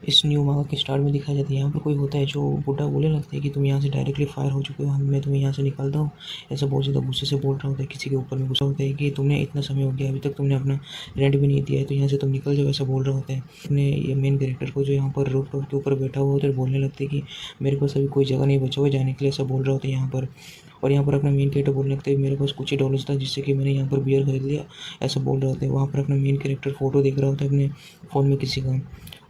इस न्यू मांगा के स्टार्ट में दिखाया जाता है। यहाँ पर कोई होता है जो बुड्ढा बोलने लगता है कि तुम यहाँ से डायरेक्टली फायर हो चुके हो, मैं तुम्हें यहाँ से निकालता हूँ। ऐसा बहुत ज़्यादा गुस्से से बोल रहा होता है, किसी के ऊपर में गुस्सा होता है कि तुमने इतना समय हो गया, अभी तक तुमने अपना रेंट भी नहीं दिया है, तो यहाँ से तुम निकल जाओ, ऐसा बोल रहा होता है। अपने ये मेन कैरेक्टर को जो यहाँ पर रूफ टॉप के ऊपर बैठा हुआ होता है बोलने लगता है कि मेरे पास अभी कोई जगह नहीं बचा हुआ जाने के लिए, ऐसा बोल रहा होता है यहाँ पर। और यहाँ पर अपना मेन कैरेक्टर बोलने लगता है मेरे पास कुछ ही डॉलर्स था जिससे कि मैंने यहाँ पर बियर खरीद लिया, ऐसा बोल रहा होता है। वहाँ पर अपना मेन कैरेक्टर फोटो देख रहा होता है अपने फ़ोन में किसी का।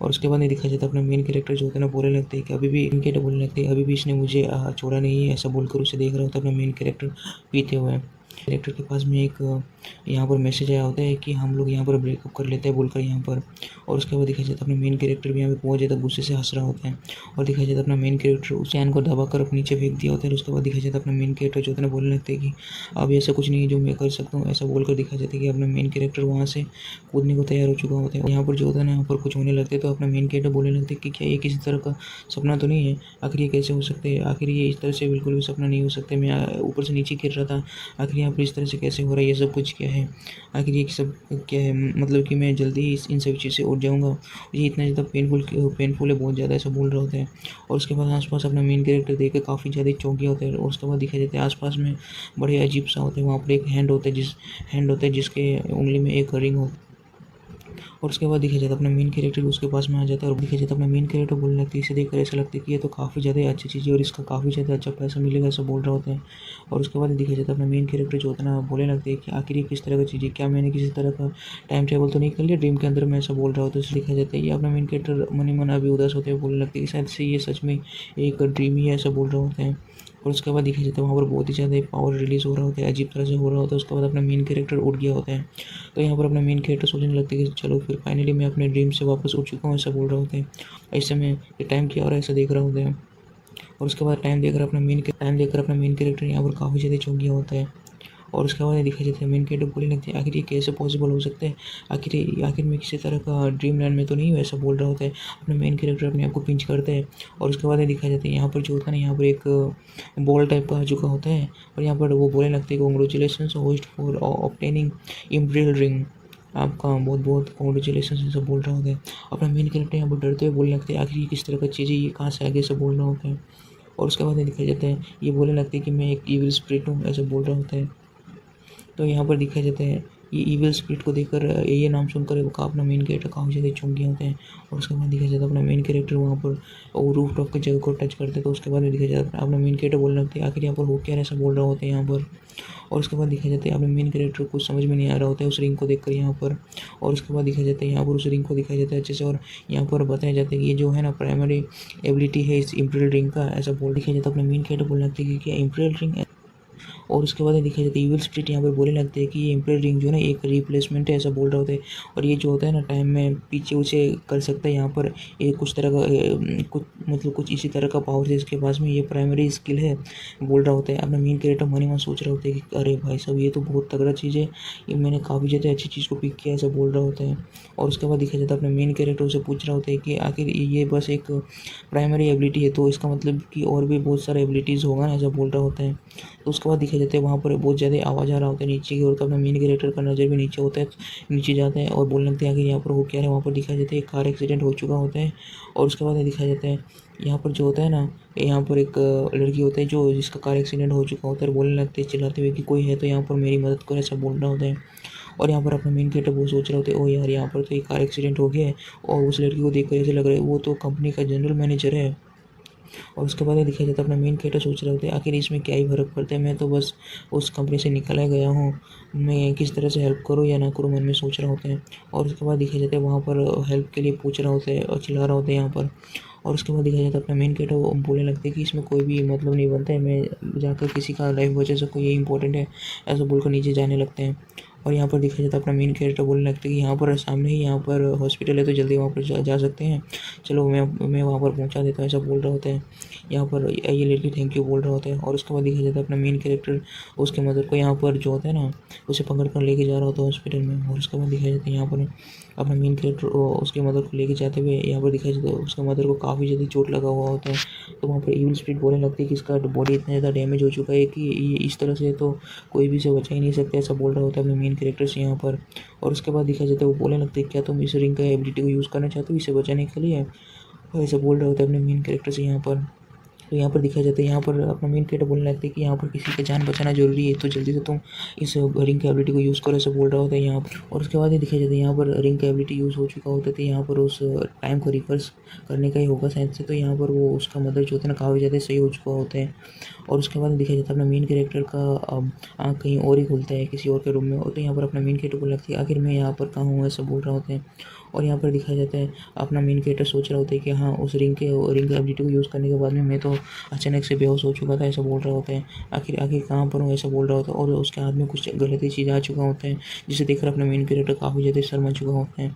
और उसके बाद नहीं दिखाया जाता अपना मेन कैरेक्टर जो होता है ना बोलने लगते हैं कि अभी भी इनके बोलने लगते हैं अभी भी इसने मुझे छोड़ा नहीं है, ऐसा बोलकर उसे देख रहा होता है अपना मेन कैरेक्टर पीते हुए। कैरेक्टर के पास में एक यहाँ पर मैसेज आया होता है कि हम लोग यहाँ पर ब्रेकअप कर लेते हैं बोलकर यहाँ पर। और उसके बाद दिखाया जाता है अपना मेन कैरेक्टर भी यहाँ पे बहुत ज़्यादा गुस्से से हंस रहा होता है। और दिखाया जाता है अपना मेन कैरेक्टर उस चैन को दबाकर अपने नीचे फेंक दिया होता है। उसके बाद दिखाया जाता है अपना मेन कैरेक्टर जो होता है बोलने लगते हैं कि अब ऐसा कुछ नहीं है जो मैं कर सकता हूँ, ऐसा बोलकर दिखाया जाता है कि अपना मेन कैरेक्टर वहाँ से कूदने को तैयार हो चुका होता है। और यहाँ पर जो होता है ना यहाँ पर कुछ होने लगते हैं तो अपना मेन कैरेक्टर बोलने लगते हैं कि क्या ये किसी तरह का सपना तो नहीं है, आखिर ये कैसे हो सकते हैं, आखिर ये इस तरह से बिल्कुल भी सपना नहीं हो सकते, मैं ऊपर से नीचे गिर रहा था, आखिर यहाँ पर इस तरह से कैसे हो रहा है, ये सब कुछ क्या है, आखिर ये सब क्या है, मतलब कि मैं जल्दी ही इन सभी चीज़ से उठ जाऊँगा, ये इतना ज़्यादा पेनफुल है बहुत ज़्यादा, ऐसा बोल रहा होता है। और उसके बाद आसपास अपना मेन कैरेक्टर देख के काफ़ी ज़्यादा चौंक गया होता है। और उसके बाद दिखाई देता है आसपास में बड़े अजीब सा होता है, वहाँ पर एक हैंड होता है जिसके उंगली में एक रिंग होता है। और उसके बाद दिखाया जाता है अपना मेन कैरेक्टर उसके पास में आ जाता है और दिखाया जाता है अपना मेन कैरेक्टर बोलने लगती है, इसे देखकर ऐसा लगता है कि ये तो काफ़ी ज़्यादा अच्छी चीज़ है और इसका काफ़ी ज़्यादा अच्छा पैसा मिलेगा, ऐसा बोल रहा होता है। और उसके बाद दिखाया जाता है अपना मेन कैरेक्टर जो होता है ना बोलने लगते हैं कि आखिर ये किस तरह की चीज़ है, क्या मैंने किसी तरह का टाइम ट्रेवल तो नहीं कर लिया ड्रीम के अंदर में, ऐसा बोल रहा होता है। उससे दिखाया जाता है ये अपना मेन कैरेक्टर मन ही मन अभी उदास होते हुए बोलने लगते हैं कि शायद से ये सच में एक ड्रीम ही है, ऐसा बोल रहा होता है। और उसके बाद दिखाया जाता है वहाँ पर बहुत ही ज़्यादा पावर रिलीज़ हो रहा होता है, अजीब तरह से हो रहा होता है। उसके बाद अपना मेन कैरेक्टर उठ गया होता है। तो यहाँ पर अपना मेन कैरेक्टर सोचने लगता है कि चलो फिर फाइनली मैं अपने ड्रीम से वापस उठ चुका हूँ, ऐसा बोल रहा होता है। इस समय ये टाइम क्या हो रहा है ऐसा देख रहा होता है। और उसके बाद टाइम देखकर अपना मेन कैरेक्टर यहाँ पर काफ़ी ज़्यादा चौंक गया होता है। और उसके बाद दिखाई जाता है मेन कैरेक्टर बोलने लगती है आखिर ये कैसे पॉसिबल हो सकता है, आखिर मैं किसी तरह का ड्रीम लैंड में तो नहीं हूँ, ऐसा बोल रहा होता है। अपना मेन कैरेक्टर अपने आप को पिंच करता है। और उसके बाद दिखाया जाता है यहाँ पर जो होता है ना यहाँ पर एक बॉल टाइप का आ चुका होता है। और यहाँ पर वो बोलने लगते हैं congratulation host for obtaining imperial ring, आपका बहुत बहुत कॉन्ग्रेचुलेसन ऐसा बोल रहा होता है। अपना मेन कैरेक्टर यहाँ पर डरते हुए बोलने लगते हैं आखिर ये किस तरह का चीज़ है, ये कहाँ से आगे से बोल रहा होता है। और उसके बाद दिखाया जाता है ये बोलने लगते हैं कि मैं एक ईविल स्पिरिट हूँ, ऐसा बोल रहा होता है। तो यहाँ पर दिखाया जाता है ये ईविल स्पिरिट को देखकर ये नाम सुनकर वो अपना मेन कैरेक्टर काफ़ी ज़्यादा चौंक गया होता है। और उसके बाद दिखाया जाता है अपना मेन कैरेक्टर वहाँ पर वो रूफ टॉप की जगह को टच करते हैं। तो उसके बाद दिखाया जाता है अपना मेन कैरेक्टर बोलने लगते हैं आखिर यहाँ पर हो क्या है, ऐसा बोल रहा होता है यहाँ पर। और उसके बाद दिखाया जाता है अपने मेन कैरेक्टर को समझ में नहीं आ रहा होता है उस रिंग को देखकर यहाँ पर। और उसके बाद दिखाया जाता है यहाँ पर उस रिंग को दिखाया जाता है अच्छे से। और यहाँ पर बताया जाता है कि ये जो है ना प्राइमरी एबिलिटी है इस इम्पीरियल रिंग का, ऐसा बोल दिखाया जाता है। अपने मेन कैरेक्टर बोलने लगते हैं कि क्या इम्पीरियल रिंग। और उसके बाद दिखाया जाता है ईविल स्पिरिट यहाँ पर बोलने लगते हैं कि ये इम्पीरियल रिंग जो है ना एक रिप्लेसमेंट है, ऐसा बोल रहा होता है। और ये जो होता है ना टाइम में पीछे उसे कर सकता है यहाँ पर, ये कुछ तरह का कुछ इसी तरह का पावर है इसके पास में, ये प्राइमरी स्किल है बोल रहा होता है। अपना मेन कैरेक्टर मन ही मन सोच रहा होता है कि अरे भाई साहब ये तो बहुत तगड़ा चीज़ है, ये मैंने काफ़ी ज़्यादा अच्छी चीज़ को पिक किया, ऐसा बोल रहा होता है। और उसके बाद दिखाया जाता है अपना मेन कैरेक्टर उसे पूछ रहा होता है कि आखिर ये बस एक प्राइमरी एबिलिटी है तो इसका मतलब कि और भी बहुत सारे एबिलिटीज़ होगा ना, ऐसा बोल रहा होता है। तो उसके बाद दिखाई जाता है वहाँ पर बहुत ज़्यादा आवाज़ आ रहा होता है नीचे की ओर। तो अपना मेन कैरेक्टर का नज़र भी नीचे होता है, नीचे जाता है और बोलने लगते हैं आखिर यहाँ पर हो क्या है। वहाँ पर दिखाया जाता है एक कार एक्सीडेंट हो चुका होता है। और उसके बाद दिखाया जाता है यहाँ पर जो होता है ना यहाँ पर एक लड़की होता है जो जिसका कार एक्सीडेंट हो चुका होता है, बोलने लगते हैं चिल्लाते हुए कि कोई है तो यहाँ पर मेरी मदद करो, ऐसा बोल रहा होता है। और यहाँ पर अपना मेन कैरेक्टर वो सोच रहे होते हैं ओ यार यहाँ पर तो एक कार एक्सीडेंट हो गया है। और उस लड़की को देख कर ऐसे लग रहा है वो तो कंपनी का जनरल मैनेजर है। और उसके बाद ये दिखाया जाता है अपना मेन कैरेक्टर सोच रहे होते हैं आखिर इसमें क्या ही फ़र्क पड़ता है, मैं तो बस उस कंपनी से निकला गया हूँ, मैं किस तरह से हेल्प करूँ या ना करूँ मन में सोच रहा होते हैं। और उसके बाद दिखाया जाता है वहाँ पर हेल्प के लिए पूछ रहा होता है और चिल्ला रहा होता है यहाँ पर। और उसके बाद दिखाया जाता है अपना मेन कैरेक्टर वो बोलने लगते हैं कि इसमें कोई भी मतलब नहीं बनता है, मैं जाकर किसी का लाइफ बचा सकूँ ये इंपॉर्टेंट है, ऐसा बोलकर नीचे जाने लगते हैं। और यहाँ पर दिखाया जाता है अपना मेन कैरेक्टर बोलने लगता है कि यहाँ पर सामने ही यहाँ पर हॉस्पिटल है तो जल्दी वहाँ पर जा सकते हैं, चलो मैं वहाँ पर पहुँचा देता हूँ, ऐसा बोल रहा होता है। यहाँ पर ये लड़की थैंक यू बोल रहा होता है। और उसके बाद दिखाया जाता है अपना मेन कैरेक्टर उसके मदर को यहाँ पर जो होता है ना उसे पकड़ कर लेके जा रहा होता है हॉस्पिटल में। और उसके बाद दिखाया जाता है यहाँ पर अपना मेन कैरेक्टर उसके मदर को लेके जाते हुए यहाँ पर दिखाया जाता है उसके मदर को काफ़ी ज़्यादा चोट लगा हुआ होता है। तो वहाँ पर ईविल स्पिरिट बोलने लगती है कि इसका बॉडी इतना ज़्यादा डैमेज हो चुका है कि ये इस तरह से तो कोई भी इसे बचा ही नहीं सकता, ऐसा बोल रहा होता है अपने मेन कैरेक्टर से यहाँ पर। और उसके बाद दिखाया जाता है वो बोलने लगते हैं क्या तुम इस रिंग का एबिलिटी को यूज़ करना चाहते हो इसे बचाने के लिए। वो ऐसा बोल रहा होता है अपने मेन कैरेक्टर से यहाँ पर। तो यहाँ पर दिखाया जाता है, यहाँ पर अपना मेन कैरेक्टर बोलने लगता है कि यहाँ पर किसी का जान बचाना जरूरी है, तो जल्दी से तुम इस रिंग की एबिलिटी को यूज़ करो, ऐसा बोल रहा होता है यहाँ पर। और उसके बाद ये दिखाया जाता है यहाँ पर रिंग की एबिलिटी यूज़ हो चुका होता है, तो यहाँ पर उस टाइम को रिवर्स करने का ही होगा शायद से। तो यहाँ पर वो उसका मदर जो होता है ना काफ़ी ज़्यादा सही हो चुका होता है। और उसके बाद दिखाया जाता है अपना मेन कैरेक्टर का आँख कहीं और ही खुलता है किसी और के रूम में। और तो यहाँ पर अपना मेन कैरेक्टर को लगती है आखिर मैं यहाँ पर कहाँ हूँ, ऐसा बोल रहा होता है। और यहाँ पर दिखाया जाता है अपना मेन कैरेक्टर सोच रहा होता है कि हाँ उस रिंग की एबिलिटी को यूज़ करने के बाद में मैं तो अचानक से बेहोश हो चुका था, ऐसा बोल रहा होता है। आखिर आखिर कहाँ पर हूँ, ऐसा बोल रहा होता है। और उसके हाथ में कुछ गलत ही चीज़ आ चुका होता है, जिसे देखकर अपना मेन कैरेक्टर काफ़ी ज़्यादा शर्मा चुका होता है।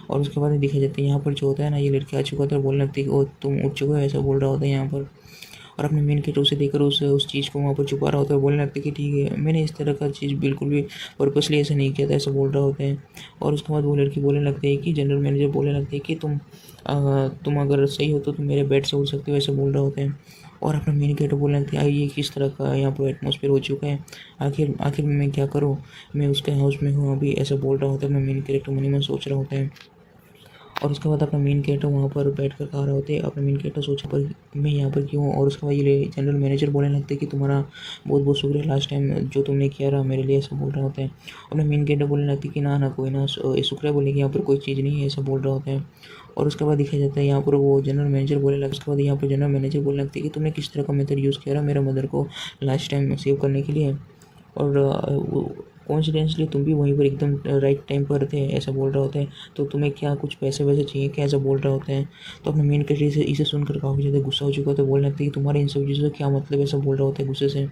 और उसके बाद दिखाया जाता है यहाँ पर जो होता है ना ये लड़की आ चुका था, बोलने लगती है कि ओ तुम उठ चुके हो, ऐसा बोल रहा होता है यहाँ पर। और अपने मेन कैरेक्टर उसे देखकर उस चीज़ को वहाँ पर छुपा रहा होता है, बोलने लगता है कि ठीक है मैंने इस तरह का चीज़ बिल्कुल भी पर्पसली ऐसा नहीं किया था, ऐसा बोल रहा होता है। और उसके बाद वो लड़की बोलने लगती है कि जनरल मैनेजर बोलने लगते हैं कि तुम अगर सही हो तो तुम मेरे बेड से उड़ सकते हो, ऐसा बोल रहा होता है। और अपना मेन कैरेक्टर बोलने लगते हैं ये किस तरह का यहाँ पर एटमॉस्फेयर हो चुका है, आखिर आखिर मैं क्या करूँ, मैं उसके हाउस में हूँ अभी, ऐसा बोल रहा होता है। अपना मेन कैरेक्टर मन ही मन सोच रहा होता है। और उसके बाद अपना मेन कैरेक्टर वहाँ पर बैठ कर खा रहे होते हैं। अपना मेन कैरेक्टर सोचा पर मैं यहाँ पर क्यों हूँ। और उसके बाद ये जनरल मैनेजर बोलने लगते हैं कि तुम्हारा बहुत बहुत शुक्रिया लास्ट टाइम जो तुमने किया रहा मेरे लिए, ऐसा बोल रहा होता है। अपना मेन कैरेक्टर बोलने लगते हैं कि ना ना कोई ना शुक्रिया बोलने की यहाँ पर कोई चीज़ नहीं है, ऐसा बोल रहा होता है। और उसके बाद दिखाया जाता है यहाँ पर वो जनरल मैनेजर बोलने लगा। उसके बाद यहाँ पर जनरल मैनेजर बोलने लगते हैं कि तुमने किस तरह का मेथड यूज़ किया रहा मेरे मदर को लास्ट टाइम सेव करने के लिए। और कॉन्सिडेंसली तुम भी वहीं पर एकदम राइट टाइम पर थे, ऐसा बोल रहा होता है। तो तुम्हें क्या कुछ पैसे वैसे चाहिए क्या, ऐसा बोल रहा होता है। तो अपने मेन कैरेक्टर इसे सुनकर काफ़ी ज़्यादा गुस्सा हो चुका होता है, बोलने लगता है कि तुम्हारे इन सब चीज़ों से क्या मतलब, ऐसा बोल रहा होता है गुस्से से।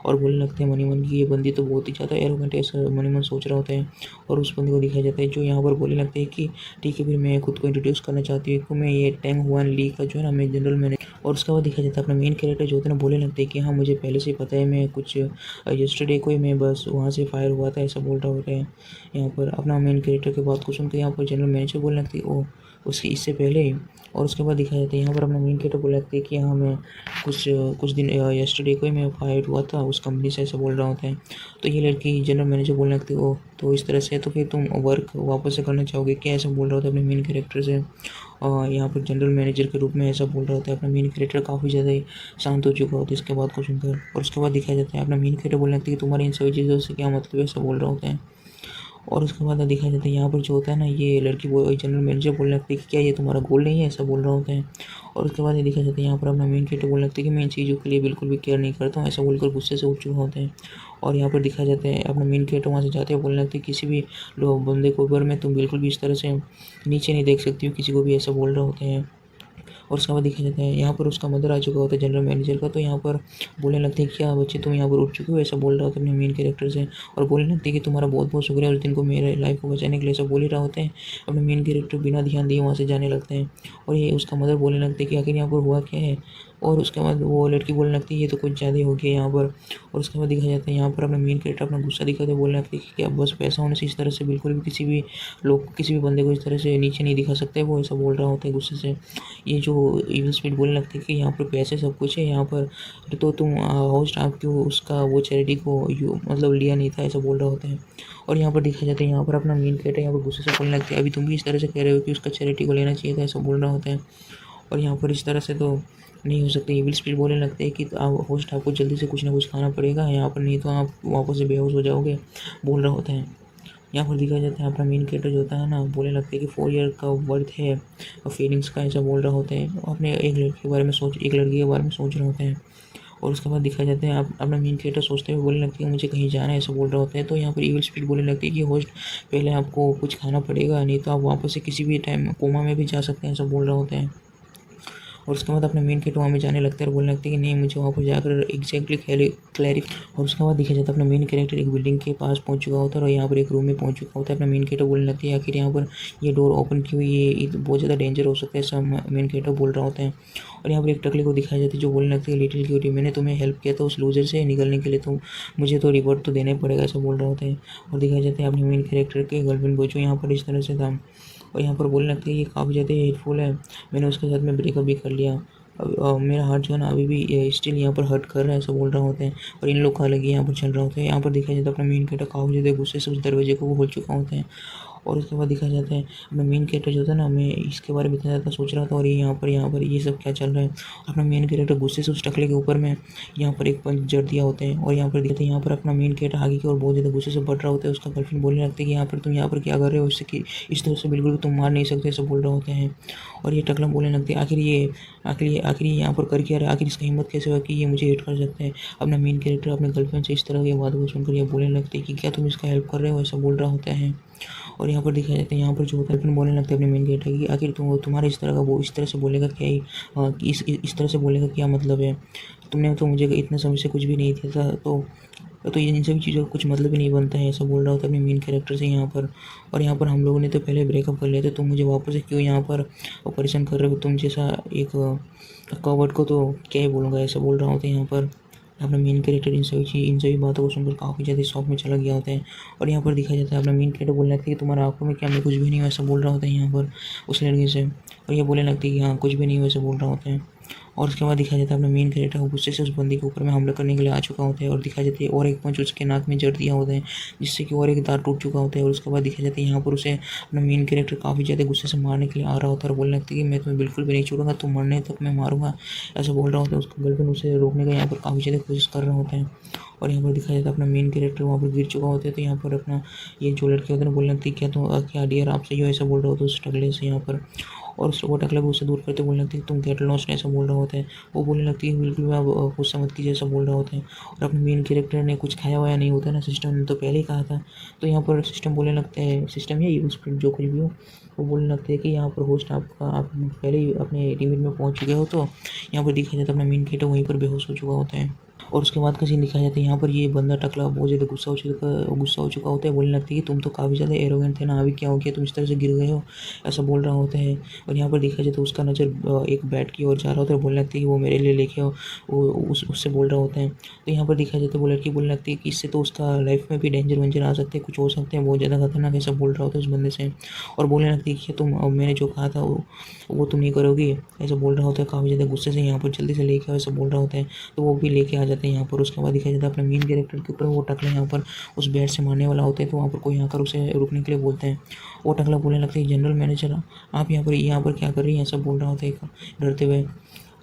और बोलने लगते हैं मनी मन की ये बंदी तो बहुत ही ज़्यादा एरोगेंट है, ऐसा मनी मन सोच रहा होता है। और उस बंदी को दिखाया जाता है जो यहाँ पर बोलने लगते हैं कि ठीक है फिर मैं खुद को इंट्रोड्यूस करना चाहती हूँ कि मैं ये टैंग हुआन ली का जो है ना मैं जनरल मैनेजर। और उसके बाद दिखाया जाता है अपना मेन कैरेक्टर जो होता है ना बोलने लगते हैं कि हाँ मुझे पहले से ही पता है, मैं कुछ यस्टरडे को ही मैं बस वहाँ से फायर हुआ था, ऐसा बोल रहा होता है यहाँ पर। अपना मेन कैरेक्टर की बात को सुनकर यहाँ पर जनरल मैनेजर बोलने लगती है ओ उसके इससे पहले ही। और उसके बाद दिखाया जाता है यहाँ पर अपना मेन कैरेक्टर बोलने लगती है कि हाँ मैं कुछ दिन यस्टरडे को ही मैं फायर हुआ था उस कंपनी से, ऐसा बोल रहा होता है। तो ये लड़की जनरल मैनेजर बोलने लगती है ओ तो इस तरह से तो फिर तुम वर्क वापस से करना चाहोगे क्या, ऐसा बोल रहा होता है अपने मेन कैरेक्टर से। यहाँ पर जनरल मैनेजर के रूप में ऐसा बोल रहा होता है। अपना मेन कैरेक्टर काफ़ी ज़्यादा ही शांत हो चुका होता है इसके बात को सुनकर। और उसके बाद दिखाया जाता है अपना मेन कैरेक्टर बोलने लगता है कि तुम्हारी इन सभी चीज़ों से क्या मतलब है, ऐसा बोल रहा होता है। और उसके बाद दिखाया जाता है यहाँ पर जो होता है ना ये लड़की जनरल मैनेजर बोलने लगती है कि क्या ये तुम्हारा गोल नहीं है, ऐसा बोल रहा होता है। और उसके बाद ये दिखाया जाता है यहाँ पर अपना मेन कैरेक्टर बोलने लगता है कि मैं इन चीज़ों के लिए बिल्कुल भी केयर नहीं करता हूँ, ऐसा बोलकर गुस्से से उठ चुका होता है। और यहाँ पर दिखाया जाता है अपना मेन कैरेक्टर वहाँ से जाते हैं बोलने लगते हैं किसी भी लोग बंदे को ऊपर में तुम बिल्कुल भी इस तरह से नीचे नहीं देख सकती हो किसी को भी, ऐसा बोल रहा होता है। और उसके बाद देखा जाता है यहाँ पर उसका मदर आ चुका होता है जनरल मैनेजर का। तो यहाँ पर बोलने लगते हैं क्या बच्चे तुम यहाँ पर उठ चुके हो, ऐसा बोल रहा होता है अपने मेन कैरेक्टर से। और बोलने लगते हैं कि तुम्हारा बहुत बहुत शुक्रिया उस दिन को मेरे लाइफ को बचाने के लिए, ऐसा बोल ही रहा होता है। अपने मेन कैरेक्टर बिना ध्यान दिए वहाँ से जाने लगते हैं। और ये उसका मदर बोलने लगते हैं कि आखिर यहाँ पर हुआ क्या है। और उसके बाद वो लड़की बोलने लगती है ये तो कुछ ज़्यादा हो गया यहाँ पर। और उसके बाद दिखा जाता है यहाँ पर अपना मेन कैरेक्टर अपना गुस्सा दिखाते बोलने लगते हैं कि क्या बस पैसा होने से इस तरह से बिल्कुल भी किसी भी बंदे को इस तरह से नीचे नहीं दिखा सकते, वो ऐसा बोल रहा होता है गुस्से से। ये जो इविल स्पिरिट बोलने लगते हैं कि यहाँ पर पैसे सब कुछ है यहाँ पर, तो तुम होस्ट आप क्यों उसका वो चैरिटी को मतलब लिया नहीं था, ऐसा बोल रहा होता है। और यहाँ पर देखा जाता है यहाँ पर अपना मेन कैरेक्टर यहाँ पर गुस्से से बोलने लगते हैं अभी तुम भी इस तरह से कह रहे हो कि उसका चैरिटी को लेना चाहिए था, ऐसा बोल रहा होता है। और यहाँ पर इस तरह से तो नहीं हो सकता। इविल स्पिरिट बोलने लगते हैं कि होस्ट आपको जल्दी से कुछ ना कुछ खाना पड़ेगा यहाँ पर, नहीं तो आप वापस से बेहोश हो जाओगे, बोल रहा होता है। यहाँ पर दिखाया जाता है अपना मेन कैरेक्टर जो होता है ना बोलने लगते हैं कि 4 ईयर का वर्थ है फीलिंग्स का, ऐसा बोल रहा होता है। अपने एक लड़की के बारे में सोच रहे होते हैं। और उसके बाद दिखाया जाता है आप अपना मेन कैरेक्टर सोचते हुए बोलने लगती है मुझे कहीं जाना है, ऐसा बोल रहा होता है। तो यहाँ पर इविल स्पिरिट बोलने लगती है कि होस्ट पहले आपको कुछ खाना पड़ेगा, नहीं तो आप वापस से किसी भी टाइम कोमा में भी जा सकते हैं, ऐसा बोल रहा होता है। और उसके बाद अपने मेन कैरेक्टर वहाँ में जाने लगता है और बोलने लगते हैं कि नहीं मुझे वहाँ पर जाकर एग्जैक्टली क्लैरिफाई। और उसके बाद देखा जाता है अपना मेन कैरेक्टर एक बिल्डिंग के पास पहुँच चुका होता है और यहाँ पर एक रूम में पहुँच चुका होता है। अपना मेन कैरेक्टर बोलने लगती है आखिर यहाँ पर ये डोर ओपन क्यों, ये बहुत ज़्यादा डेंजर हो सकता है, ऐसा मेन कैरेक्टर बोल रहा होता है। और यहाँ पर एक टकले को दिखाया जाता है जो बोलने लगती है लिटिल क्यूटी मैंने तुम्हें हेल्प किया था उस लूजर से निकलने के लिए, तो मुझे तो रिवॉर्ड तो देना ही पड़ेगा, ऐसा बोल रहा होता है। और दिखाया जाता है अपने मेन कैरेक्टर के गर्लफ्रेंड को जो यहाँ पर इस तरह से था। और यहाँ पर बोलने लगती है ये काफ़ी ज़्यादा हेल्पफुल है, मैंने उसके साथ में ब्रेकअप भी कर लिया, मेरा हार्ट जो है ना अभी भी स्टिल यहाँ पर हर्ट कर रहा है, ऐसा बोल रहा होता है। और इन लोग का अलग ही यहाँ पर चल रहा होता है। यहाँ पर देखा जाता है अपना मेन कैरेक्टर काफ़ी ज़्यादा गुस्से से उस दरवाजे को वो खोल चुका होता है। और उसके बाद दिखाया जाता है अपना मेन कैरेक्टर जो था ना, मैं इसके बारे में इतना ज़्यादा सोच रहा था और ये यहाँ पर ये सब क्या चल रहा है। अपना मेन कैरेक्टर गुस्से से उस टकले के ऊपर में यहाँ पर एक पंच जड़ दिया होते हैं और यहाँ पर दिखते हैं यहाँ पर अपना मेन कैरेक्टर आगे की ओर बहुत ज़्यादा गुस्से से बढ़ रहा होता है। उसका गर्लफ्रेंड बोलने लगता है कि यहाँ पर तुम यहाँ पर क्या कर रहे हो, इससे कि इस तरह से बिल्कुल भी तुम मार नहीं सकते, ऐसा बोल रहे होते हैं। और ये टकला बोलने लगते हैं आखिर ये यहाँ पर कर क्या रहा है, आखिर इसका हिम्मत कैसे हुआ कि ये मुझे हिट कर सकता है। अपना मेन कैरेक्टर अपने गर्लफ्रेंड से इस तरह की बातों को सुनकर ये बोलने लगते हैं कि क्या तुम इसका हेल्प कर रहे हो, ऐसा बोल रहा होता है। और यहाँ पर दिखाया जाता है यहाँ पर जो होता है गर्लफ्रेंड बोलने लगता है अपने मेन कैरेक्टर की आखिर तुम्हारे इस तरह का वो इस तरह से बोलेगा क्या ही इस तरह से बोलेगा क्या मतलब है, तुमने तो मुझे इतने समय से कुछ भी नहीं दिया था, तो ये इन सभी चीज़ों का कुछ मतलब ही नहीं बनता है, ऐसा बोल रहा होता है अपने मेन कैरेक्टर से यहाँ पर। और यहाँ पर हम लोगों ने तो पहले ब्रेकअप कर लिया था, तुम मुझे वापस से क्यों यहाँ पर परेशान कर रहे हो, तुम जैसा एक कवर्ड को तो क्या ही बोलूँगा, ऐसा बोल रहा होता है यहाँ पर। अपना मेन कैरेक्टर इन सभी बातों को सुनकर काफ़ी ज़्यादा शॉक में चला गया होता है। और यहाँ पर दिखाया जाता है अपना मेन कैरेक्टर बोलने लगता है कि तुम्हारा आंखों में क्या, मैं कुछ भी नहीं हूँ, ऐसा बोल रहा होता है यहाँ पर उस लड़के से। और ये बोलने लगती है कि हाँ कुछ भी नहीं हूँ, ऐसा बोल रहा होता है। और उसके बाद दिखाया जाता है अपना मेन कैरेक्टर गुस्से से उस बंदी के ऊपर में हमला करने के लिए आ चुका होता है और दिखाया जाता है और एक पंच उसके नाक में जड़ दिया होता है जिससे कि और एक दांत टूट चुका होता है। और उसके बाद दिखाया जाता है यहाँ पर उसे अपना मेन कैरेक्टर काफ़ी ज़्यादा गुस्से से मारने के लिए आ रहा होता है और बोलने लगता है कि मैं तुम्हें बिल्कुल भी नहीं छोड़ूंगा, तुम मरने तक मैं मारूंगा, ऐसा बोल रहा होता है। उसका गर्लफ्रेंड उसे रोकने का यहाँ पर काफ़ी ज़्यादा कोशिश कर रहा होता है। और यहाँ पर दिखाया जाता है अपना मेन कैरेक्टर वहाँ पर गिर चुका होता है, तो यहाँ पर अपना ये जो लड़के होते हैं बोलने लगती है क्या डियर आपसे जो ऐसा बोल रहा होता है उस टकले से यहाँ पर। और वो टकला भी उससे दूर करते बोलने लगती है तुम गेट लॉस्ट, ऐसा बोल रहा होता है। वो बोलने लगती है बिल्कुल भी आप गुस्सा मत कीजिए, ऐसा बोल रहा होता है। और अपने मेन कैरेक्टर ने कुछ खाया वाया नहीं होता ना, सिस्टम ने तो पहले ही कहा था, तो यहाँ पर सिस्टम बोलने लगता है, सिस्टम या यूज जो कुछ भी हो, वो बोलने लगते हैं कि यहाँ पर होस्ट आप पहले ही अपने लिमिट में पहुँच चुके हो। तो यहाँ पर दिखाया जाता है अपना मेन कैरेक्टर वहीं पर बेहोश हो चुका होता है। और उसके बाद का सीन दिखाया जाता है यहाँ पर ये बंदा टकला बहुत ज़्यादा गुस्सा हो चुका होता है, बोलने लगती है कि तुम तो काफ़ी ज़्यादा एरोगेंट थे ना, अभी क्या हो गया, तुम इस तरह से गिर गए हो, ऐसा बोल रहा होता है। और यहाँ पर देखा जाए तो उसका नज़र एक बैट की ओर जा रहा होता है, बोलने लगती है कि वो मेरे लिए लेके आओ, वो उससे बोल रहा होता है। तो यहाँ पर देखा जाता है वो लड़की बोलने लगती है कि इससे तो उसका लाइफ में भी डेंजर वेंजर आ सकते हैं, कुछ हो सकते हैं, बहुत ज़्यादा खतरनाक, ऐसा बोल रहा होता है उस बंदे से। और बोलने लगती है कि तुम मैंने जो कहा था वो तुम नहीं करोगी, ऐसा बोल रहा होता है काफ़ी ज़्यादा गुस्से से। यहाँ पर जल्दी से लेके आओ, ऐसा बोल रहा होता है, तो वो भी लेके आ जाते हैं यहाँ पर। उसके बाद दिखाया जाता है अपने मेन कैरेक्टर के ऊपर वो टकला यहाँ पर उस बेड से मारने वाला होता है, तो वहाँ पर कोई आकर उसे रुकने के लिए बोलते हैं। वो टकला बोलने लगता है जनरल मैनेजर आप यहाँ पर क्या कर रही हैं, ऐसा बोल रहा होता है डरते हुए।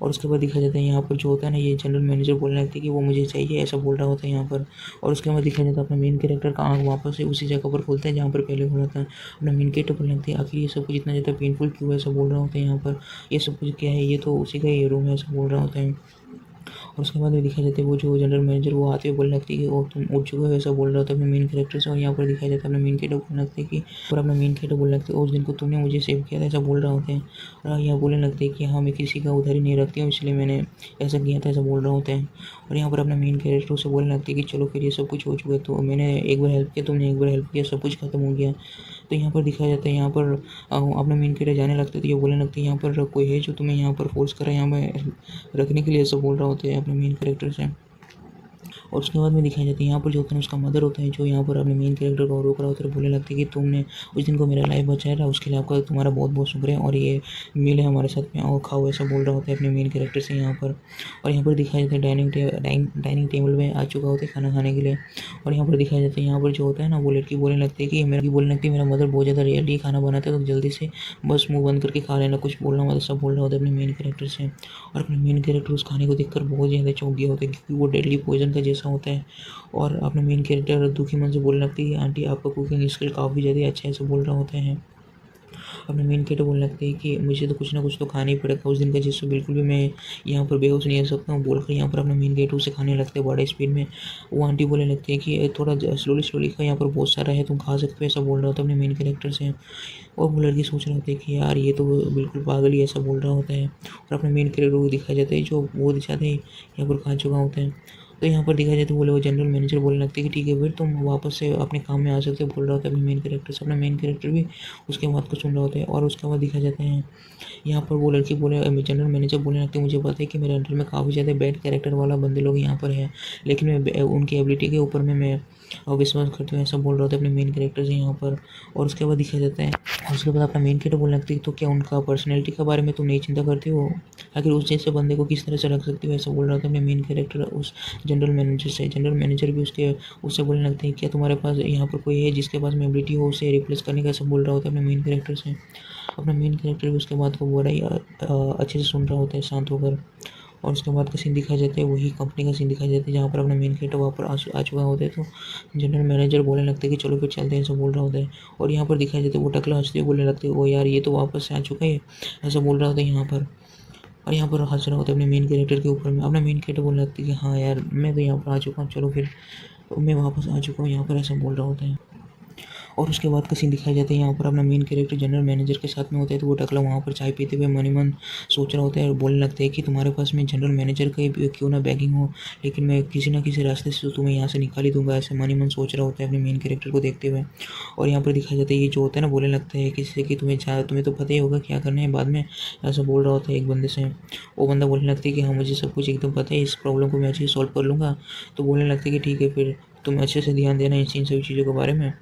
और उसके बाद दिखाया जाता है यहाँ पर जो होता है ना, ये जनरल मैनेजर बोलने लगती है कि वो मुझे चाहिए, ऐसा बोल रहा होता है यहाँ पर। और उसके बाद दिखाया जाता है अपना मेन कैरेक्टर का आँख वापस से उसी जगह पर खुलता है जहाँ पर पहले खुला था। अपना मेन कैरेक्टर बोलने लगती है आखिर ये सब कुछ इतना ज़्यादा पेनफुल क्यों है, ऐसा बोल रहा होता है यहाँ पर। ये सब कुछ क्या है, ये तो उसी का ये रूम है, ऐसा बोल रहा होता है। और उसके बाद में दिखाया जाता है वो जो जनरल मैनेजर वो आते हुए बोलने लगती है कि वो तुम उठ चुके हो, ऐसा बोल रहा होता है अपने मेन कैरेक्टर से। और यहाँ पर दिखाया जाता है अपना मेन कैरेक्टर बोलने लगता है कि और अपना मेन कैरेक्टर बोलने लगता है उस दिन को तुमने मुझे सेव किया था, ऐसा बोल रहा होता है। और यहाँ बोलने लगते हैं कि हाँ मैं किसी का उधारी नहीं रखती हूँ, इसलिए मैंने ऐसा किया था, ऐसा बोल रहा होता है। और यहाँ पर अपना मेन कैरेक्टर से बोलने लगती है कि चलो फिर ये सब कुछ हो चुका है, तो मैंने एक बार हेल्प किया, तुमने एक बार हेल्प किया, सब कुछ खत्म हो गया। तो यहाँ पर दिखाया जाता है यहाँ पर अपना मेन कैरेक्टर जाने लगता है, तो ये बोलने लगती है यहाँ पर कोई है जो तुम्हें यहाँ पर फोर्स करा यहाँ पर रखने के लिए, ऐसा बोल रहा होता है अपने मेन कैरेक्टर से। और उसके बाद में दिखाई जाती है यहाँ पर जो होता है उसका मदर होता है जो यहाँ पर अपने मेन कैरेक्टर को रोक रहा होता है, बोलने लगती है कि तुमने उस दिन को मेरा लाइफ बचाया था, उसके लिए आपका तुम्हारा बहुत बहुत शुक्रिया, और ये मील है हमारे साथ में और खाओ, ऐसा बोल रहा होता है अपने मेन कैरेक्टर से यहाँ पर। और यहाँ पर दिखाया जाता है डाइनिंग टेबल में आ चुका होता है खाना खाने के लिए। और यहाँ पर दिखाया जाता है यहाँ पर जो होता है ना वो लड़की बोलने लगती है कि मेरा मदर बहुत ज़्यादा रियली खाना बनाता है, तो जल्दी से बस मुँह बंद करके खा लेना, कुछ बोलना मत, सब बोल रहा होता है अपने मेन कैरेक्टर से। और अपने मेन कैरेक्टर उस खाने को देखकर बहुत ज़्यादा चौंक गया होता है क्योंकि वो डेडली पॉइजन का जैसा होता है। और अपने मेन कैरेक्टर दुखी मन से बोलने लगती है आंटी आपका कुकिंग स्किल काफ़ी ज़्यादा अच्छा है, ऐसा बोल रहा होता है। अपने मेन कैरेक्टर बोलने लगते हैं कि मुझे तो कुछ ना कुछ तो खाना ही पड़ेगा उस दिन का, जिससे बिल्कुल भी मैं यहाँ पर बेहोश नहीं हो सकता हूँ, बोलकर यहाँ पर अपने मेन कैरेक्टर उसे खाने लगते हैं बड़े स्पीड में। वो आंटी बोलने लगती है कि थोड़ा स्लोली खा, यहाँ पर बहुत सारा है, तुम खा सकते हो, ऐसा बोल रहा होता है अपने मेन कैरेक्टर से। और वो लड़की सोच रहा होता है कि यार ये तो बिल्कुल पागल ही ऐसा बोल रहा होता है। और अपने मेन कैरेक्टर को दिखाया जाता है जो बहुत ज़्यादा यहाँ पर खा चुका होता है। तो यहाँ पर देखा जाए तो वो जनरल मैनेजर बोलने लगते हैं कि ठीक है फिर तुम वापस से अपने काम में आ सकते हो, बोल रहा होता है अपने मेन कैरेक्टर से। अपना मेन कैरेक्टर भी उसके बात को सुन रहा होता है। और उसके बाद दिखा जाता है यहाँ पर वो लड़की जनरल मैनेजर बोलने लगती है मुझे पता है कि मेरे अंडर में काफ़ी ज़्यादा बैड कैरेक्टर वाला बंदे लोग यहाँ पर है, लेकिन मैं उनकी एबिलिटी के ऊपर में मैं विश्वास करते हो, ऐसा बोल रहा होता है अपने मेन कैरेक्टर से यहाँ पर। और उसके बाद दिखाया जाता है, और उसके बाद अपना मेन कैरेक्टर बोलने लगता है तो क्या उनका पर्सनैलिटी के बारे में तुम नहीं चिंता करते हो, आखिर उस जैसे बंदे को किस तरह से रख सकते हो, ऐसा बोल रहा था अपने मेन कैरेक्टर उस जनरल मैनेजर से। जनरल मैनेजर भी उससे बोलने लगते हैं क्या तुम्हारे पास यहाँ पर कोई है जिसके पास में एबिलिटी हो उसे रिप्लेस करने का, ऐसा बोल रहा होता है अपने मेन कैरेक्टर से। अपना मेन कैरेक्टर भी उसके बाद को बड़ा ही अच्छे से सुन रहा होता है शांत होकर। और उसके बाद का सीन दिखाया जाता है, वही कंपनी का सीन दिखाया जाता है जहाँ पर अपना मेन कैरेक्टर वहाँ पर आ चुका होता है। तो जनरल मैनेजर बोलने लगते हैं कि चलो फिर चलते हैं, ऐसा बोल रहा होता है। और यहाँ पर दिखाया जाता है वो टकला हंसते हुए बोलने लगते हैं ओ यार ये तो वापस से आ चुका है, ऐसा बोल रहा होता है यहाँ पर। और यहाँ पर हंस रहा होता है अपने मेन कैरेक्टर के ऊपर में। अपना मेन कैरेक्टर बोलने लगता है कि हाँ यार मैं तो यहाँ पर आ चुका हूँ, चलो फिर मैं वापस आ चुका हूँ यहाँ पर, ऐसा बोल रहा होता है। और उसके बाद का सीन दिखाया जाता है यहाँ पर अपना मेन कैरेक्टर जनरल मैनेजर के साथ में होता है। तो वो टकला वहाँ पर चाय पीते हुए मन ही मन सोच रहा होता है और बोलने लगता है कि तुम्हारे पास में जनरल मैनेजर का क्यों ना बैगिंग हो, लेकिन मैं किसी ना किसी रास्ते से तुम्हें यहाँ से निकाल ही दूंगा, ऐसे मन ही मन सोच रहा होता है अपने मेन कैरेक्टर को देखते हुए। और यहाँ पर दिखाया जाता है ये जो होता है ना बोलने लगता है किसी से कि तुम्हें तो पता ही होगा क्या करना है बाद में, ऐसा बोल रहा होता है एक बंदे से। वो बंदा बोलने लगता है कि हाँ मुझे सब कुछ एकदम पता है, इस प्रॉब्लम को मैं अच्छे से सॉल्व कर लूँगा। तो बोलने लगता है कि ठीक है फिर तुम अच्छे से ध्यान देना इन सभी चीज़ों के बारे में,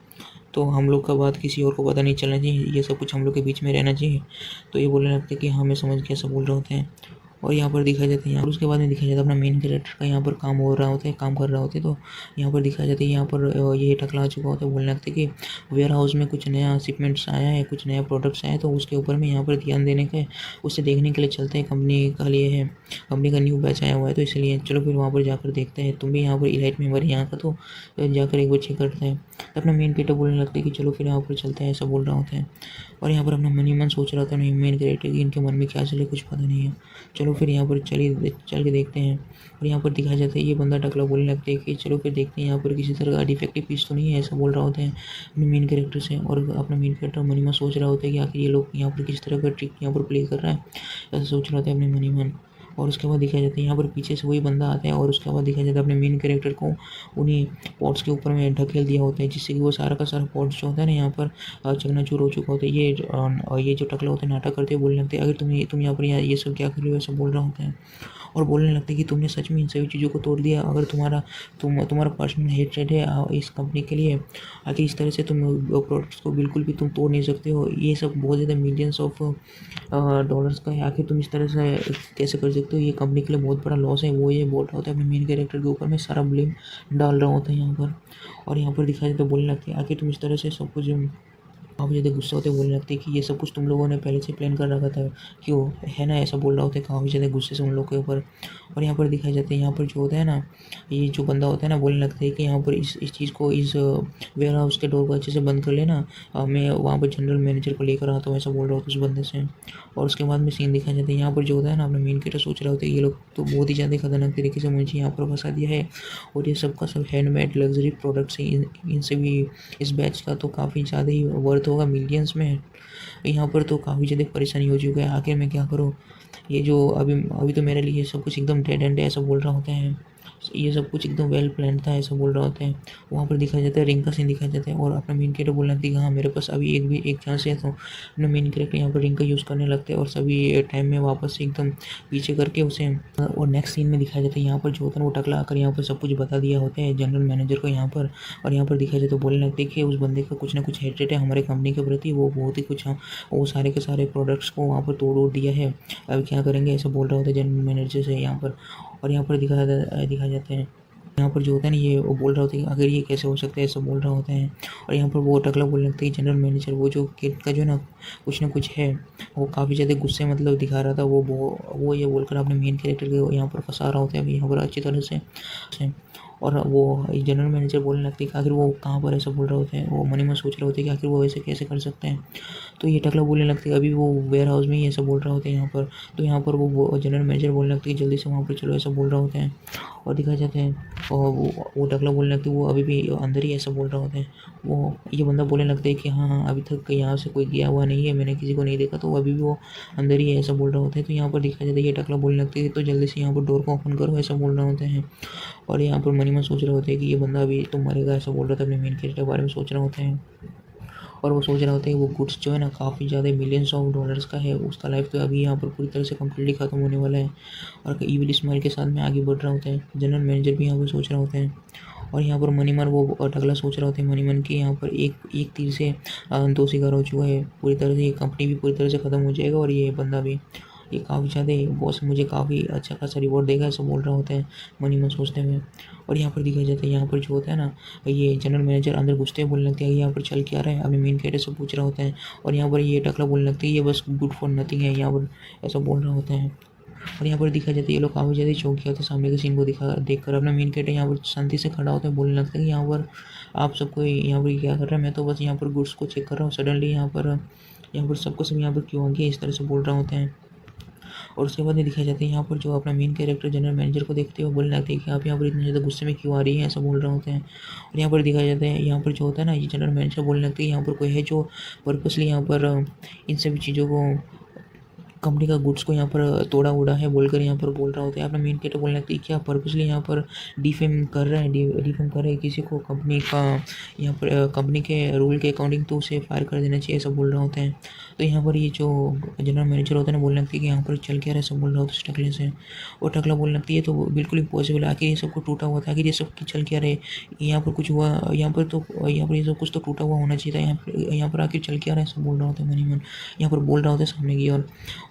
तो हम लोग का बात किसी और को पता नहीं चलना चाहिए, ये सब कुछ हम लोग के बीच में रहना चाहिए। तो ये बोलने लगते हैं कि हाँ मैं समझ गया, सब बोल रहे होते हैं। और यहाँ पर दिखाया जाता है यहाँ पर उसके बाद में दिखाया जाता है अपना मेन कैरेक्टर का यहाँ पर काम हो रहा होता है, काम कर रहा होता है। तो यहाँ पर दिखाया जाता है यहाँ पर ये टकला चुका होता है, बोलने लगता है कि वेयर हाउस में कुछ नया शिपमेंट्स आया है, कुछ नया प्रोडक्ट्स आए हैं, तो उसके ऊपर में यहाँ पर ध्यान देने का उसे देखने के लिए चलते हैं, कंपनी का लिए है, कंपनी का न्यू बैच आया हुआ है तो इसलिए चलो फिर वहाँ पर जाकर देखते हैं। तुम भी यहाँ पर इलाइट मेंबर है यहाँ का, तो जाकर एक बार चेक करते हैं। तो अपना मेन कैरेक्टर बोलने लगता है कि चलो फिर यहाँ पर चलते हैं, ऐसा बोल रहा होता है। और यहाँ पर अपना मन ही मन सोच रहा था मेन कैरेक्टर की इनके मन में क्या चले कुछ पता नहीं है, चलो फिर यहाँ पर चल के देखते हैं। और यहाँ पर दिखाया जाता है ये बंदा टकला बोलने लगता है कि चलो फिर देखते हैं यहाँ पर किसी तरह का डिफेक्टिव पीस तो नहीं है, ऐसा बोल रहा होता है अपने मेन कैरेक्टर से। और अपना मेन कैरेक्टर मन ही मन सोच रहा होता है कि आखिर ये लोग यहाँ पर किस तरह का ट्रिक यहाँ पर प्ले कर रहा है, ऐसा सोच रहा होता है अपने मन ही मन। और उसके बाद दिखाया जाता है यहाँ पर पीछे से वही बंदा आता है और उसके बाद दिखाया जाता है अपने मेन कैरेक्टर को उन्हीं पॉट्स के ऊपर में ढकेल दिया होता है, जिससे कि वो सारा का सारा पॉट्स जो होता है ना यहाँ पर चकनाचूर हो चुका होता है। ये जो टकला होता है नाटक करते हुए बोलने लगते हैं अगर तुम यहाँ पर ये सब क्या कर रहे हो, ऐसा बोल रहा होता है। और बोलने लगते हैं कि तुमने सच में इन सभी चीज़ों को तोड़ दिया, अगर तुम्हारा पर्सनल हेट्रेड है इस कंपनी के लिए, आखिर इस तरह से तुम प्रोडक्ट्स को बिल्कुल भी तुम तोड़ नहीं सकते हो, ये सब बहुत ज़्यादा मिलियंस ऑफ डॉलर्स का है, आखिर तुम इस तरह से कैसे कर सकते हो, ये कंपनी के लिए बहुत बड़ा लॉस है। वो ये बोल रहा होता है अपने मेन कैरेक्टर के ऊपर में सारा ब्लेम डाल रहा होता है यहाँ पर। और यहाँ पर दिखाया जाता है बोलने लगते हैं आखिर तुम इस तरह से सब कुछ काफ़ी ज़्यादा गुस्सा होते बोलने लगते हैं कि ये सब कुछ तुम लोगों ने पहले से प्लान कर रखा था क्यों, है ना, ऐसा बोल रहा होता है काफ़ी ज़्यादा गुस्से से उन लोग के ऊपर। और यहाँ पर दिखाया जाता है यहाँ पर जो होता है ना ये जो बंदा होता है ना बोलने लगता है कि यहाँ पर इस चीज़ को इस वेयर हाउस के डोर को अच्छे से बंद कर लेना, मैं वहाँ पर जनरल मैनेजर को लेकर आता हूँ, ऐसा बोल रहा होता है उस बंदे से। और उसके बाद में सीन दिखाया जाता है यहाँ पर जो होता है ना अपना मेन कैरेक्टर सोच रहा होता है ये लोग तो बहुत ही ज़्यादा खतरनाक तरीके से मुझे यहाँ पर फंसा दिया है, और ये सब का सब हैंडमेड लग्जरी प्रोडक्ट्स हैं, इनसे भी इस बैच का तो काफ़ी ज़्यादा ही वर्थ होगा मिलियंस में। यहाँ पर तो काफ़ी ज़्यादा परेशानी हो चुकी है, आखिर मैं क्या करूँ, ये जो अभी तो मेरे लिए सब कुछ एकदम डेड एंड है, ऐसा बोल रहा होता है। ये सब कुछ एकदम वेल प्लान था, ऐसा बोल रहा होता है। वहाँ पर दिखाया जाता है रिंग का सीन दिखाया जाता है और अपना मेन कैरेक्टर बोलना लगता है कि हाँ मेरे पास अभी एक चांस है, तो अपना मेन कैरेक्टर यहाँ पर रिंग का यूज़ करने लगते हैं और सभी टाइम में वापस से एकदम पीछे करके उसे। और नेक्स्ट सीन में दिखाया जाता है यहाँ पर जो होता है वो टकला आकर यहाँ पर सब कुछ बता दिया होता है जनरल मैनेजर को यहाँ पर। और यहाँ पर दिखाया जाता है बोलने लगते हैं कि उस बंदे का कुछ ना कुछ हेट्रेड है हमारे कंपनी के प्रति, वो बहुत ही कुछ वो सारे के सारे प्रोडक्ट्स को वहाँ पर तोड़ दिया है, अभी क्या करेंगे, ऐसा बोल रहा होता है जनरल मैनेजर से यहाँ पर। और यहाँ पर दिखाया जाता है यहाँ पर जो होता है ना ये वो बोल रहा होता है कि अगर ये कैसे हो सकता है, ऐसा बोल रहा होता है। और यहाँ पर वो टकला बोलने लगता है कि जनरल मैनेजर वो जो किड का जो ना कुछ है वो काफ़ी ज़्यादा गुस्से मतलब दिखा रहा था, वो ये बोलकर अपने मेन कैरेक्टर को यहाँ पर फंसा रहा होता है यहाँ पर अच्छी तरह से। और वो जनरल मैनेजर बोलने लगते हैं कि आखिर वो कहाँ पर ऐसा बोल रहे होते हैं, वो मन ही मन सोच रहे होते हैं कि आखिर वो ऐसे कैसे कर सकते हैं। तो ये टकला बोलने लगते हैं अभी वो वेयर हाउस में ही ऐसा बोल रहा होता है यहाँ पर। तो यहाँ पर वो जनरल मैनेजर बोलने लगते हैं जल्दी से वहाँ पर चलो, ऐसा बोल रहा होता है। और दिखाया जाता है और वो टकला बोलने लगते हैं वो अभी भी अंदर ही ऐसा बोल रहा होता है। वो ये बंदा बोलने लगता है कि हाँ अभी तक यहाँ से कोई गया हुआ नहीं है, मैंने किसी को नहीं देखा, तो अभी भी वो अंदर ही ऐसा बोल रहा होता है। तो यहाँ पर दिखाया जाता है ये टकला बोलने लगते हैं तो जल्दी से यहाँ पर डोर को ओपन करो, ऐसा बोल रहे होते हैं। और यहाँ पर मन ही मन सोच रहे होते हैं कि ये बंदा अभी तो मरेगा, ऐसा बोल रहा था, अपने मेन कैरेक्टर के बारे में सोच रहे होते हैं। और वो सोच रहा होता है वो गुड्स जो है ना काफ़ी ज़्यादा मिलियंस ऑफ डॉलर्स का है, उसका लाइफ तो अभी यहाँ पर पूरी तरह से कम्प्लीटली ख़त्म होने वाला है। और ईविल स्माइल के साथ में आगे बढ़ रहा होता है, जनरल मैनेजर भी यहाँ पर सोच रहा होता है। और यहाँ पर मनीमन वो टकला सोच रहा होता है मनीमन कि यहाँ पर एक एक तीर से दो शिकार हो चुका है। पूरी तरह से ये कंपनी भी पूरी तरह से ख़त्म हो जाएगा और ये बंदा भी। ये काफ़ी ज़्यादा बॉस मुझे काफ़ी अच्छा खासा रिवॉर्ड देगा, ऐसा बोल रहा होता है मनीमन सोचते हुए। और यहाँ पर दिखाया जाता है यहाँ पर जो होता है ना, ये जनरल मैनेजर अंदर घुसते हुए बोलने लगता है यहाँ पर चल क्या रहा है, अभी मेन कैरेक्टर से पूछ रहा होता है। और यहाँ पर ये टकला बोलने लगता है ये बस गुड फॉर नथिंग है यहाँ पर, ऐसा बोल रहा होता है। और यहाँ पर दिखा जाता है ये लोग काफ़ी ज़्यादा चौंकिया होते हैं सामने के सीन को देखकर। अपना मेन कैरेक्टर यहाँ पर शांति से खड़ा होता है, बोलने लगता है कि यहाँ पर आप सबको यहाँ पर क्या कर रहा है, मैं तो बस यहाँ पर गुड्स को चेक कर रहा हूँ। सडनली यहाँ पर सबको सब यहाँ पर क्यों आ गया, इस तरह से बोल रहा होता है। और उसके बाद में दिखाया जाता है यहाँ पर जो अपना मेन कैरेक्टर जनरल मैनेजर को देखते हुए बोलने लगते हैं कि आप यहाँ पर इतने ज़्यादा गुस्से में क्यों आ रही हैं, ऐसा बोल रहे होते हैं। और यहाँ पर दिखाया जाता है यहाँ पर जो होता है ना, ये जनरल मैनेजर बोलने लगते हैं यहाँ पर कोई है जो पर्पसली यहाँ पर इन सभी चीज़ों को, कंपनी का गुड्स को यहाँ पर तोड़ा उड़ा है बोलकर यहाँ पर बोल रहा होता है। अपना मेन कैरेक्टर बोलने लगता है क्या पर्पसली यहाँ पर डिफेम कर रहा है, डिफेम कर रहा है किसी को, कंपनी का यहाँ पर कंपनी के रूल के अकॉर्डिंग तो उसे फायर कर देना चाहिए, ऐसा बोल रहा होता है। तो यहाँ पर ये जो जनरल मैनेजर होता है ना, बोलने लगती है कि यहाँ पर चल क्या रहा है, सब बोल रहा होता है टकले से। और टकला बोलने लगती है तो बिल्कुल इम्पॉसिबल है, आखिर ये सब कुछ टूटा हुआ था, आखिर ये सब चल क्या रहे, यहाँ पर कुछ हुआ, यहाँ पर ये सब कुछ तो टूटा हुआ होना चाहिए था, यहाँ पर आखिर चल क्या रहा है, सब बोल रहा होता है मनीमन। यहाँ पर बोल रहा होता है सामने की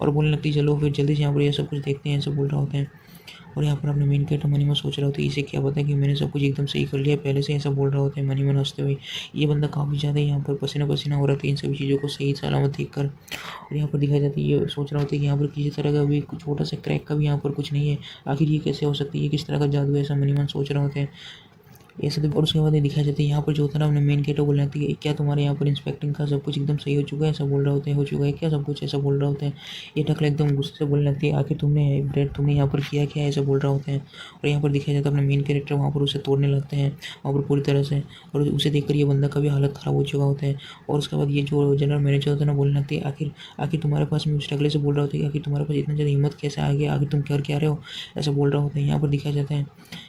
और बोलने लगती है चलो फिर जल्दी से यहाँ पर ये सब कुछ देखते हैं, ऐसा बोल रहा होता है। और यहाँ पर अपने मेन कैरेक्टर मनीमन सोच रहा होता है इसे क्या पता कि मैंने सब कुछ एकदम सही कर लिया पहले से, ऐसा बोल रहा होता है मनीमन हंसते हुए। ये बंदा काफ़ी ज़्यादा यहाँ पर पसीना पसीना हो रहा था इन सभी चीज़ों को सही सलामत देख कर। और यहाँ पर दिखाई जाती है ये सोच रहा होता है कि यहाँ पर किसी तरह का भी छोटा सा क्रैक का भी यहाँ पर कुछ नहीं है, आखिर ये कैसे हो सकती है, किस तरह का जादू है, ऐसा मनीमन सोच रहा होता है। ये सब। और उसके बाद ये दिखाया जाता है यहाँ पर जो होता है ना, अपने मेन कैरेक्टर बोलने लगती है क्या तुम्हारे यहाँ पर इंस्पेक्टिंग का सब कुछ एकदम सही हो चुका है, ऐसा बोल रहा होता है, हो चुका है क्या सब कुछ, ऐसा बोल रहा होता है। ये टकला एकदम गुस्से से बोलने लगती है आखिर तुमने यहाँ पर किया क्या, ऐसा बोल रहा होता है। और यहाँ पर दिखाया जाता है अपना मेन कैरेक्टर वहाँ पर उसे तोड़ने लगते हैं वहाँ पर पूरी तरह से, और उसे देखकर ये बंदा का भी हालत ख़राब हो चुका होता है। और उसके बाद ये जो जनरल मैनेजर होता है ना, बोलने लगती है आखिर तुम्हारे पास, में उस टकले से बोल रहा होता है कि आखिर तुम्हारे पास इतना ज़्यादा हिम्मत कैसे आ गया, आखिर तुम कर क्या रहे हो, ऐसा बोल रहा होता है। यहाँ पर दिखाया जाता है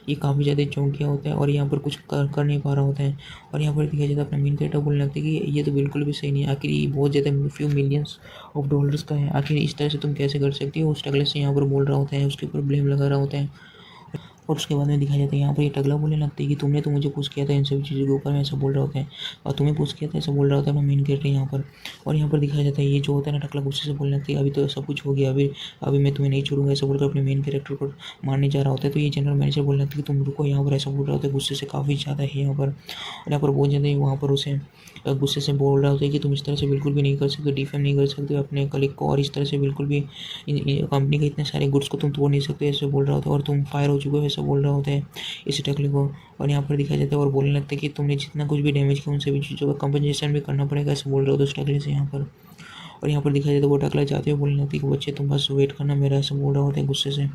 ये काफ़ी ज़्यादा चौंकिया होता है और यहाँ पर कुछ कर नहीं पा रहा होता है। और यहाँ पर दिखाया जाता है अपना मेन कैरेक्टर बोलने लगता है कि ये तो बिल्कुल भी सही नहीं है, आखिर ये बहुत ज़्यादा फ्यू मिलियंस ऑफ डॉलर्स का है, आखिर इस तरह से तुम कैसे कर सकती हो, उस टकले से यहाँ पर बोल रहा होता है, उसके ऊपर ब्लेम लगा रहा होता है। और उसके बाद में दिखाया जाता है यहाँ पर ये टकला बोलने लगता है कि तुमने तो मुझे पूछ किया था इन सभी चीज़ों के ऊपर में, ऐसा बोल रहा होता है, और तुम्हें पूछ किया था, ऐसा बोल रहा होता है अपना मेन कैरेक्टर यहाँ पर। और यहाँ पर दिखाया जाता है ये जो होता है ना, टकला गुस्से से बोलने लगता है अभी तो सब कुछ हो गया, अभी मैं तुम्हें नहीं छोड़ूंगा, ऐसा बोलकर अपने मेन कैरेक्टर को मारने जा रहा होता है। तो ये जनरल मैनेजर बोलने लगता है कि तुम रुको यहाँ पर, ऐसा बोल रहा होता है गुस्से से काफ़ी ज़्यादा है यहाँ पर। और यहाँ पर बहुत ज़्यादा वहाँ पर उसे गुस्से से बोल रहा होता है कि तुम इस तरह से बिल्कुल भी नहीं कर सकते, डिफेम नहीं कर सकते अपने कलीग को, और इस तरह से बिल्कुल भी कंपनी के इतने सारे गुड्स को तुम तोड़ नहीं सकते, ऐसे बोल रहा होता है। और तुम फायर हो चुके हो, ऐसा बोल रहा होता है इस टकले को। और यहाँ पर दिखाया जाता है और बोलने लगता है कि तुमने जितना कुछ भी डैमेज किया उन सभी चीज़ों का कंपनसेशन भी करना पड़ेगा, ऐसे बोल रहे हो तो उस टकले से यहाँ पर। और यहाँ पर दिखाया जाता है वो टकला जाते हुए बोलने लगती है कि बच्चे तुम बस वेट करना मेरा, ऐसा बोल रहा होता है गुस्से से।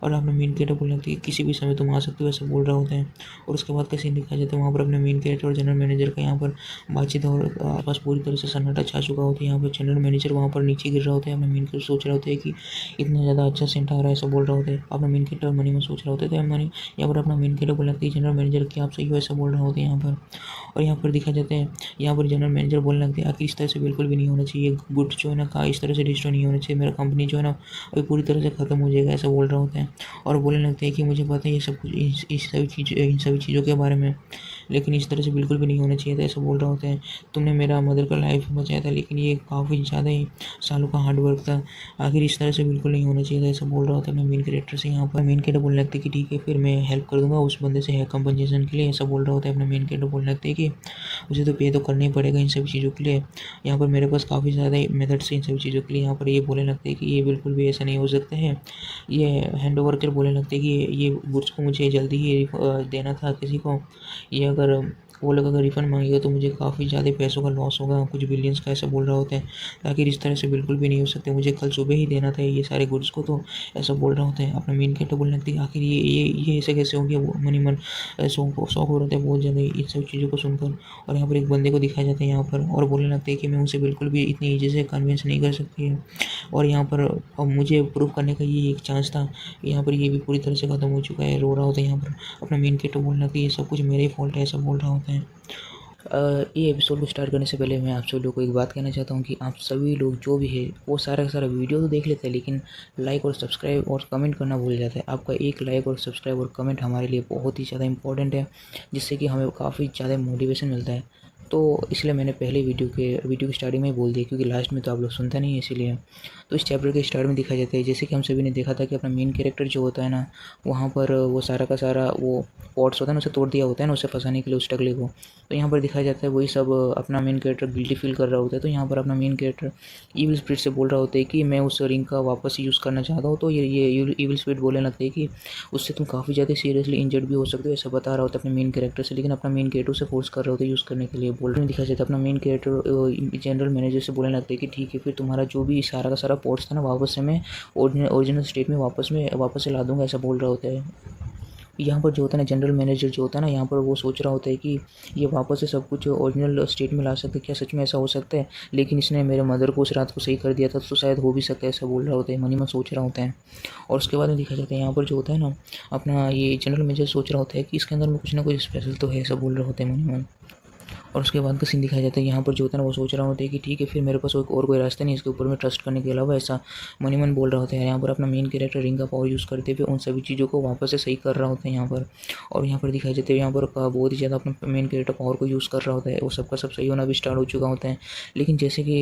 और अपने मेन कैरेक्टर बोलने लगती है किसी भी समय तुम आ सकते हो, ऐसा बोल रहा होता है। और उसके बाद का सीन दिखाया जाता है वहाँ पर अपने मेन कैरेक्टर और जनरल मैनेजर का यहाँ पर बातचीत, और आसपास पूरी तरह से सन्नाटा छा चुका होता है। यहाँ पर जनरल मैनेजर वहाँ पर नीचे गिर रहा होता है, अपने मेन कैरेक्टर सोच रहा होता है कि इतना ज़्यादा अच्छा सेंट आ रहा है, ऐसा बोल रहा होता है। अपना मेन कैरेक्टर मनी में सोच रहा होता है, तो मनी यहाँ पर अपना मेन कैरेक्टर बोलने लगती है जनरल मैनेजर कि आप सही हो, ऐसा बोल रहा होता है यहाँ पर। और यहाँ पर दिखा जाता है यहाँ पर जनरल मैनेजर बोलने लगते हैं आखिर इस तरह से बिल्कुल भी नहीं होना चाहिए, गुड जो है ना का इस तरह से डिस्ट्रॉय नहीं होना चाहिए, मेरा कंपनी जो है ना अभी पूरी तरह से ख़त्म हो जाएगा, ऐसा बोल रहा होता है। और बोलने लगते हैं कि मुझे पता है ये सब कुछ इन सभी चीज़ों के बारे में, लेकिन इस तरह से बिल्कुल भी नहीं होना चाहिए था, ऐसा बोल रहा होता है। तुमने मेरा मदर का लाइफ बचाया था, लेकिन ये काफ़ी ज़्यादा ही सालों का हार्ड वर्क था, आखिर इस तरह से बिल्कुल नहीं होना चाहिए था, ऐसा बोल रहा होता है अपने मेन कैरेक्टर से। यहाँ पर मेन कैरेक्टर बोलने लगते हैं कि ठीक है फिर मैं हेल्प कर दूंगा उस बंदे से है कंपनसेशन के लिए, ऐसा बोल रहा होता है। अपने मेन कैरेक्टर बोलने लगते हैं कि मुझे तो पे तो करना ही पड़ेगा इन सभी चीज़ों के लिए, यहाँ पर मेरे पास काफ़ी ज़्यादा मेथड्स हैं इन सभी चीज़ों के लिए। यहाँ पर ये बोलने लगते हैं कि ये बिल्कुल भी ऐसा नहीं हो सकता है, ये हैंड ओवर कर बोलने लगते हैं कि ये गुड्स को मुझे जल्दी ही देना था किसी को, ये अगर वो लोग अगर रिफ़ंड मांगेगा तो मुझे काफ़ी ज़्यादा पैसों का लॉस होगा, कुछ बिलियंस का, ऐसा बोल रहा होता है। आखिर इस तरह से बिल्कुल भी नहीं हो सकते, मुझे कल सुबह ही देना था ये सारे गुड्स को, तो ऐसा बोल रहा होता है। अपना मेन कैरेक्टर बोलने लगती है आखिर ये ऐसे कैसे हो गया, वो मनी मन शौक हो रहा है बहुत ज़्यादा इन सब चीज़ों को सुनकर। और यहाँ पर एक बंदे को दिखाया जाता है यहाँ पर, और बोलने लगते हैं कि मैं उसे बिल्कुल भी इतनी ईजी से कन्विंस नहीं कर सकती है, और यहाँ पर अब मुझे प्रूव करने का ये एक चांस था, यहाँ पर ये भी पूरी तरह से ख़त्म हो चुका है, रो रहा होता है यहाँ पर। अपना मेन कैरेक्टर बोलने लगता है ये सब कुछ मेरे ही फॉल्ट है, ऐसा बोल रहा होता है। ये एपिसोड को स्टार्ट करने से पहले मैं आप सभी लोगों को एक बात कहना चाहता हूँ कि आप सभी लोग जो भी है वो सारा का सारा वीडियो तो देख लेते हैं, लेकिन लाइक और सब्सक्राइब और कमेंट करना भूल जाता है। आपका एक लाइक और सब्सक्राइब और कमेंट हमारे लिए बहुत ही ज़्यादा इंपॉर्टेंट है, जिससे कि हमें काफ़ी ज़्यादा मोटिवेशन मिलता है। तो इसलिए मैंने पहले वीडियो की स्टार्टिंग में ही बोल दिया, क्योंकि लास्ट में तो आप लोग सुनते नहीं है इसीलिए। तो इस चैप्टर के स्टार्ट में दिखाया जाता है, जैसे कि हम सभी ने देखा था कि अपना मेन कैरेक्टर जो होता है ना, वहाँ पर वो सारा का सारा वो पॉट्स होता है ना, उसे तोड़ दिया होता है ना, उसे फंसाने के लिए उस टकले को। तो यहाँ पर दिखाया जाता है वही सब अपना मेन कैरेक्टर गिल्टी फील कर रहा होता है। तो यहाँ पर अपना मेन कैरेक्टर ईविल स्पिरिट से बोल रहा होता है कि मैं उस रिंग का वापस यूज़ करना चाहता हूँ। तो ये ईविल स्पिरिट बोलने लगता है कि उससे तुम काफ़ी ज़्यादा सीरियसली इंजर्ड भी हो सकते हो, ऐसा बता रहा होता है अपने मेन कैरेक्टर से। लेकिन अपना मेन कैरेक्टर उसे फोर्स कर रहा होता है यूज़ करने के लिए। बोल रहे दिखाया जाता है अपना मेन कैरेक्टर जनरल मैनेजर से बोलने लगता है कि ठीक है, फिर तुम्हारा जो भी सारा का सारा पॉट्स था ना, वापस से मैं ओरिजिनल स्टेट में वापस से ला दूंगा, ऐसा बोल रहा होता है। यहाँ पर जो होता है ना, जनरल मैनेजर जो होता है ना, यहाँ पर वो सोच रहा होता है कि ये वापस से सब कुछ ओरिजिनल स्टेट में ला सकते, क्या सच में ऐसा हो सकता है? लेकिन इसने मेरे मदर को उस रात को सही कर दिया था, तो शायद हो भी सकता है, ऐसा बोल रहा होता है, मन ही मन सोच रहा होता है। और उसके बाद में दिखा जाता है यहाँ पर जो होता है ना, अपना ये जनरल मैनेजर सोच रहा होता है कि इसके अंदर में कुछ ना कुछ स्पेशल तो है, ऐसा बोल रहे होते हैं मन ही मन। और उसके बाद का सीन दिखाया जाता है यहाँ पर जो होता है ना, वो सोच रहा होता है कि ठीक है, फिर मेरे पास और कोई रास्ता नहीं इसके ऊपर में ट्रस्ट करने के अलावा, ऐसा मन ही मन बोल रहा होता है। यहाँ पर अपना मेन कैरेक्टर रिंग का पावर यूज़ करते हुए उन सभी चीज़ों को वापस से सही कर रहा होता है यहाँ पर। और यहाँ पर दिखाई जाते हैं यहाँ पर बहुत ही ज़्यादा अपना मेन कैरेक्टर पावर को यूज़ कर रहा होता है, वो सबका सब सही होना भी स्टार्ट हो चुका होता है। लेकिन जैसे कि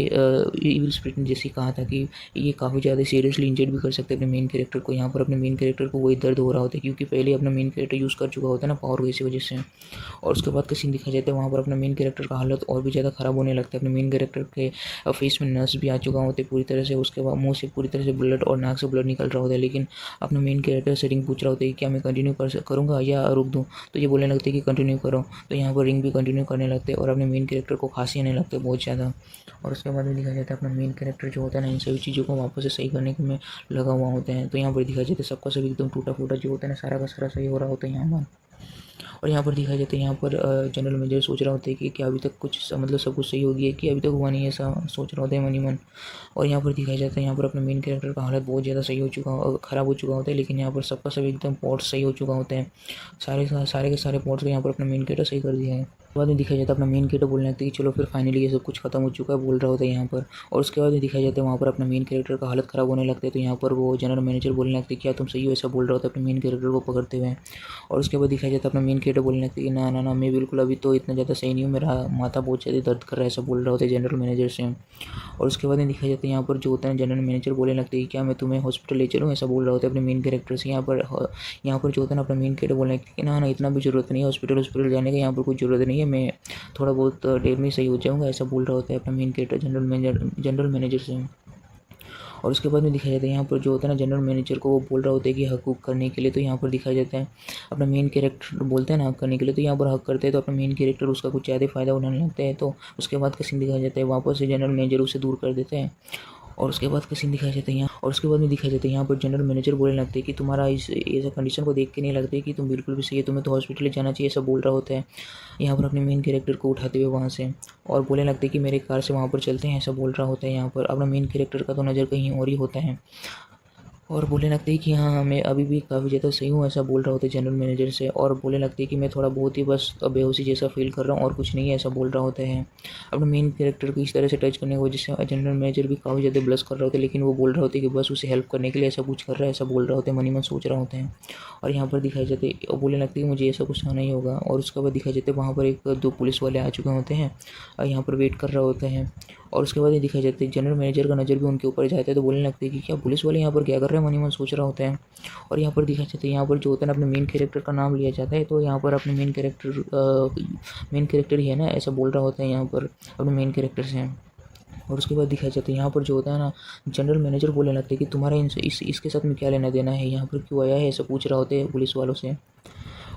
ईविल स्पिरिट ने जैसे कहा था कि ये काफ़ी ज़्यादा सीरियसली इंजर्ड भी कर सकते हैं अपने मेन कैरेक्टर को। यहाँ पर अपने मेन कैरेक्टर को वही दर्द हो रहा होता है, क्योंकि पहले अपना मेन कैरेक्टर यूज़ कर चुका होता है ना पावर, इसी वजह से। और उसके बाद का सीन दिखाया जाता है वहाँ पर अपना मेन कैरेक्टर का हालत और भी ज़्यादा ख़राब होने लगता है। अपने मेन कैरेक्टर के फेस में नस भी आ चुका होता है पूरी तरह से, उसके बाद मुंह से पूरी तरह से ब्लड और नाक से ब्लड निकल रहा होता है। लेकिन अपना मेन कैरेक्टर से रिंग पूछ रहा होता है कि क्या मैं कंटिन्यू करूँगा या रुक दूँ? तो ये बोलने लगते हैं कि कंटिन्यू करो। तो यहाँ पर रिंग भी कंटिन्यू करने लगते हैं और अपने मेन कैरेक्टर को खांसी आने लगते हैं बहुत ज़्यादा। और उसके बाद में दिखाया जाता है अपना मेन कैरेक्टर जो होता है ना, इन सभी चीज़ों को वापस से सही करने में लगा हुआ होता है। तो यहाँ पर दिखाया जाता है सबका सब एकदम टूटा फूटा जो होता है ना, सारा का सारा सही हो रहा होता है यहाँ पर। और यहाँ पर दिखाया जाता है यहाँ पर जनरल मैनेजर सोच रहा होता है कि क्या अभी तक कुछ मतलब सब कुछ सही हो गया है कि अभी तक हुआ नहीं है, ऐसा सोच रहा होता है मन ही मन। और यहाँ पर दिखाया जाता है यहाँ पर अपने मेन कैरेक्टर का हालत बहुत ज़्यादा सही हो चुका ख़राब हो चुका होता है। लेकिन यहाँ पर सबका सब एकदम पॉट्स सही हो चुका होता है, सारे के सारे पॉट्स को यहाँ पर अपना मेन कैरेक्टर सही कर दिया है। बाद में दिखाया जाता है अपना मेन कैरेक्टर बोलने लगता है कि चलो फिर फाइनली ये सब कुछ खत्म हो चुका है, बोल रहा होता है यहाँ पर। और उसके बाद में दिखाया जाता है वहाँ पर अपना मेन कैरेक्टर का हालत ख़राब होने लगता है। तो यहाँ पर वो जनरल मैनेजर बोलने लगते हैं क्या तुम सही हो, ऐसा बोल रहा होता है अपने मेन कैरेक्टर को पकड़ते हुए। और उसके बाद दिखाया जाता है अपना मेन कैरेक्टर बोलने लगता है कि ना ना ना, मैं बिल्कुल अभी तो इतना ज़्यादा सही नहीं हूँ, मेरा माथा बहुत ज़्यादा दर्द कर रहा है, ऐसा बोल रहा होता है जनरल मैनेजर से। और उसके बाद में दिखाया जाता है यहाँ पर जो होता है जनरल मैनेजर बोलने लगते हैं क्या मैं तुम्हें हॉस्पिटल ले चलूँ, ऐसा बोल रहा होता है अपने मेन कैरेक्टर से। यहाँ पर जो होता है ना, अपना मेन कैरेक्टर बोलने लगता है कि ना ना, इतना भी ज़रूरत नहीं है हॉस्पिटल जाने का, यहाँ पर कोई ज़रूरत नहीं है, मैं थोड़ा बहुत देर में सही हो जाऊँगा, ऐसा बोल रहा होता है अपना मेन कैरेक्टर जनरल मैनेजर से। और उसके बाद में दिखाया जाता है यहाँ पर जो होता है ना, जनरल मैनेजर को वो बोल रहा होता है कि हक हुक करने के लिए। तो यहाँ पर दिखाया जाता है अपना मेन कैरेक्टर बोलते हैं ना हक करने के लिए, तो यहाँ पर हक करते हैं तो अपना मेन कैरेक्टर उसका कुछ ज़्यादा फ़ायदा उठाने लगता है। तो उसके बाद का सीन दिखाया जाता है वापस से जनरल मैनेजर उसे दूर कर देते हैं। और उसके बाद का सीन दिखाया जाता है यहाँ, और उसके बाद में दिखाया जाता है यहाँ पर जनरल मैनेजर बोलने लगते हैं कि तुम्हारा इस ऐसा कंडीशन को देख के नहीं लगता है कि तुम बिल्कुल भी सही है, तुम्हें तो हॉस्पिटल जाना चाहिए, ऐसा बोल रहा होता है यहाँ पर अपने मेन कैरेक्टर को उठाते हुए वहाँ से। और बोलने लगते हैं कि मेरे कार से वहाँ पर चलते हैं, ऐसा बोल रहा होता है यहाँ पर। अपना मेन कैरेक्टर का तो नज़र कहीं और ही होता है और बोलने लगते हैं कि हाँ मैं अभी भी काफ़ी ज़्यादा सही हूँ, ऐसा बोल रहा होता है जनरल मैनेजर से। और बोलने लगते हैं कि मैं थोड़ा बहुत ही बस बेहोशी जैसा फील कर रहा हूँ और कुछ नहीं है, ऐसा बोल रहा होता है। अपने मेन कैरेक्टर को इस तरह से टच करने की वजह से जनरल मैनेजर भी काफ़ी ज़्यादा ब्लश कर रहा होता है, लेकिन वो बोल रहा होता है कि बस उसे हेल्प करने के लिए ऐसा कुछ कर रहा है, ऐसा बोल रहा होता है, मन ही मन सोच रहा होता है। और यहाँ पर दिखाई जाते हैं बोलने लगते हैं कि मुझे ऐसा कुछ नहीं होगा। और उसके बाद दिखाई जाते हैं वहाँ पर एक दो पुलिस वाले आ चुके होते हैं और यहाँ पर वेट कर रहा होता है। और उसके बाद ये दिखाई जाता है जनरल मैनेजर का नज़र भी उनके ऊपर जाता है, तो बोलने लगते हैं कि क्या पुलिस वाले यहाँ पर क्या कर रहे हैं, मन ही मन सोच रहा होता है। और यहाँ पर दिखाई जाता है यहाँ पर जो होता है ना, अपने मेन कैरेक्टर का नाम लिया जाता है, तो यहाँ पर अपने मेन कैरेक्टर ही है ना, ऐसा बोल रहा होता है यहाँ पर अपने मेन कैरेक्टर से। और उसके बाद दिखाया जाता है यहाँ पर जो होता है ना, जनरल मैनेजर बोलने लगता है कि तुम्हारा इसके साथ में क्या लेना देना है, यहाँ पर क्यों आया है, ऐसा पूछ रहा होता है पुलिस वालों से।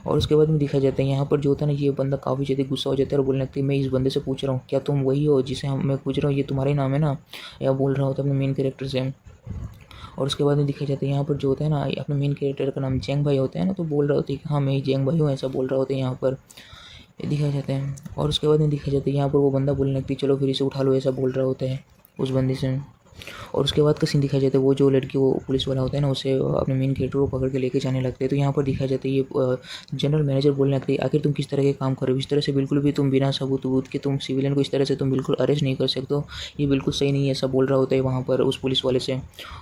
और उसके बाद में दिखाया जाता है यहाँ पर जो होता है ना, ये बंदा काफ़ी ज़्यादा गुस्सा हो जाता है और बोलने लगता है मैं इस बंदे से पूछ रहा हूँ क्या तुम वही हो जिसे मैं पूछ रहा हूँ, ये तुम्हारा ही नाम है ना, या बोल रहा होता है अपने मेन कैरेक्टर से। और उसके बाद में दिखाया जाता है यहाँ पर जो होता है ना, अपने मेन कैरेक्टर का नाम जैंग भाई होता है ना, तो बोल रहा होता है कि हाँ मैं ही जैंग भाई हूँ, ऐसा बोल रहा होता है यहाँ पर, ये दिखाया जाता है। और उसके बाद में दिखाया जाता है यहाँ पर वो बंदा बोलने लगती है चलो फिर इसे उठा लो, ऐसा बोल रहा होता है उस बंदे से। और उसके बाद का सीन दिखाया जाता है, वो जो लड़की वो पुलिस वाला होता है ना, उसे अपने मेन कैरेक्टर को पकड़ के लेके जाने लगते हैं। तो यहाँ पर दिखाया जाता है ये जनरल मैनेजर बोलने लगते हैं, आखिर तुम किस तरह के काम कर रहे हो, इस तरह से बिल्कुल भी तुम बिना सबूत वबूत के तुम सिविलियन को इस तरह से तुम बिल्कुल अरेस्ट नहीं कर सकते हो, ये बिल्कुल सही नहीं है, ऐसा बोल रहा होता है वहाँ पर उस पुलिस वाले से।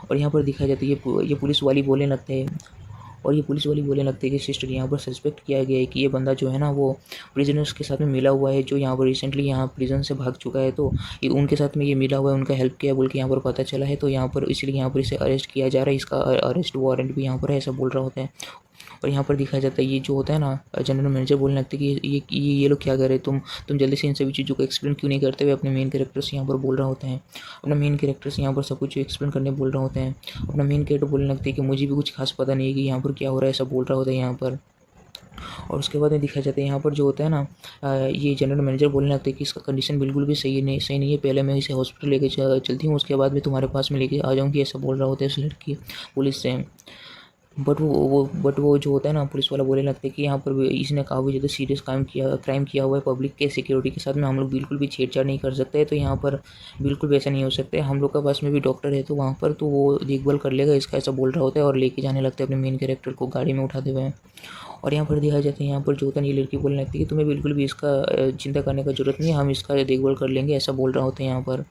और यहाँ पर दिखाया जाता है ये पुलिस वाली बोलने लगते हैं, और ये पुलिस वाली बोलने लगती है कि सिस्टर यहाँ पर सस्पेक्ट किया गया है कि ये बंदा जो है ना वो प्रिजनर्स के साथ में मिला हुआ है, जो यहाँ पर रिसेंटली यहाँ प्रिजन से भाग चुका है, तो ये उनके साथ में ये मिला हुआ है, उनका हेल्प किया बोल के यहाँ पर पता चला है, तो यहाँ पर इसलिए यहाँ पर इसे अरेस्ट किया जा रहा है, इसका अरेस्ट वारंट भी यहाँ पर है, ऐसा बोल रहा होता है। और यहाँ पर दिखाया जाता है ये जो होता है ना जनरल मैनेजर बोलने लगता है कि ये लोग क्या कर रहे हैं, तुम जल्दी से इन सभी चीज़ों को एक्सप्लेन क्यों नहीं करते हुए, अपने मेन कैरेक्टर्स यहाँ पर बोल रहा होता है, अपना मेन कैरेक्टर्स यहाँ पर सब कुछ एक्सप्लेन करने बोल रहा होता है। अपना मेन कैरेक्टर बोलने लगता है कि मुझे भी कुछ खास पता नहीं है कि यहाँ पर क्या हो रहा है, ऐसा बोल रहा होता है यहाँ पर। और उसके बाद में दिखाया जाता है यहाँ पर जो होता है ना ये जनरल मैनेजर बोलने लगता है कि इसका कंडीशन बिल्कुल भी सही नहीं है, पहले मैं इसे हॉस्पिटल लेके चलती हूँ, उसके बाद में तुम्हारे पास में लेके आ जाऊँगी, ऐसा बोल रहा होता है इस लड़की पुलिस से। बट वो जो होता है ना पुलिस वाला बोलने लगता है कि यहाँ पर इसने काफ़ी ज़्यादा सीरियस क्राइम किया हुआ है, पब्लिक के सिक्योरिटी के साथ में हम लोग बिल्कुल भी छेड़छाड़ नहीं कर सकते, तो यहाँ पर बिल्कुल भी ऐसा नहीं हो सकता है, हम लोग का पास में भी डॉक्टर है तो वहाँ पर तो वो देखभाल कर लेगा इसका, ऐसा बोल रहा होता है। और लेके जाने लगता है अपने मेन कैरेक्टर को गाड़ी में उठाते हुए। और यहाँ पर दिखाया जाता है यहाँ पर जो होता है ये लड़की बोलने लगती है कि तुम्हें बिल्कुल भी इसका चिंता करने का जरूरत नहीं है, हम इसका देखभाल कर लेंगे, ऐसा बोल रहा होता है यहाँ पर।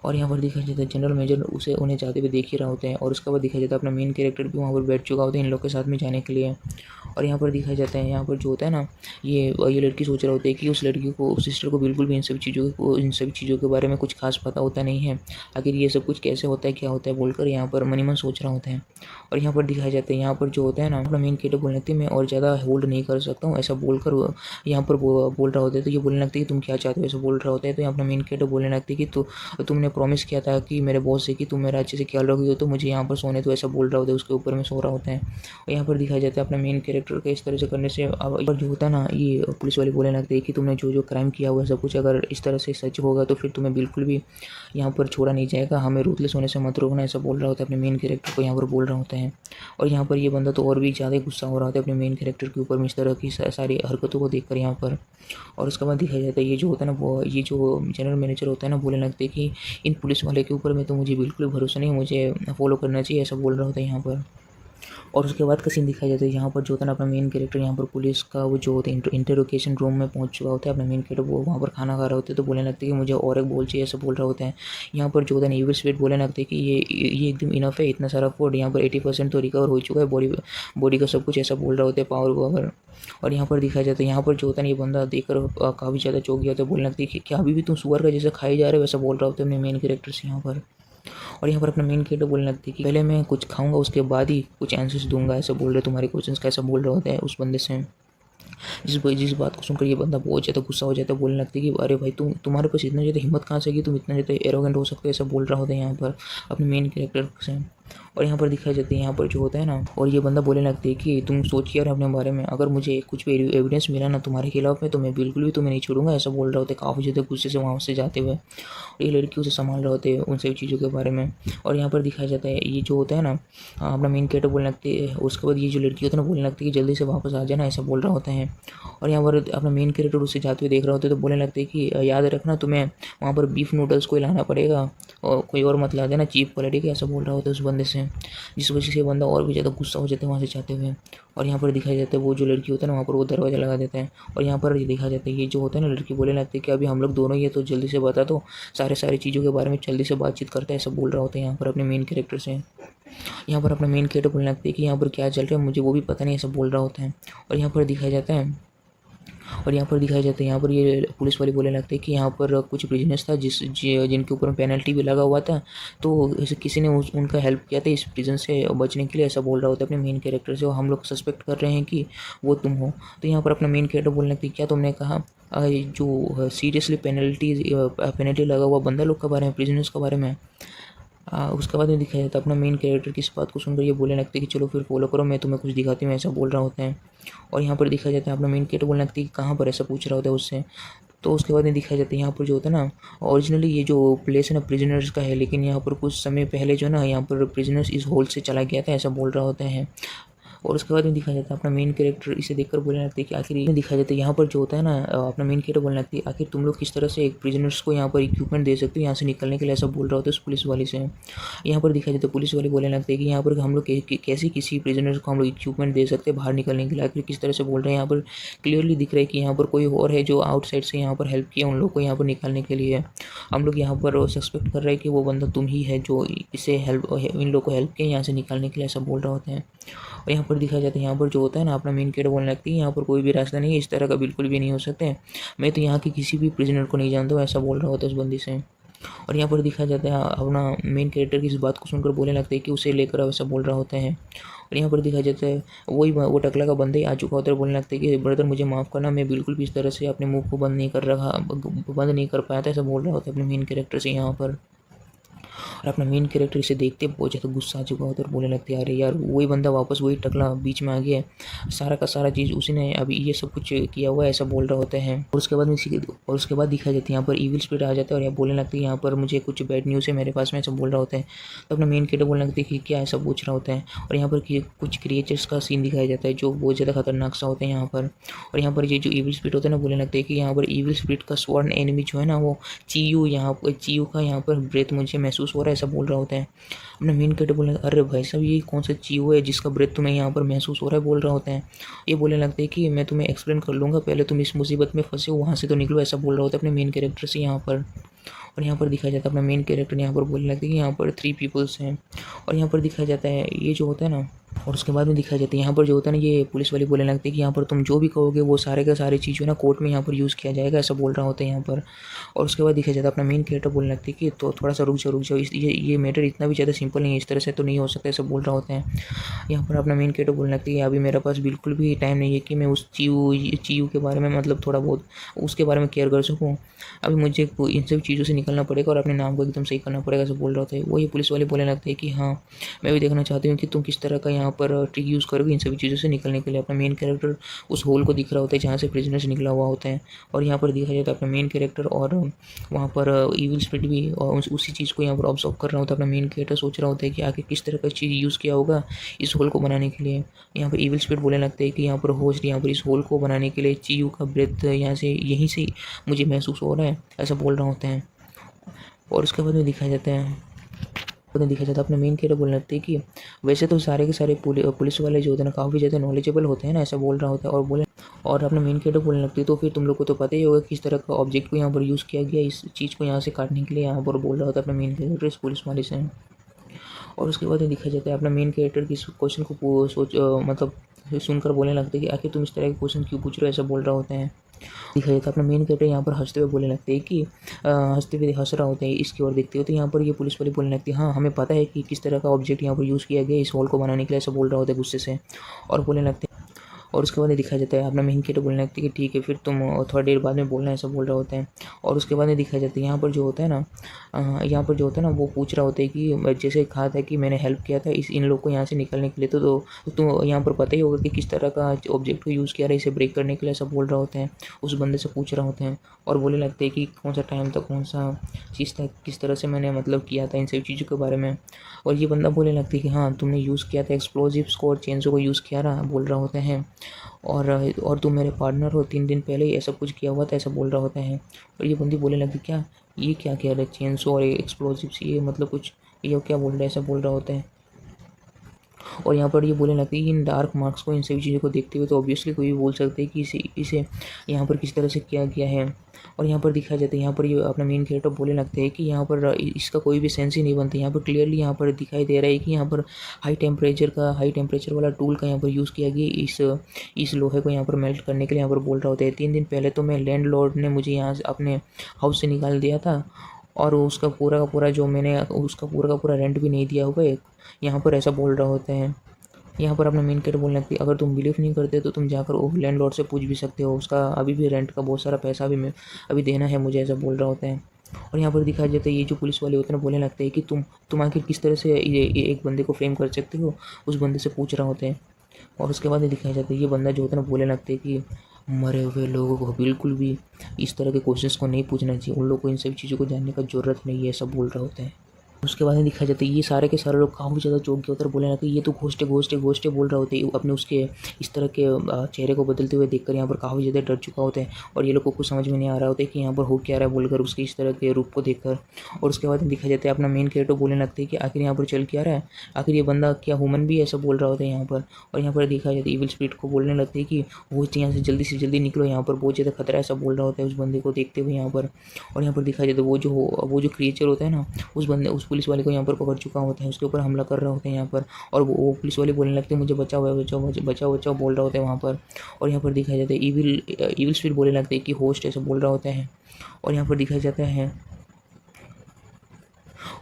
और यहाँ पर दिखाया जाता है जनरल मैनेजर उसे उन्हें जाते हुए देख ही रहा होते हैं, और उसके बाद दिखाया जाता है अपना मेन कैरेक्टर भी वहाँ पर बैठ चुका होता है इन लोग के साथ में जाने के लिए। और यहाँ पर दिखाया जाता है यहाँ पर जो होता है ना ये लड़की सोच रहा होता है कि उस लड़की को उस सिस्टर को बिल्कुल भी इन सभी चीज़ों के बारे में कुछ खास पता होता नहीं है, आखिर ये सब कुछ कैसे होता है क्या होता है बोलकर यहाँ पर मनी मन सोच रहा होता है। और यहाँ पर दिखाया जाता है यहाँ पर जो होता है ना अपना मेन कैरेक्टर बोलने लगती है मैं और ज़्यादा होल्ड नहीं कर सकता हूँ, ऐसा बोलकर यहाँ पर बोल रहा होता है। तो ये बोलने लगता है कि तुम क्या चाहते हो, ऐसा बोल रहा होता है। तो यहाँ अपना मेन कैरेक्टर बोलने लगती है कि तुमने प्रॉमिस किया था कि मेरे बॉस से कि तुम मेरा अच्छे से ख्याल रखोगे, तो मुझे यहाँ पर सोने तो ऐसा बोल रहा होता है, उसके ऊपर में सो रहा होता है। और यहाँ पर दिखाया जाता है अपना मेन कैरेक्टर का इस तरह से करने से अब जो होता है ना ये पुलिस वाले बोलने लगते हैं कि तुमने जो क्राइम किया हुआ है सब कुछ अगर इस तरह से सच होगा तो फिर तुम्हें बिल्कुल भी यहाँ पर छोड़ा नहीं जाएगा, हमें रूथलेस होने से मत रोकना, ऐसा बोल रहा होता है, अपने मेन कैरेक्टर को यहाँ पर बोल रहा होता है। और यहाँ पर ये बंदा तो और भी ज़्यादा गुस्सा हो रहा होता है अपने मेन कैरेक्टर के ऊपर इस तरह की सारी हरकतों को देखकर यहाँ पर। और उसके बाद दिखाया जाता है ये जो होता है ना वो ये जो जनरल मैनेजर होता है ना बोलने लगते हैं कि इन पुलिस वाले के ऊपर में तो मुझे बिल्कुल भरोसा नहीं, मुझे फॉलो करना चाहिए, ऐसा बोल रहा होता है यहाँ पर। और उसके बाद का सीन दिखाया जाता है यहाँ पर जो होता है ना अपना मेन कैरेक्टर यहाँ पर पुलिस का वो जो होता है इंटरोगेशन रूम में पहुंच चुका होता है, अपना मेन कैरेक्टर वो वहाँ पर खाना खा रहे होते हैं, तो बोलने लगते हैं कि मुझे और एक बोल चाहिए, ऐसा बोल रहा होता है। यहाँ पर जो होता है ईविल स्पिरिट बोलने लगते हैं कि ये एकदम इनफ है, इतना सारा फूड यहाँ पर 80% तो रिकवर हो चुका है बॉडी का सब कुछ, ऐसा बोल रहा होता है पावर। और यहाँ पर दिखाया जाता है यहाँ पर जो होता है ये बंदा देखकर काफ़ी ज़्यादा चौंक गया होता है, बोलने लगती है कि क्या अभी भी तुम सुअर का जैसे खाई जा रहे हो, वैसा बोल रहा होता है अपने मेन कैरेक्टर से यहाँ पर। और यहाँ पर अपना मेन कैरेक्टर बोलने लगती है कि पहले मैं कुछ खाऊंगा उसके बाद ही कुछ आंसर्स दूंगा, ऐसा बोल रहे तुम्हारे क्वेश्चंस का, ऐसा बोल रहा होता है उस बंदे से। जिस बात को सुनकर ये बंदा बहुत ज़्यादा गुस्सा हो जाता है, बोलने लगता है कि अरे भाई तुम्हारे पास इतना ज़्यादा हिम्मत कहाँ से कि तुम इतना ज़्यादा एरोगेंट हो सकते हो, ऐसा बोल रहा होता है यहाँ पर अपने मेन कैरेक्टर से। और यहाँ पर दिखाया जाता है यहाँ पर जो होता है ना और ये बंदा बोलने लगता है कि तुम सोचिए यार अपने बारे में, अगर मुझे कुछ भी एविडेंस मिला ना तुम्हारे खिलाफ में तो मैं बिल्कुल भी तुम्हें नहीं छोड़ूंगा, ऐसा बोल रहा होता है काफ़ी ज़्यादा गुस्से से वहाँ से जाते हुए। और ये लड़की उसे संभाल रहे होते हैं उन सभी चीज़ों के बारे में। और यहाँ पर दिखाया जाता है ये जो होता है ना अपना मेन कैरेक्टर बोलने लगती है, उसके बाद ये जो लड़की होती है ना बोलने लगती है कि जल्दी से वापस आ जाना, ऐसा बोल रहा होता है। और यहाँ पर अपना मेन कैरेक्टर उसे जाते हुए देख रहा होता है, तो बोलने लगते हैं कि याद रखना तुम्हें वहाँ पर बीफ नूडल्स को लाना पड़ेगा और कोई और मत ला देना चीप क्वालिटी का, ऐसा बोल रहा होता है उस बंदे से, जिस वजह से बंदा और भी ज़्यादा गुस्सा हो जाता है वहाँ से जाते हुए। और यहाँ पर दिखाया जाता है वो जो लड़की होता है ना वहाँ पर वो दरवाज़ा लगा देता है। और यहाँ पर दिखाया जाता है ये जो होता है ना लड़की बोलने लगती है कि अभी हम लोग दोनों ही है तो जल्दी से बता दो, सारी चीज़ों के बारे में जल्दी से बातचीत करता है, ऐसा बोल रहा होता है यहाँ पर अपने मेन कैरेक्टर से। यहाँ पर अपना मेन कैरेक्टर बोलने लगता है कि यहाँ पर क्या चल रहा है मुझे वो भी पता नहीं, ऐसा बोल रहा होता है। और यहाँ पर दिखाया जाता है यहाँ पर ये पुलिस वाले बोलने लगते हैं कि यहाँ पर कुछ प्रिजनर्स था जिनके ऊपर पेनल्टी भी लगा हुआ था, तो ऐसे किसी ने उनका हेल्प किया था इस प्रिजन से बचने के लिए, ऐसा बोल रहा होता है अपने मेन कैरेक्टर से। और हम लोग सस्पेक्ट कर रहे हैं कि वो तुम हो। तो यहाँ पर अपना मेन कैरेक्टर बोलने लगती है क्या तुमने कहा जो सीरियसली पेनल्टी लगा हुआ बंदा लोग के बारे में, प्रिजनर्स के बारे में। उसके बाद में दिखाया जाता है अपना मेन कैरेक्टर की इस बात को सुनकर ये बोलने लगते हैं कि चलो फिर फॉलो करो, मैं तुम्हें कुछ दिखाती हूँ, ऐसा बोल रहा होता है। और यहाँ पर दिखाया जाता है अपना मेन कैरेक्टर बोलने लगती है कि कहाँ पर, ऐसा पूछ रहा होता है उससे। तो उसके बाद में दिखाया जाता है यहाँ पर जो होता है ना ओरिजिनली ये जो प्लेस है ना प्रिजनर्स का है, लेकिन यहाँ पर कुछ समय पहले जो है ना यहाँ पर प्रिजनर्स इस होल से चला गया था, ऐसा बोल रहा होता है। और उसके बाद में दिखाया जाता है अपना मेन कैरेक्टर इसे देखकर बोलने लगता है कि आखिर ये दिखाया जाता है यहाँ पर जो होता है ना अपना मेन कैरेक्टर बोलने लगती है आखिर तुम लोग किस तरह से एक प्रिजनर्स को यहाँ पर इक्विपमेंट दे सकते हो यहाँ से निकलने के लिए, ऐसा बोल रहा होता है उस पुलिस वाले से। यहाँ पर दिखाया जाता है पुलिस वाले बोलने लगते हैं कि यहाँ पर हम लोग कैसे किसी प्रिजनर्स को हम लोग इक्विपमेंट दे सकते हैं बाहर निकलने के लिए, आखिर किस तरह से बोल रहे हैं। यहाँ पर क्लियरली दिख रहा है कि यहाँ पर कोई और है जो आउटसाइड से यहाँ पर हेल्प किया उन लोग को यहाँ पर निकालने के लिए। हम लोग यहाँ पर सस्पेक्ट कर रहे हैं कि वो बंदा तुम ही है जो इसे हेल्प इन लोग को हेल्प किया यहाँ से निकालने के लिए, ऐसा बोल रहा होता है। और यहाँ पर दिखाया जाता है यहाँ पर जो होता है ना अपना मेन कैरेक्टर बोलने लगती है यहाँ पर कोई भी रास्ता नहीं है, इस तरह का बिल्कुल भी नहीं हो सकता है, मैं तो यहाँ की किसी भी प्रिजनर को नहीं जानता हूँ, ऐसा बोल रहा होता है उस बंदी से। और यहाँ पर दिखाया जाता है अपना मेन कैरेक्टर की इस बात को सुनकर बोलने लगता है कि उसे लेकर आओ, ऐसा बोल रहा होता है। और यहाँ पर दिखाया जाता है वो टकला का बंदा ही आ चुका होता है, बोलने लगता है कि ब्रदर मुझे माफ़ करना, मैं बिल्कुल भी इस तरह से अपने मुंह को बंद नहीं कर पाया था, ऐसा बोल रहा होता है अपने मेन कैरेक्टर से यहाँ पर। और अपना मेन कैरेक्टर इसे देखते बहुत ज़्यादा गुस्सा आ चुका होता है और बोलने लगते हैं अरे यार वही बंदा वापस वही टकला बीच में आ गया है, सारा का सारा चीज़ उसी ने अभी ये सब कुछ किया हुआ है, ऐसा बोल रहा होता है। और उसके बाद दिखाया जाता है यहाँ पर ईविल स्पिरिट आ जाता है और यह बोलने लगता है यहाँ पर मुझे कुछ बैड न्यूज़ है मेरे पास में, ऐसा बोल रहा होता है। तो अपना मेन कैरेक्टर बोलने लगता है कि क्या ऐसा पूछ रहा होता है। और यहाँ पर कुछ क्रिएचर्स का सीन दिखाया जाता है जो बहुत ज़्यादा खतरनाक सा होता है यहाँ पर। और यहाँ पर ये जो ईविल स्पिरिट होता है ना बोलने लगता है कि यहाँ पर ईविल स्पिरिट का स्वर्ण एनिमी जो है ना वो चीयू का यहाँ पर ब्रेथ मुझे महसूस हो रहा है, ऐसा बोल रहा होता है। अपने मेन कैरेक्टर बोलने अरे भाई साहब ये कौन सा चीज़ है जिसका ब्रेथ तुम्हें यहाँ पर महसूस हो रहा है, बोल रहा होता है। ये बोलने लगता है कि मैं तुम्हें एक्सप्लेन कर लूँगा, पहले तुम इस मुसीबत में फंसे हो वहाँ से तो निकलो, ऐसा बोल रहा होता है अपने मेन कैरेक्टर से यहाँ पर। और यहाँ पर दिखाया जाता है अपना मेन कैरेक्टर यहाँ पर बोलने लगता है कि यहाँ पर 3 पीपल्स हैं। और यहाँ पर दिखाया जाता है ये जो होता है ना, और उसके बाद में दिखाया जाता है यहाँ पर जो होता है ना ये पुलिस वाले बोलने लगते हैं कि यहाँ पर तुम जो भी कहोगे वो सारे का सारी चीज़ जो है ना कोर्ट में यहाँ पर यूज़ किया जाएगा, ऐसा बोल रहा होता है यहाँ पर। और उसके बाद दिखाया जाता है अपना मेन कैरेक्टर बोलने लगते हैं कि तो थोड़ा सा रुक जाओ ये मैटर इतना भी ज़्यादा सिंपल नहीं है, इस तरह से तो नहीं हो सकता, ऐसा बोल रहा होता है। यहाँ पर अपना मेन कैरेक्टर बोलने लगता है कि अभी मेरे पास बिल्कुल भी टाइम नहीं है कि मैं उस चीयू के बारे में मतलब थोड़ा बहुत उसके बारे में केयर कर सकूँ, अभी मुझे इन सब चीज़ों से निकलना पड़ेगा और अपने नाम को एकदम सही करना पड़ेगा, ऐसा बोल रहा होता है। वो ये पुलिस वाले बोलने लगते हैं कि हाँ मैं भी देखना चाहती हूँ कि तुम किस तरह का यहाँ पर ट्रिक यूज़ करोगे इन सभी चीज़ों से निकलने के लिए। अपना मेन कैरेक्टर उस होल को दिख रहा होता है जहाँ से प्रिजनर से निकला हुआ होता है। और यहाँ पर देखा जाता है अपना मेन कैरेक्टर और वहाँ पर ईविल स्पिरिट भी और उसी चीज़ को यहाँ पर ऑब्जर्व कर रहा होता है। अपना मेन कैरेक्टर सोच रहा होता है कि आगे किस तरह का चीज़ यूज़ किया होगा इस होल को बनाने के लिए। यहाँ पर ईविल स्पिरिट बोलने लगता है कि यहाँ पर होस्ट यहाँ पर इस होल को बनाने के लिए चीयू का ब्रेथ यहीं से मुझे महसूस हो रहा है, ऐसा बोल रहा होता है। और उसके बाद में दिखाया जाता है अपने मेन कैरेक्टर बोलने लगते हैं कि वैसे तो सारे के सारे पुलिस वाले जो होते हैं ना काफ़ी ज़्यादा नॉलेजेबल होते हैं ना, ऐसा बोल रहा होता है। और अपने मेन कैरेक्टर बोलने लगते हैं तो फिर तुम लोग को तो पता ही होगा किस तरह का ऑब्जेक्ट को यहाँ पर यूज़ किया गया इस चीज़ को यहाँ से काटने के लिए, यहाँ पर बोल रहा होता है अपना मेन कैरेक्टर इस पुलिस वाले से। और उसके बाद ये दिखा जाता है अपना मेन कैरेक्टर की क्वेश्चन को मतलब सुनकर बोलने लगते हैं कि आखिर तुम इस तरह के क्वेश्चन क्यों पूछ रहे हो, ऐसा बोल रहा होता है। दिखा जाता है अपना मेन कैरेक्टर यहाँ पर हंसते हुए बोलने लगते हैं कि हंसते हुए हंस रहा होता है इसकी ओर देखते हो। तो यहाँ पर ये पुलिस वाले बोलने लगती है हाँ हमें पता है कि किस तरह का ऑब्जेक्ट यहाँ पर यूज़ किया गया इस हॉल को बनाने के लिए, ऐसा बोल रहा होता है गुस्से से। और बोलने लगते हैं और उसके बाद ये दिखाया जाता है अपना मेन कैरेक्टर बोलने लगती है कि ठीक है फिर तुम थोड़ा देर बाद में बोलना, ऐसा बोल रहा होता है। और उसके बाद ये दिखाया जाता है यहाँ पर जो होता है ना वो पूछ रहा होता है कि जैसे कहा था कि मैंने हेल्प किया था इन लोग को यहाँ से निकलने के लिए, तो यहाँ पर पता ही होगा कि किस तरह का ऑब्जेक्ट को यूज़ किया रहा है इसे ब्रेक करने के लिए, ऐसा बोल रहा होता है। उस बंदे से पूछ रहा होता है और बोलने लगते हैं कि कौन सा टाइम था, कौन सा चीज़ था, किस तरह से मैंने मतलब किया था इन सभी चीज़ों के बारे में। और ये बंदा बोलने लगता है कि हाँ तुमने यूज़ किया था एक्सप्लोजिव्स को और चेंजों को यूज़ किया रहा, बोल रहा होता है। और तुम मेरे पार्टनर हो, 3 दिन पहले ही ऐसा कुछ किया हुआ था, ऐसा बोल रहा होता है। और ये बंदी बोलने लगी क्या कह रहा है चेंसो और एक्सप्लोजिव्स, ये मतलब कुछ ये क्या बोल रहा है, ऐसा बोल रहा होता है। और यहाँ पर ये बोलने लगती है कि इन डार्क मार्क्स को इन सभी चीज़ों को देखते हुए तो ऑब्वियसली कोई भी बोल सकते हैं कि इसे यहाँ पर किस तरह से किया गया है। और यहाँ पर दिखाया जाता है यहाँ पर ये अपना मेन कैरेक्टर बोलने लगते हैं कि यहाँ पर इसका कोई भी सेंस ही नहीं बनता। यहाँ पर क्लियरली यहाँ पर दिखाई दे रहा है कि यहाँ पर हाई टेम्परेचर वाला टूल का यहाँ पर यूज़ किया गया इस लोहे को यहाँ पर मेल्ट करने के लिए, यहाँ पर बोल रहा होता है। 3 दिन पहले तो मैं लैंडलॉर्ड ने मुझे यहाँ से अपने हाउस से निकाल दिया था और उसका पूरा का पूरा रेंट भी नहीं दिया हुआ है यहाँ पर, ऐसा बोल रहा होता है। यहाँ पर अपना मेन कैरेक्टर बोलने लगती है अगर तुम बिलीव नहीं करते तो तुम जाकर वो लैंडलॉर्ड से पूछ भी सकते हो, उसका अभी भी रेंट का बहुत सारा पैसा अभी देना है मुझे, ऐसा बोल रहा होता है। और यहाँ पर दिखाया जाता है ये जो पुलिस वाले होते हैं बोलने लगते हैं कि तुम आखिर किस तरह से ये एक बंदे को फ्रेम कर सकते हो, उस बंदे से पूछ रहा होते हैं। और उसके बाद दिखाया जाता है ये बंदा जो होता है ना बोलने लगते हैं कि मरे हुए लोगों को बिल्कुल भी इस तरह के क्वेश्चंस को नहीं पूछना चाहिए, उन लोगों को इन सभी चीज़ों को जानने का ज़रूरत नहीं है, ऐसा बोल रहा होता है। उसके बाद में दिखाया जाता है ये सारे के सारे लोग काफ़ी ज़्यादा चौंक के होते हैं, बोलने लगते हैं ये तो घोस्ट है घोस्ट है घोस्ट है बोल रहा होता है अपने उसके इस तरह के चेहरे को बदलते हुए देखकर यहाँ पर काफ़ी ज़्यादा डर चुका होता है और ये लोग को कुछ समझ में नहीं आ रहा होता है कि यहाँ पर हो क्या रहा है बोलकर उसके इस तरह के रूप को देखकर। और उसके बाद में दिखाया जाता है अपना मेन कैरेक्टर बोलने लगते हैं कि आखिर यहाँ पर चल क्या रहा है, आखिर ये बंदा क्या ह्यूमन भी ऐसा बोल रहा होता है यहाँ पर। और यहाँ पर दिखाया जाता है इविल स्पिरिट को बोलने लगते हैं कि वो यहाँ से जल्दी निकलो, यहाँ पर बहुत ज़्यादा खतरा है ऐसा बोल रहा होता है उस बंदे को देखते हुए यहाँ पर। और यहाँ पर दिखाया जाता है वो जो क्रिएचर होता है ना उस पुलिस वाले को यहाँ पर पकड़ चुका होता है, उसके ऊपर हमला कर रहा होता है यहाँ पर। और वो पुलिस वाले बोलने लगते हैं मुझे बचाओ बचाओ बचाओ बचाओ बोल रहा होता है वहाँ पर। और यहाँ पर दिखाया जाता है इविल स्पिरिट बोलने लगते हैं कि होस्ट ऐसा बोल रहा होता है। और यहाँ पर दिखाया जाता है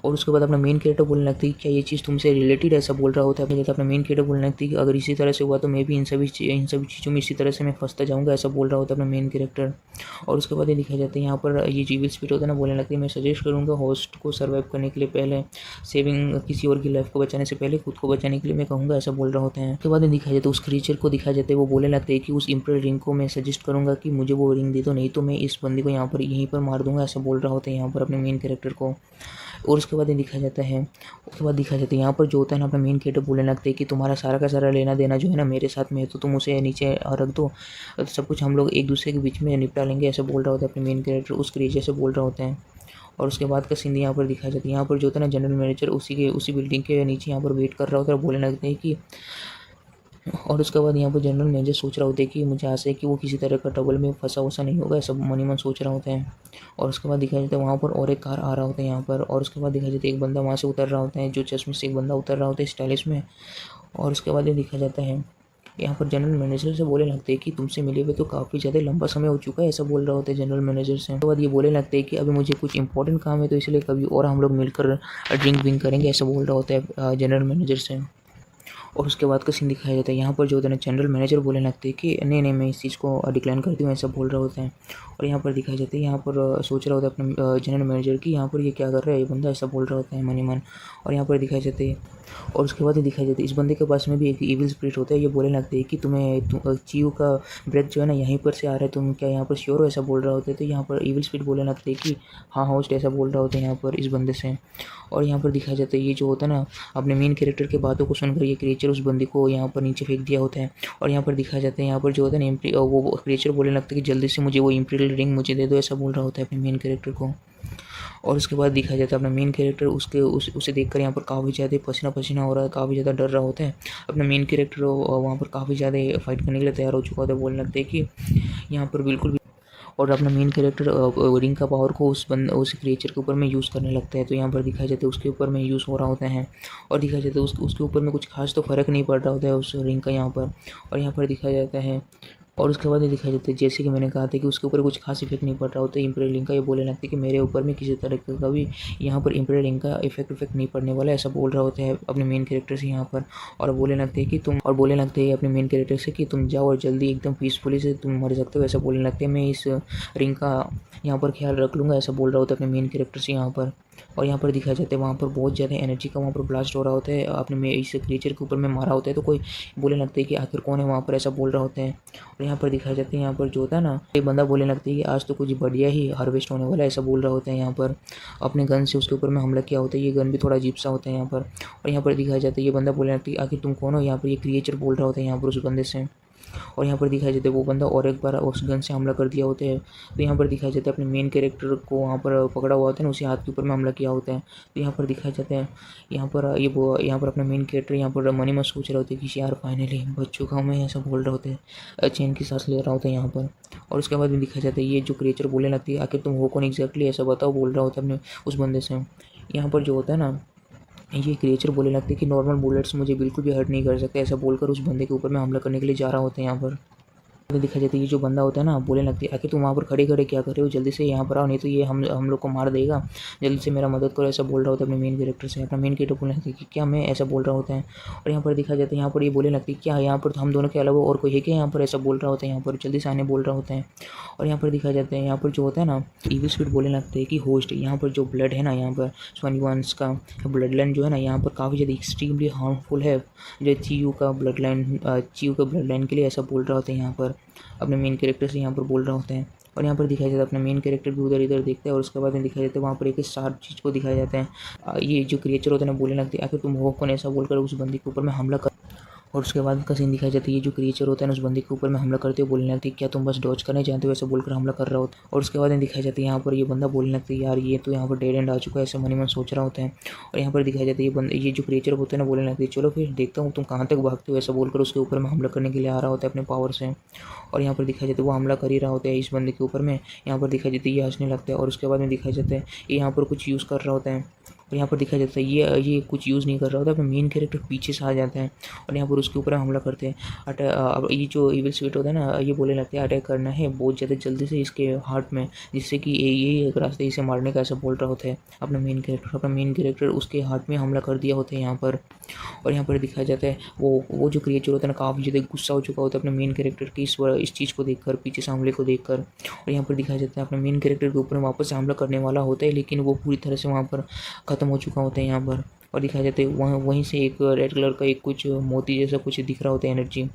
और उसके बाद अपना मेन कैरेक्टर बोलने लगती है क्या ये चीज़ तुमसे रिलेटेड ऐसा बोल रहा होता है। अपना मेन कैरेक्टर बोलने लगती है कि अगर इसी तरह से हुआ तो मैं भी इन सभी चीज़ों में इसी तरह से मैं फंसता जाऊँगा ऐसा बोल रहा होता है अपना मेन कैरेक्टर। और उसके बाद ये दिखाया जाता है यहाँ पर ये जो इविल स्पिरिट होता है ना बोलने लगती है मैं सजेस्ट करूँगा होस्ट को सर्वाइव करने के लिए पहले सेविंग किसी और की लाइफ को बचाने से पहले खुद को बचाने के लिए मैं कहूँगा ऐसा बोल रहा होता है। उसके बाद दिखाया जाता है उस क्रीचर को दिखाया जाता है वो बोलने लगता है कि उस इम्परल रिंग को मैं सजेस्ट करूँगा कि मुझे वो रिंग दे दो, नहीं तो मैं इस बंदे को यहाँ पर यहीं पर मार दूंगा ऐसा बोल रहा होता है यहाँ पर अपने मेन कैरेक्टर को। और उसके बाद ये दिखाया जाता है यहाँ पर जो होता है ना अपना मेन कैरेक्टर बोलने लगते हैं कि तुम्हारा सारा का सारा लेना देना जो है ना मेरे साथ में है तो तुम उसे नीचे रख दो, सब कुछ हम लोग एक दूसरे के बीच में निपटा लेंगे ऐसा बोल रहा होता है अपने मेन कैरेक्टर उस क्रिएचर से बोल रहा होता है। और उसके बाद का सीन यहाँ पर दिखाया जाता है यहाँ पर जो होता है ना जनरल मैनेजर उसी बिल्डिंग के नीचे यहाँ पर वेट कर रहा होता है और बोलने लगते हैं कि और उसके बाद यहाँ पर जनरल मैनेजर सोच रहा होता है कि मुझे आशा है कि वो किसी तरह का ट्रबल में फंसा वसा नहीं होगा ऐसा मन ही मन सोच रहा होता है। और उसके बाद दिखाया जाता है वहाँ पर और एक कार आ रहा होता है यहाँ पर। और उसके बाद दिखाया जाता है एक बंदा वहाँ से उतर रहा होता है, जो चश्मे से एक बंदा उतर रहा होता है स्टाइलिश में। और उसके बाद ये दिखाया जाता है यहाँ पर जनरल मैनेजर से बोलने लगते हैं कि तुमसे मिले हुए तो काफ़ी ज़्यादा लंबा समय हो चुका है ऐसा बोल रहा होता है जनरल मैनेजर से। उसके बाद ये बोलने लगते हैं कि अभी मुझे कुछ इंपॉर्टेंट काम है तो इसलिए कभी और हम लोग मिलकर ड्रिंक विंक करेंगे ऐसा बोल रहा होता है जनरल मैनेजर से। और उसके बाद का सीन दिखाया जाता है यहाँ पर जो होता है ना जनरल मैनेजर बोलने लगते हैं कि नहीं मैं इस चीज़ को डिक्लाइन करती हूँ ऐसा बोल रहा होता है। और यहाँ पर दिखाया जाता है यहाँ पर सोच रहा होता है अपने जनरल मैनेजर की यहाँ पर ये क्या कर रहा है ये बंदा ऐसा बोल रहा होता है मन ही मन। और यहाँ पर दिखाया जाता है और उसके बाद ये दिखाया जाता है इस बंदे के पास में भी एक इविल स्पिरिट होता है, ये बोलने लगते हैं कि तुम्हें चीयू का ब्रेथ जो है ना यहीं पर से आ रहा है, तुम क्या यहाँ पर श्योर हो ऐसा बोल रहा होता है। तो यहाँ पर इविल स्पिरिट बोलने लगते हैं कि हाँ होस्ट ऐसा बोल रहा होता है यहाँ पर इस बंदे से। और यहाँ पर दिखाया जाता है ये जो होता है ना अपने मेन कैरेक्टर के बातों को सुनकर ये क्रिएचर उस बंदे को यहाँ पर नीचे फेंक दिया होता है। और यहाँ पर दिखाया जाता है यहाँ पर जो होता है ना वो क्रिएचर बोलने लगता है कि जल्दी से मुझे वो इम्पीरियल रिंग मुझे दे दो ऐसा बोल रहा होता है अपने मेन कैरेक्टर को। और उसके बाद दिखाया जाता है अपना मेन कैरेक्टर उसे देखकर यहाँ पर काफ़ी ज़्यादा पसीना पसीना हो रहा है, काफ़ी ज़्यादा डर रहा होता है। अपना मेन कैरेक्टर वहाँ पर काफ़ी ज़्यादा फाइट करने के लिए तैयार हो चुका होता है, बोलने लगते हैं कि यहाँ पर बिल्कुल भी। और अपना मेन कैरेक्टर रिंग का पावर को उस क्रिएचर के ऊपर में यूज़ करने लगता है, तो यहाँ पर दिखाया जाता है उसके ऊपर में यूज़ हो रहा होता है। और दिखाया जाता है उसके ऊपर में कुछ खास तो फ़र्क नहीं पड़ रहा होता है उस रिंग का यहाँ पर। और यहाँ पर दिखाया जाता है और उसके बाद ये दिखाया जाता है जैसे कि मैंने कहा था कि उसके ऊपर कुछ खास इफेक्ट नहीं पड़ रहा होता है इम्पीरियल रिंग का। ये बोलने लगता है कि मेरे ऊपर में किसी तरह का भी यहाँ पर इम्पीरियल रिंग का इफेक्ट नहीं पड़ने वाला ऐसा बोल रहा होता है अपने मेन कैरेक्टर से यहाँ पर। और बोलने लगते हैं अपने मेन कैरेक्टर से कि तुम जाओ और जल्दी एकदम पीसफुली से तुम मर सकते हो ऐसा बोलने लगते हैं, मैं इस रिंग का यहाँ पर ख्याल रख लूँगा ऐसा बोल रहा होता है अपने मेन कैरेक्टर से यहाँ पर। और यहाँ पर दिखाया जाता है वहाँ पर बहुत ज़्यादा एनर्जी का वहाँ पर ब्लास्ट हो रहा होता है, आपने में इस क्रिएचर के ऊपर में मारा होता है तो कोई बोलने लगता है कि आखिर कौन है वहाँ पर ऐसा बोल रहा होता है। और यहाँ पर दिखाया जाता है यहाँ पर जो होता है ना एक बंदा बोलने लगता है कि आज तो कुछ बढ़िया ही हार्वेस्ट होने वाला है ऐसा बोल रहा होता है यहाँ पर। अपने गन से उसके ऊपर में हमला किया होता है, ये गन भी थोड़ा अजीब सा होता है यहाँ पर। और यहाँ पर दिखाया जाता है ये बंदा बोलने लगता है आखिर तुम कौन हो, यहाँ पर ये क्रिएचर बोल रहा होता है यहाँ पर उस बंदे से। और यहाँ पर दिखाया जाता है वो बंदा और एक बार उस गन से हमला कर दिया होता है, तो यहाँ पर दिखाया जाता है अपने मेन कैरेक्टर को वहाँ पर पकड़ा हुआ होता है ना उसी हाथ के ऊपर में हमला किया होता है। तो यहाँ पर दिखाया जाता है यहाँ पर अपना मेन कैरेक्टर यहाँ पर मन ही मन सोच रहे होते हैं कि यार फाइनली बच चुका हूँ मैं ऐसा बोल रहे होते हैं, चैन की सांस ले रहा होता है यहाँ पर। और उसके बाद भी दिखाया जाता है ये जो क्रिएचर बोलने लगती है आखिर तुम हो कौन एग्जैक्टली ऐसा बताओ बोल रहा होता है अपने उस बंदे से। यहाँ पर जो होता है ना ये क्रिएचर बोलने लगते हैं कि नॉर्मल बुलेट्स मुझे बिल्कुल भी हर्ट नहीं कर सकते ऐसा बोलकर उस बंदे के ऊपर में हमला करने के लिए जा रहा होता है यहाँ पर। दिखाई जाती है ये जो बंदा होता है ना बोलने लगती है आखिर तुम वहाँ पर खड़े खड़े क्या कर रहे हो, जल्दी से यहाँ पर आओ नहीं तो ये हम लोग को मार देगा, जल्दी से मेरा मदद करो ऐसा बोल रहा होता है अपने मेन कैरेक्टर से। अपना मेन कैरेक्टर बोलने लगती है कि क्या मैं ऐसा बोल रहा होता है। और यहाँ पर दिखाया जाता है यहाँ पर ये बोलने लगती है क्या यहाँ पर हम दोनों के अलावा और कोई है क्या यहाँ पर ऐसा बोल रहा होता है यहाँ पर, जल्दी से आने बोल रहा होता है। और यहाँ पर दिखाया जाता है यहाँ पर जो होता है ना इविल स्पिरिट बोलने लगते हैं कि होस्ट यहाँ पर जो ब्लड है ना यहाँ पर स्वनिवांस का ब्लड लाइन जो है ना यहाँ पर काफ़ी ज़्यादा एक्सट्रीमली हार्मफुल है जो चीयू का ब्लड लाइन के लिए ऐसा बोल रहा होता है यहाँ पर अपने मेन कैरेक्टर से यहाँ पर बोल रहा होता है। और यहाँ पर दिखाया जाता है अपना मेन कैरेक्टर भी उधर इधर देखता है और उसके बाद में दिखाया जाता है वहाँ पर एक शार्प चीज़ को दिखाया जाता है। ये जो क्रिएचर होता है ना बोलने लगते हैं आखिर तुम हो कौन, ऐसा बोलकर उस बंदी के ऊपर में हमला कर। और उसके बाद का सीन दिखाई जाता है ये जो क्रिएचर होता है ना उस बंदी के ऊपर में हमला करते हुए बोलने लगती है क्या तुम बस डॉज करने जानते हो, ऐसा बोलकर हमला कर रहा होता है। और उसके बाद में दिखाई जाता है यहाँ पर ये बंदा बोलने लगता है यार ये तो यहाँ पर डेड एंड आ चुका है, ऐसा मन ही मन सोच रहा होता है। और यहाँ पर दिखाई जाता है ये जो क्रिएचर होता है ना बोलने लगती है चलो फिर देखता हूँ तुम कहाँ तक भागते हो, ऐसा बोलकर उसके ऊपर में हमला करने के लिए आ रहा होता है अपने पावर से। और यहाँ पर दिखाई जाता है वो हमला कर ही रहा होता है इस बंदे के ऊपर में। यहाँ पर दिखाई जाता है ये हंसने लगता है और उसके बाद में दिखाई जाता है ये यहाँ पर कुछ यूज़ कर रहा होता है। और यहाँ पर दिखाया जाता है ये कुछ यूज़ नहीं कर रहा होता, अपना मेन कैरेक्टर पीछे से आ जाता है और यहाँ पर उसके ऊपर हमला करते हैं। अब ये जो इविल स्पिरिट होता है ना ये बोलने लगते हैं अटैक करना है बहुत ज़्यादा जल्दी से इसके हार्ट में, जिससे कि यही एक रास्ता इसे मारने का, ऐसा बोल रहा होता है अपना मेन कैरेक्टर उसके हार्ट में हमला कर दिया होता है यहाँ पर। और यहाँ पर दिखाया जाता है वो जो क्रिएचर होता है ना काफ़ी ज़्यादा गुस्सा हो चुका होता है अपने मेन कैरेक्टर की इस चीज़ को देखकर, पीछे से हमले को देखकर। और यहाँ पर दिखाया जाता है अपने मेन कैरेक्टर के ऊपर वापस से हमला करने वाला होता है लेकिन वो पूरी तरह से वहाँ पर ख़त्म हो चुका होता है यहाँ पर। और दिखाया जाता है वहीं से एक रेड कलर का एक कुछ मोती जैसा कुछ दिख रहा होता है एनर्जी।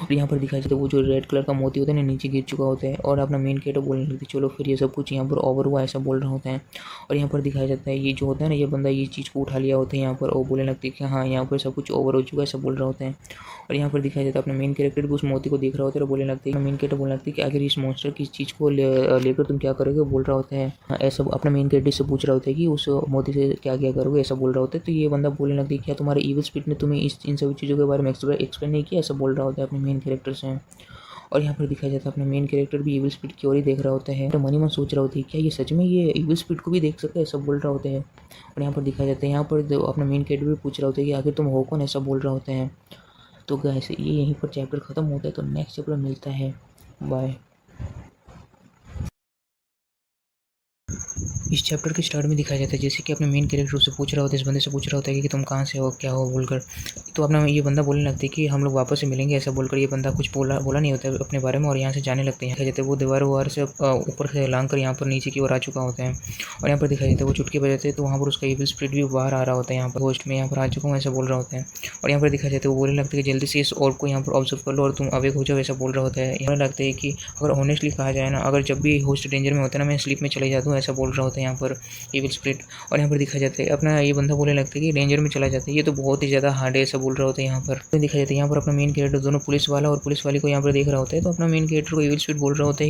और यहाँ पर दिखाया जाता है वो जो रेड कलर का मोती होता है ना नीचे गिर चुका होता है और अपना मेन कैरेक्टर बोलने लगती है चलो फिर ये सब कुछ यहाँ पर ओवर हुआ, ऐसा बोल रहा होता है। और यहाँ पर दिखाया जाता है ये जो होता है ना ये बंदा ये चीज़ को उठा लिया होता है यहाँ पर और बोलने लगती है कि हाँ यहाँ पर सब कुछ ओवर हो चुका है, ऐसा बोल रहा होता है। और यहाँ पर दिखाया जाता है अपना मेन कैरेक्टर भी उस मोती को देख रहा होता है और बोलने लगती है मेन कैरेक्टर बोलने लगती है कि अगर इस मॉन्स्टर की चीज़ को लेकर तुम क्या करोगे, बोल रहा होता है ऐसा अपना मेन कैरेक्टर से पूछ रहा होता है कि उस मोती से क्या क्या करोगे, ऐसा बोल रहा होता है। तो ये बंदा बोलने लगती है क्या तुम्हारे इविल स्पिरिट ने तुम्हें इन सभी चीज़ों के बारे में एक्सप्लेन नहीं किया, ऐसा बोल रहा होता है अपने मेन कैरेक्टर से। और यहाँ पर दिखाया जाता है अपना मेन कैरेक्टर भी इविल स्पिरिट की ओर ही देख रहा होता है तो मन ही मन सोच रहा होता है क्या ये सच में ये इविल स्पिरिट को भी देख सकते हैं, ऐसा बोल रहा होता है। और यहाँ पर दिखाया जाता है यहाँ पर अपना मेन कैरेक्टर भी पूछ रहा होता है कि आखिर तुम हो कौन, ऐसा बोल रहा होता है। तो गाइस ये यहीं पर चैप्टर ख़त्म होता है, तो नेक्स्ट चैप्टर मिलता है। बाय। इस चैप्टर के स्टार्ट में दिखाया जाता है जैसे कि अपने मेन कैरेक्टर उससे पूछ रहा होता है, इस बंदे से पूछ रहा होता है कि तुम कहाँ से हो क्या हो बोलकर। तो अपना ये बंदा बोलने लगता है कि हम लोग वापस से मिलेंगे, ऐसा बोलकर ये बंदा कुछ बोला नहीं होता है अपने बारे में और यहाँ से जाने लगते हैं। दिखाया जाता है वो दीवार से ऊपर से लांग कर यहाँ पर नीचे की ओर आ चुका होता है। और यहाँ पर दिखाया जाता है वो चुटकी बजाते हैं तो वहाँ पर उसका इविल स्पिरिट भी बाहर आ रहा होता है, यहाँ पर होस्ट में यहाँ पर आ चुका हूँ, ऐसा बोल रहा होता है। और यहाँ पर दिखाया जाता है वो बोलने लगता है कि जल्दी से इस और को यहाँ पर ऑब्जर्व कर लो और तुम अवेक हो जाओ, ऐसा बोल रहा होता है। यहाँ लगता है कि अगर ऑनेस्टली कहा जाए ना, अगर जब भी होस्ट डेंजर में होता है ना मैं स्लीप में चले जाता हूँ, ऐसा बोल रहा होता है यहाँ पर इविल स्पिरिट। और यहाँ पर दिखाया जाता है अपना ये बंदा बोलने लगता है कि डेंजर में चला जाता है, ये तो बहुत ही ज़्यादा हार्ड है, ऐसा बोल रहा होता है यहाँ पर। तो दिखाया जाता है यहाँ पर अपना मेन कैरेक्टर दोनों पुलिस वाला और पुलिस वाली को यहाँ पर देख रहा होता है। तो अपना मेन कैरेक्टर को इविल स्पिरिट बोल रहा होता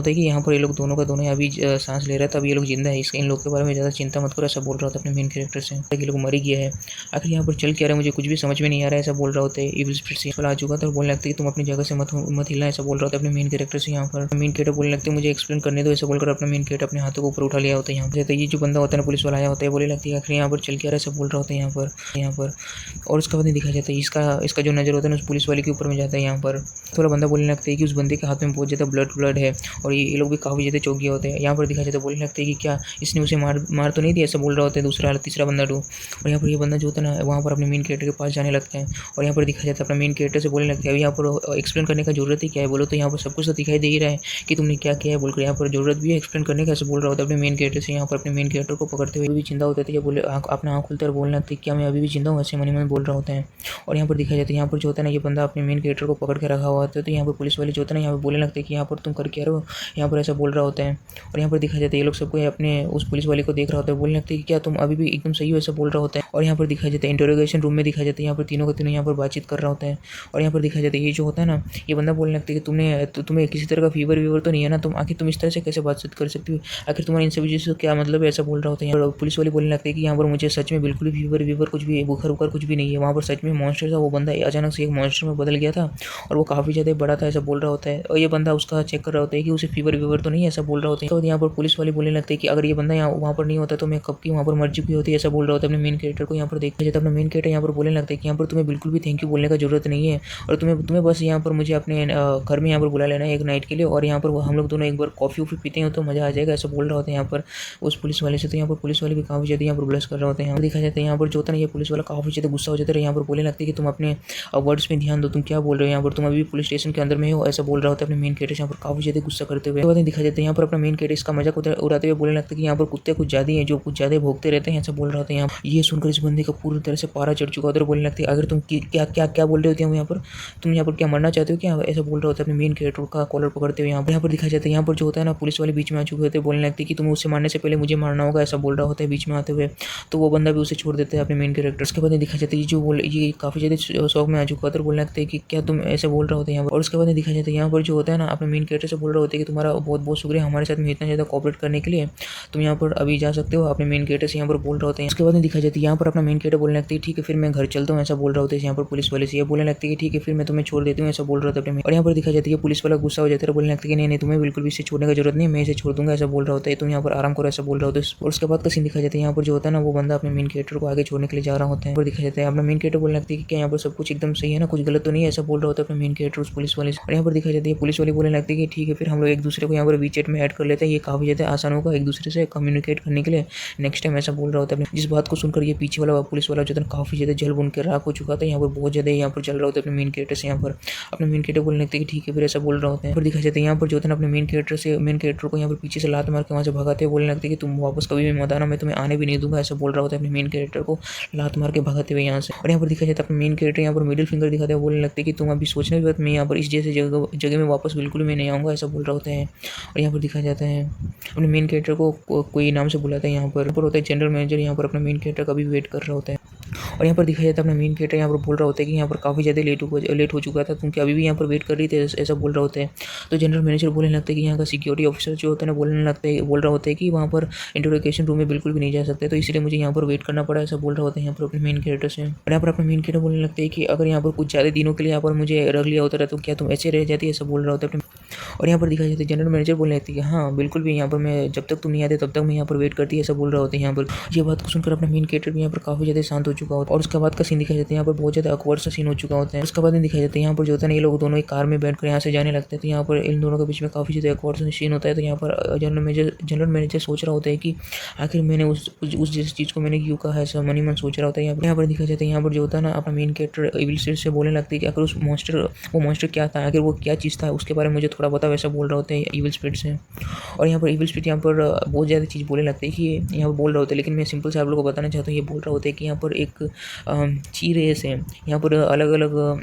है कि यहाँ पर ये लोग दोनों का दोनों अभी सांस ले रहा है, तब ये लोग जिंदा है, इन लोग के बारे में ज़्यादा चिंता मत करो, ऐसा बोल रहा होता है अपने मेन कैरेक्टर से। ये लोग मर ही गया है, आखिर यहाँ पर चल क्या रहा है मुझे कुछ भी समझ में नहीं आ रहा है, ऐसा बोल रहा होता है। इविल स्पिरिट से आ चुका था, बोलने लगता है कि तुम अपनी जगह से मत हिलना, ऐसा बोल रहा होता है अपने मेन कैरेक्टर से। यहाँ पर मेन कैरेक्टर बोलने लगते हैं मुझे एक्सप्लेन करने दो, ऐसा बोलकर अपना मेन कैरेक्टर अपने हाथों को ऊपर उठा लिया होता है। यहाँ पर ये जो बंदा होता है पुलिस वाला आया होता है, बोले लगती है आखिर यहाँ पर चल क्या रहा है, सब बोल रहा होता है यहाँ पर। और उसका बाद दिखाया जाता है इसका जो नज़र होता है ना उस पुलिस वाले के ऊपर में जाता है। यहाँ पर थोड़ा बंदा बोलने लगता है कि उस बंदे के हाथ में बहुत ज़्यादा ब्लड है और ये लोग भी काफ़ी ज़्यादा चौक गए होते हैं। यहाँ पर दिखाया जाता है बोलने लगता है कि क्या इसने उसे मार तो नहीं दिया, ऐसा बोल रहा होता है तीसरा बंदा डू। और यहाँ पर ये बंदा जो होता है ना वहाँ पर अपने मेन कैरेक्टर के पास जाने लगता है और यहाँ पर दिखाया जाता है अपना मेन कैरेक्टर से बोलने लगता है अभी यहाँ पर एक्सप्लेन करने का जरूरत ही क्या है, बोलो तो यहाँ पर सब कुछ तो दिखाई दे ही रहा है कि तुमने क्या किया है बोलकर। यहाँ पर जरूरत भी है एक्सप्लेन करने का, ऐसे बोल रहा होता है अपने मेन कैरेक्टर से। यहाँ पर अपने मेन कैरेक्टर को पकड़ते हुए भी जिंदा होते थे, बोले अपना आँख खुलते और बोलने लगते क्या मैं अभी भी जिंदा हूँ, ऐसे मन ही मन बोल रहा होता है। और यहाँ पर दिखाया जाता है यहाँ पर जो होता है ना ये बंदा अपने मेन कैरेक्टर को पकड़ के रखा हुआ होता है। तो यहाँ पर पुलिस वाले जो होता है ना यहाँ पर बोलने लगते हैं कि यहाँ पर तुम कर क्या रहे हो, यहाँ पर ऐसा बोल रहा होता है। और यहाँ पर दिखाया जाता है ये लोग सबको अपने उस पुलिस वाले को देख रहा होता है, बोलने लगते हैं कि क्या तुम अभी भी एकदम सही हो, ऐसा बोल रहा होता है। और यहाँ पर दिखाया जाता है इंटरोगेशन रूम में दिखाया जाता है यहाँ पर तीनों का तीनों यहाँ पर बातचीत कर रहा होता है। और यहाँ पर दिखाया जाता है ये जो होता है ना ये बंदा बोलने लगता है कि तुम्हें किसी तरह का फीवर तो नहीं है ना, तुम आखिर तुम इस तरह से कैसे बातचीत कर सकती हो, आखिर तुम्हारी इन सभी चीज़ों से क्या मतलब है, ऐसा बोल रहा होता है। और पुलिस वाले बोलने लगते हैं कि यहाँ पर मुझे सच में बिल्कुल भी फीवर कुछ भी बुखार कुछ भी नहीं है, वहाँ पर सच में मॉन्स्टर था, वो बंदा अचानक से एक मॉन्स्टर में बदल गया था और वो काफ़ी ज़्यादा बड़ा था, ऐसा बोल रहा होता है। और ये बंदा उसका चेक कर रहा होता है कि उसे फीवर तो नहीं, ऐसा बोल रहा होता है। तो यहाँ पर पुलिस वाले बोलने लगते हैं कि अगर ये बंदा यहाँ वहाँ पर नहीं होता तो मैं कब की वहाँ पर मर चुकी होती है, ऐसा बोल रहा होता है अपने मेन कैरेक्टर को। यहाँ पर देखा जाता है अपना मेन कैरेक्टर यहाँ पर बोलने लगता है कि यहाँ पर तुम्हें बिल्कुल भी थैंक यू बोलने का जरूरत नहीं है और तुम्हें बस यहाँ पर मुझे अपने घर में यहाँ पर बुला लेना है एक नाइट के लिए और यहाँ पर हम लोग दोनों एक बार कॉफ़ी पीते हैं तो मज़ा आ जाएगा, ऐसा ऐसा बोल रहा होता है यहाँ पर उस पुलिस वाले से। तो यहाँ पर पुलिस वाले भी काफ़ी ज़्यादा यहाँ पर ब्लश कर रहे होते हैं। यहाँ पर देखा जाता है यहाँ पर जो होता है ना, ये पुलिस वाला काफ़ी ज़्यादा गुस्सा हो जाता है, यहाँ पर बोलने लगता है कि तुम अपने वर्ड्स पे ध्यान दो, तुम क्या बोल रहे हो यहाँ पर, तुम अभी पुलिस स्टेशन के अंदर में हो, ऐसा बोल रहा होता है अपने मेन कैरेक्टर यहाँ पर काफ़ी ज़्यादा गुस्सा करते हुए। बाद दिखा जाता है यहाँ पर अपना मेन कैरेक्टर इसका मजाक उड़ाते हुए बोलने लगता है कि यहाँ पर कुत्ते कुछ ज़्यादा हैं, जो कुछ ज़्यादा भोगते रहते हैं, ऐसा बोल रहा होता है। यहाँ ये सुनकर इस बंदे का पूरी तरह से पारा चढ़ चुका होता है। बोलने लगती है अगर तुम क्या क्या क्या बोल रहे होते हैं यहाँ पर, तुम यहाँ पर क्या मरना चाहते हो क्या, ऐसा बोल रहा होता है अपने मेन कैरेक्टर का कॉलर पकड़ते हुए। यहाँ पर दिखा जाता है यहाँ पर जो होता है ना, पुलिस वाले बीच में आ चुके होते हैं, बोलने लगते हैं कि तुम उससे मारने से पहले मुझे मारना होगा, ऐसा बोल रहा होता है बीच में आते हुए। तो वो बंदा भी उसे छोड़ देता है अपने मेन कैरेक्टर। उसके बाद दिखा जाता है जो बोल ये काफ़ी ज़्यादा शौक में आ चुका होता है, बोलने लगता है कि क्या तुम ऐसे बोल रहे होते हैं यहाँ पर। और उसके बाद दिखा जाता है यहाँ पर जो होता है ना, अपने मेन कैरेक्टर से बोल रहे होते हैं कि तुम्हारा बहुत बहुत शुक्रिया हमारे साथ में इतना ज़्यादा कॉपरेट करने के लिए, तुम यहाँ पर अभी जा सकते हो, अपने मेन कैरेक्टर से यहाँ पर बोल रहे होते हैं। उसके बाद दिखा जाती है यहाँ पर अपना मेन कैरेक्टर बोलने लगती है ठीक है फिर मैं घर चलता हूँ, ऐसा बोल रहा होता है। यहाँ पर पुलिस वाले से ये बोलने लगती है कि ठीक है फिर मैं तुम्हें छोड़ देती हूँ, ऐसा बोल रहा था अपने। और यहाँ पर दिखा जाती है पुलिस वाला गुस्सा हो जाता है, बोलने लगता है कि नहीं तुम्हें बिल्कुल भी इसे छोड़ने की जरूरत नहीं, मैं इसे छोड़ दूंगा, ऐसा बोल रहा होता है। तुम यहाँ पर आराम करो, ऐसा बोल रहा होता है। और उसके बाद का सीन दिखा जाता है यहाँ पर जो होता है ना, वो बंदा अपने मेन कैरेक्टर को आगे छोड़ने के लिए जा रहा होता है। और दिखा जाता है अपना मेन कैरेक्टर बोलने लगती है कि क्या यहाँ पर सब कुछ एकदम सही है ना, कुछ गलत तो नहीं है, ऐसा बोल रहा होता है अपना मेन कैरेक्टर उस पुलिस वाले से। और यहाँ पर दिखा जाती है पुलिस वाली बोलने लगती है कि ठीक है फिर हम लोग एक दूसरे को यहाँ पर वीचैट में ऐड कर लेते हैं, ये काफ़ी ज़्यादा आसान होगा एक दूसरे से कम्युनिकेट करने के लिए नेक्स्ट टाइम, ऐसा बोल रहा होता है। जिस बात को सुनकर ये पीछे वाला पुलिस वाला जो था काफ़ी ज़्यादा जल बुन के राख हो चुका था, यहाँ पर बहुत ज़्यादा यहाँ पर चल रहा होता है अपने मेन कैरेक्टर से। यहाँ पर अपने मेन कैरेक्टर बोलने लगते हैं कि ठीक है फिर ऐसा बोल रहा होता है। फिर दिखा जाता है यहाँ पर जो होता है अपने मेन कैरेक्टर को यहाँ पर पीछे से लात मार के वहाँ से भगाते हुए बोलने लगते हैं कि तुम वापस कभी भी मत आना, मैं तुम्हें आने भी नहीं दूंगा, ऐसा बोल रहा होता है अपने मेन कैरेक्टर को लात मार के भगाते हुए यहाँ से। और यहाँ पर दिखा जाता है अपने मेन कैरेक्टर यहाँ पर मिडिल फिंगर दिखाते हुए बोलने लगते हैं कि तुम अभी सोचने की बात, मैं यहाँ पर इस जैसे जगह में वापस बिल्कुल भी नहीं आऊँगा, ऐसा बोल रहा होता है। और यहाँ पर दिखा जाता है अपने मेन कैरेक्टर को कोई नाम से बुलाता है, यहाँ पर होता है जनरल मैनेजर, यहाँ पर अपना मेन कैरेक्टर का भी वेट कर रहा होता है। और यहाँ पर दिखा जाता है अपना मेन कैरेक्टर यहाँ पर बोल रहा होता है कि यहाँ पर काफ़ी ज़्यादा लेट हो चुका था, तुम क्या अभी भी यहाँ पर वेट कर रही थे, ऐसा बोल रहा होता है। तो जनरल मैनेजर बोलने लगता है कि यहाँ का सिक्योरिटी ऑफिसर जो होता है ना, बोल रहा होता है कि वहाँ पर इंटरोगेशन रूम में बिल्कुल भी नहीं जा सकते, तो इसलिए मुझे यहाँ पर वेट करना पड़ा, ऐसा बोल रहा होता है यहाँ पर अपने मेन कैरेक्टर से। और यहाँ पर अपना मेन कैरेक्टर बोलने लगता है कि अगर यहाँ पर कुछ ज़्यादा दिनों के लिए यहाँ पर मुझे रख लिया होता है तो क्या तुम ऐसे रह जाती, ऐसा बोल रहा होता है। और यहाँ पर दिखा जाता है जनरल मैनेजर बोलने लगती है कि हाँ बिल्कुल भी, यहाँ पर मैं जब तक तुम नहीं आते तब तक मैं यहाँ पर वेट करती है, ऐसा बोल रहा होता है। यहाँ पर ये बात को सुनकर अपना मेन कैरेक्टर भी यहाँ पर काफ़ी ज़्यादा शांत हो चुका होता है। और उसके बाद का सीन दिखाई जाता है यहाँ पर बहुत ज़्यादा अकवर्ड सा सीन हो चुका होता है। उसके बाद दिखाई जाता है यहाँ पर जो होता है ना, ये लोग दोनों एक कार में बैठकर यहाँ से जाने लगते हैं, तो यहाँ पर इन दोनों के बीच में काफ़ी ज़्यादा अकवर्ड सा सीन होता है। तो यहाँ पर जनरल मैनेजर सोच रहा होता है कि आखिर मैंने उस जैसी चीज़ को मैंने क्यों कहा है, ऐसा मन ही मन सोच रहा होता है। यहाँ पर दिखा जाता है यहाँ पर जो होता है ना, अपना मेन कैरेक्टर इविल स्पिरिट से बोलने लगती है कि आखिर वो मॉन्स्टर क्या था, आखिर वो क्या चीज़ था, उसके बारे में मुझे थोड़ा बताओ, ऐसा बोल रहा होता है इविल स्पिरिट से। और यहाँ पर इविल स्पिरिट यहाँ पर बहुत ज़्यादा चीज़ बोलने लगते हैं कि यहाँ पर बोल रहा होता है, लेकिन मैं सिंपल से आप लोगों को बताना चाहता हूँ। ये बोल रहा होता है कि यहाँ पर एक ची रेस है, यहाँ पर अलग अलग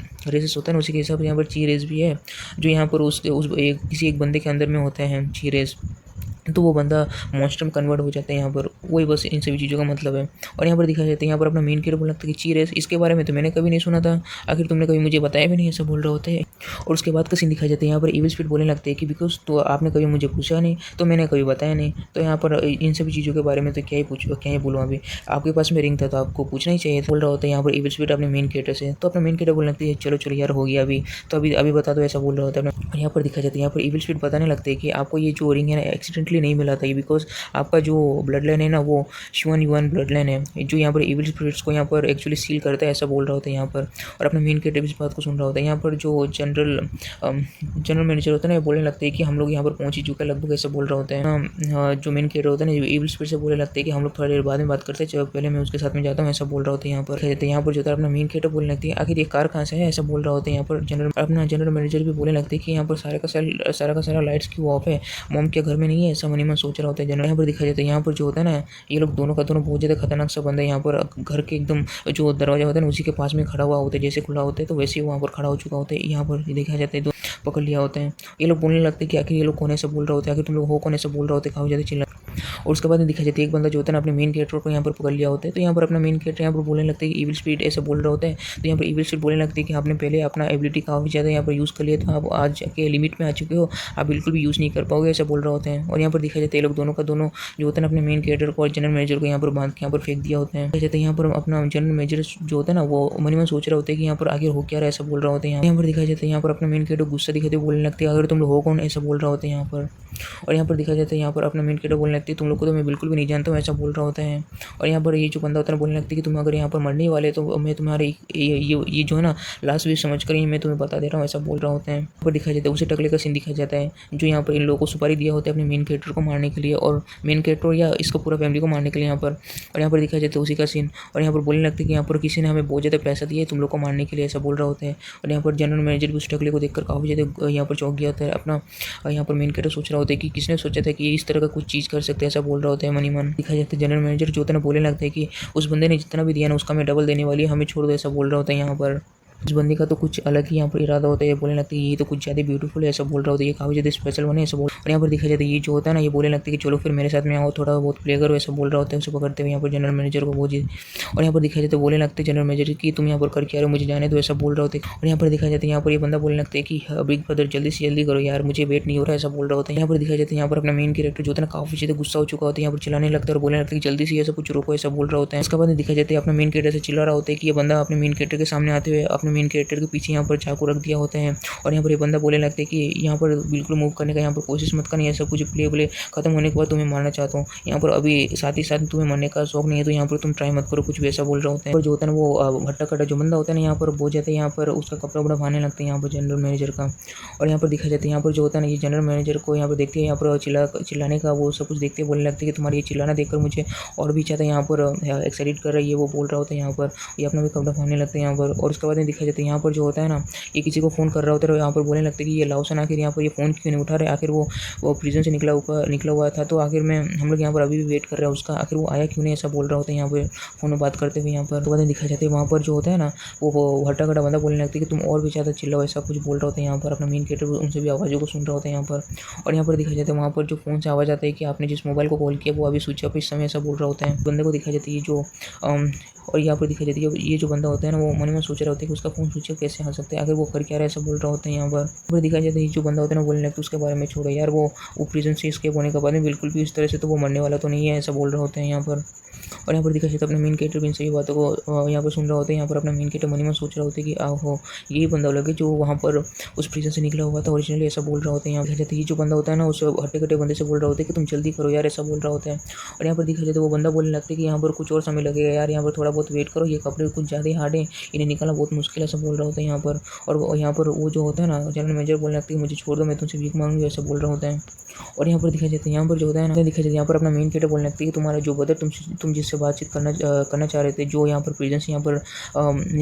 रेसेस होता है ना, उसी के हिसाब से यहाँ पर ची रेस भी है, जो यहाँ पर किसी एक बंदे के अंदर में होता है ची रेस, तो वो बंदा मॉन्स्टर में कन्वर्ट हो जाता है। यहाँ पर वही बस इन सभी चीज़ों का मतलब है। और यहाँ पर दिखा जाता है यहाँ पर अपना मेन कैरेक्टर बोलने लगता है कि ची रेस, इसके बारे में तो मैंने कभी नहीं सुना था, आखिर तुमने कभी मुझे बताया भी नहीं, ऐसा बोल रहा होता है। और उसके बाद का सीन दिखा जाता है यहाँ पर इविल स्पिरिट बोलने लगते हैं कि बिकॉज तो आपने कभी मुझे पूछा नहीं तो मैंने कभी बताया नहीं, तो यहाँ पर इन सभी चीज़ों के बारे में तो क्या ही बोलूँ, अभी आपके पास में रिंग था तो आपको पूछना ही चाहिए, बोल रहा होता है यहाँ पर इविल स्पिरिट अपने मेन कैरेक्टर से। तो अपना मेन कैरेक्टर बोलने लगती है चलो चलो यार हो गया अभी, तो अभी बता दो, ऐसा बोल रहा होता है। और यहाँ पर दिखा जाता है यहाँ पर इविल स्पिरिट बताने लगते हैं कि आपको ये जो रिंग है ना एक्सीडेंटली नहीं मिला था, बिकॉज आपका जो ब्लड लाइन है ना वो शिवन युआन ब्लड लाइन है, जो यहाँ पर इविल स्पिरिट्स को यहाँ पर एक्चुअली सील करता है, ऐसा बोल रहा होता है यहाँ पर। और अपने मेन कैरेक्टर इस बात को सुन रहा होता है। यहाँ पर जो जनरल मैनेजर होता है ना, बोलने लगते हैं कि हम लोग यहाँ पर पहुँच ही चुके हैं लगभग, ऐसा बोल रहा होता है। जो मेन कैरेक्टर होता है ना इविल स्पिरिट से बोलने लगते हैं कि हम लोग थोड़ी देर बाद में बात करते हैं, पहले मैं उसके साथ में जाता हूँ, ऐसा बोल रहा होता है। यहाँ पर जो होता है अपना मेन कैरेक्टर बोलने लगती है आखिर ये कार कहाँ से है, ऐसा बोल रहा होता है। यहाँ पर जनरल मैनेजर भी बोलने लगते हैं कि यहाँ पर सारा का सारा लाइट्स क्यों ऑफ है, मॉम क्या घर में नहीं है, ऐसा मन ही मन सोच रहा होता है जनरल। यहाँ पर दिखा जाता है यहाँ पर जो होता है ना, ये लोग दोनों का दोनों बहुत ज़्यादा खतरनाक सा बंदा है। यहाँ पर घर के एकदम जो दरवाजा होता है ना उसी के पास में खड़ा हुआ होता है, जैसे खुला होता है तो वैसे ही वहाँ पर खड़ा हो चुका होता है। यहाँ पर देखा जाता है तो पकड़ लिया होता है। ये लोग बोलने लगते हैं कि आखिर ये लोग कौन ऐसा बोल रहा होता है, आखिर तुम लोग हो कौन ऐसा बोल रहा होता है, काफ़ी ज़्यादा चिल्ला। और उसके बाद दिखा जाता है एक बंदा जो होता है ना अपने मेन कैरेक्टर को यहाँ पर पकड़ लिया होता है। तो यहाँ पर अपना मेन कैरेक्टर यहाँ पर बोलने लगता है कि इविल स्पिरिट ऐसा बोल रहा होता है। तो यहाँ पर इविल स्पिरिट बोलने लगती है कि आपने पहले अपना एबिलिटी काफ़ी ज़्यादा यहाँ पर यूज़ कर लिया, तो आप आज के लिमिट में आ चुके हो, आप बिल्कुल भी यूज़ नहीं कर पाओगे, ऐसा बोल रहा होता है। और यहाँ पर दिखा जाता है ये लोग दोनों का दोनों जो होता है ना अपने मेन कैरेक्टर को और जनरल मैनेजर को यहाँ पर बांध के यहाँ पर फेंक दिया होता है। कहते हैं यहाँ पर अपना जनरल मैनेजर जो होता है ना वो मन ही मन सोच रहा होता है कि यहाँ पर आगे हो क्या रहा है, ऐसा बोल रहा होता है। यहाँ पर दिखा जाता है यहाँ पर अपना मेन कैरेक्टर गुस्सा दिखाते हुए बोलने लगते हैं अगर तुम लोग हो कौन, ऐसा बोल रहा होता है यहाँ पर। और यहाँ पर दिखा जाता है यहाँ पर अपना मेन कैरेक्टर बोलने लगती है तुम लोग को तो मैं बिल्कुल भी नहीं जानता हूँ, ऐसा बोल रहा होता है। और यहाँ पर ये जो बंदा होता है बोलने लगता है कि तुम अगर यहाँ पर मरने वाले तो मैं तुम्हारे ये जो है ना लास्ट विश समझ कर ही मैं तुम्हें बता दे रहा हूँ, ऐसा बोल रहा होता है। पर दिखाया जाता है उसे टकले का सीन दिखाया जाता है जो यहाँ पर इन लोगों को सुपारी दिया होता है अपने मेन कैरेक्टर को मारने के लिए और मेन कैरेक्टर या इसको पूरा फैमिली को मारने के लिए यहाँ पर। और यहाँ पर दिखाया जाता है उसी का सीन और यहाँ पर बोलने लगता है कि यहाँ पर किसी ने हमें बहुत ज़्यादा पैसा दिया है तुम लोग को मारने के लिए, ऐसा बोल रहा होता है। और यहाँ पर जनरल मैनेजर भी उस टकले को देखकर काफ़ी ज़्यादा यहाँ पर चौंक गया होता है। अपना यहाँ पर मेन कैरेक्टर सोच रहा होता है कि किसने सोचा था कि ये इस तरह का कुछ चीज़ कर सकते हैं, ऐसा बोल रहा होता है मन ही मन। दिखाया जाता है जनरल मैनेजर जो होता है ना बोलने लगता है कि उस बंदे ने जितना भी दिया ना उसका मैं डबल देने वाली है, हमें छोड़ दो, ऐसा बोल रहा होता है यहाँ पर। इस बंदे का तो कुछ अलग ही यहाँ पर इरादा होता है, ये बोलने लगता है ये तो कुछ ज़्यादा ब्यूटीफुल है, ऐसा बोल रहा होता है, ये काफ़ी ज़्यादा स्पेशल बने, ऐसा बोल। और यहाँ पर दिखाया जाता है ये जो होता है ना ये बोलने लगता है कि चलो फिर मेरे साथ में आओ, थोड़ा बहुत प्ले करो, ऐसा बोल रहा होता है उसे पकड़ते हुए यहाँ पर जनरल मैनेजर को वो चीज़। और यहाँ पर दिखाया जाता है बोलने लगते हैं जनरल मैनेजर कि तुम यहाँ पर कर क्या रहे हो, मुझे जाने दो, ऐसा बोल रहा होता है। और यहाँ पर दिखाया जाता है यहाँ पर ये बंदा बोलने लगता है कि बिग ब्रदर जल्दी से जल्दी करो यार, मुझे वेट नहीं हो रहा है, ऐसा बोल रहा होता है। यहाँ पर दिखाया जाता है यहाँ पर अपना मेन कैरेक्टर जो होता है ना काफ़ी ज़्यादा गुस्सा हो चुका होता है, यहाँ पर चिल्लाने लगता है और बोलने लगता है कि जल्दी से ऐसा कुछ रोको, ऐसा बोल रहा होता है। इसके बाद दिखाया जाता है अपना मेन कैरेक्टर से चिल्ला रहा होता है कि ये बंदा अपने मेन कैरेक्टर के सामने आते हुए अपने मेन कैरेक्टर के पीछे यहाँ पर चाकू रख दिया होता है। और यहाँ पर ये बंदा बोलने लगता है कि यहाँ पर बिल्कुल मूव करने का यहाँ पर कोशिश मत करनी, ऐसा कुछ प्ले खत्म होने के बाद तुम्हें मारना चाहता हूँ, यहाँ पर अभी साथ ही साथ तुम्हें मरने का शौक नहीं है तो यहाँ पर तुम ट्राई मत करो कुछ भी, ऐसा बोल रहा होता है। और जो होता है ना वो भट्टा कटा जो बंदा होता है ना यहाँ पर बहुत जाता है, यहाँ पर उसका कपड़ा वपड़ा भाने लगता है यहाँ पर जनरल मैनेजर का। और यहाँ पर दिखा जाता है यहाँ पर जो होता है ना ये जनरल मैनेजर को यहाँ पर देखते हैं यहाँ पर चिल्लाने का वो सब कुछ देखते हैं, बोलने लगते हैं कि तुम्हारी ये चिल्लाना देखकर मुझे और भी ज़्यादा यहाँ पर एक्साइटेड कर रही है, वो बोल रहा होता है यहाँ पर। ये अपना भी कपड़ा भाने लगते हैं यहाँ पर। और उसके बाद दिखा जाता है यहाँ पर जो होता है ना ये किसी को फ़ोन कर रहा होता है, यहाँ पर बोलने लगता है कि ये लाउसन आखिर यहाँ पर ये फ़ोन क्यों नहीं उठा रहे, आखिर वो प्रिजन से निकला हुआ था तो आखिर में हम लोग यहाँ पर अभी भी वेट कर रहे हैं उसका, आखिर वो आया क्यों नहीं, ऐसा बोल रहा होता है यहाँ पर फ़ोन में बात करते हुए। यहाँ पर तो बाद दिखाई जाते हैं वहाँ पर जो होता है ना वो हट्टा कटा बंदा बोलने लगता है कि तुम और भी ज़्यादा चिल्लाओ, ऐसा कुछ बोल रहा होता है यहाँ पर। अपना मेन कैरेक्टर उनसे भी आवाज़ों को सुन रहा होता है यहाँ पर। और यहाँ पर दिखाई जाता है वहाँ पर जो फ़ोन से आवाज़ आता है कि आपने जिस मोबाइल को कॉल किया वो अभी स्विच ऑफ इस समय, ऐसा बोल रहा होता है बंदे को। दिखाई जाती है जो और यहाँ पर दिखाई जाती है ये जो बंदा होता है ना वो मन में सोच रहा होता है कि उसका फ़ोन स्विच ऑफ कैसे आ सकता है, आखिर वो कर क्या रहा है, ऐसा बोल रहा होता है यहाँ पर। दिखाई जाता है जो बंदा होता है ना बोलने लगता है उसके बारे में छोड़ो यार, वो प्रिजन से एस्केप होने के बाद में बिल्कुल भी इस तरह से तो वो मरने वाला तो नहीं है, ऐसा बोल रहा होता है यहाँ पर। और यहाँ पर दिखा जाता है अपने मेन कैरेक्टर भी इन सभी बातों को यहाँ पर सुन रहा होता है। यहाँ पर अपना मेन कैरेक्टर मन में सोच रहा होता है कि आहो यही बंदा लगे जो वहाँ पर उस प्रिजन से निकला हुआ था ओरिजिनली, ऐसा बोल रहा होता है। यहाँ दिखा जाता है ये जो बंदा होता है ना उस हट्टे कट्टे बंदे से बोल रहा होता है कि तुम जल्दी करो यार, ऐसा बोल रहा होता है। और यहाँ पर दिखा जाता है वो बंदा बोलने लगता है कि यहाँ पर कुछ और समय लगेगा यार, यहाँ पर थोड़ा बहुत वेट करो, ये कपड़े कुछ ज़्यादा ही हार्ड है, इन्हें निकालना बहुत मुश्किल है, ऐसा बोल रहा होता है यहाँ पर। और यहाँ पर वो जो होता है ना जनरल मैनेजर बोलने लगता है मुझे छोड़ दो, मैं तुमसे भीख मांगूंगी, ऐसा बोल रहा होता है। और यहाँ पर दिखाई जाता है यहाँ पर जो होता है ना दिखाई जाता है यहाँ पर अपना मेन कैरेक्टर बोलने लगता है कि तुम्हारा जो ब्रदर तुम जिससे बातचीत करना चाह रहे थे, जो यहाँ पर प्रिजन से यहाँ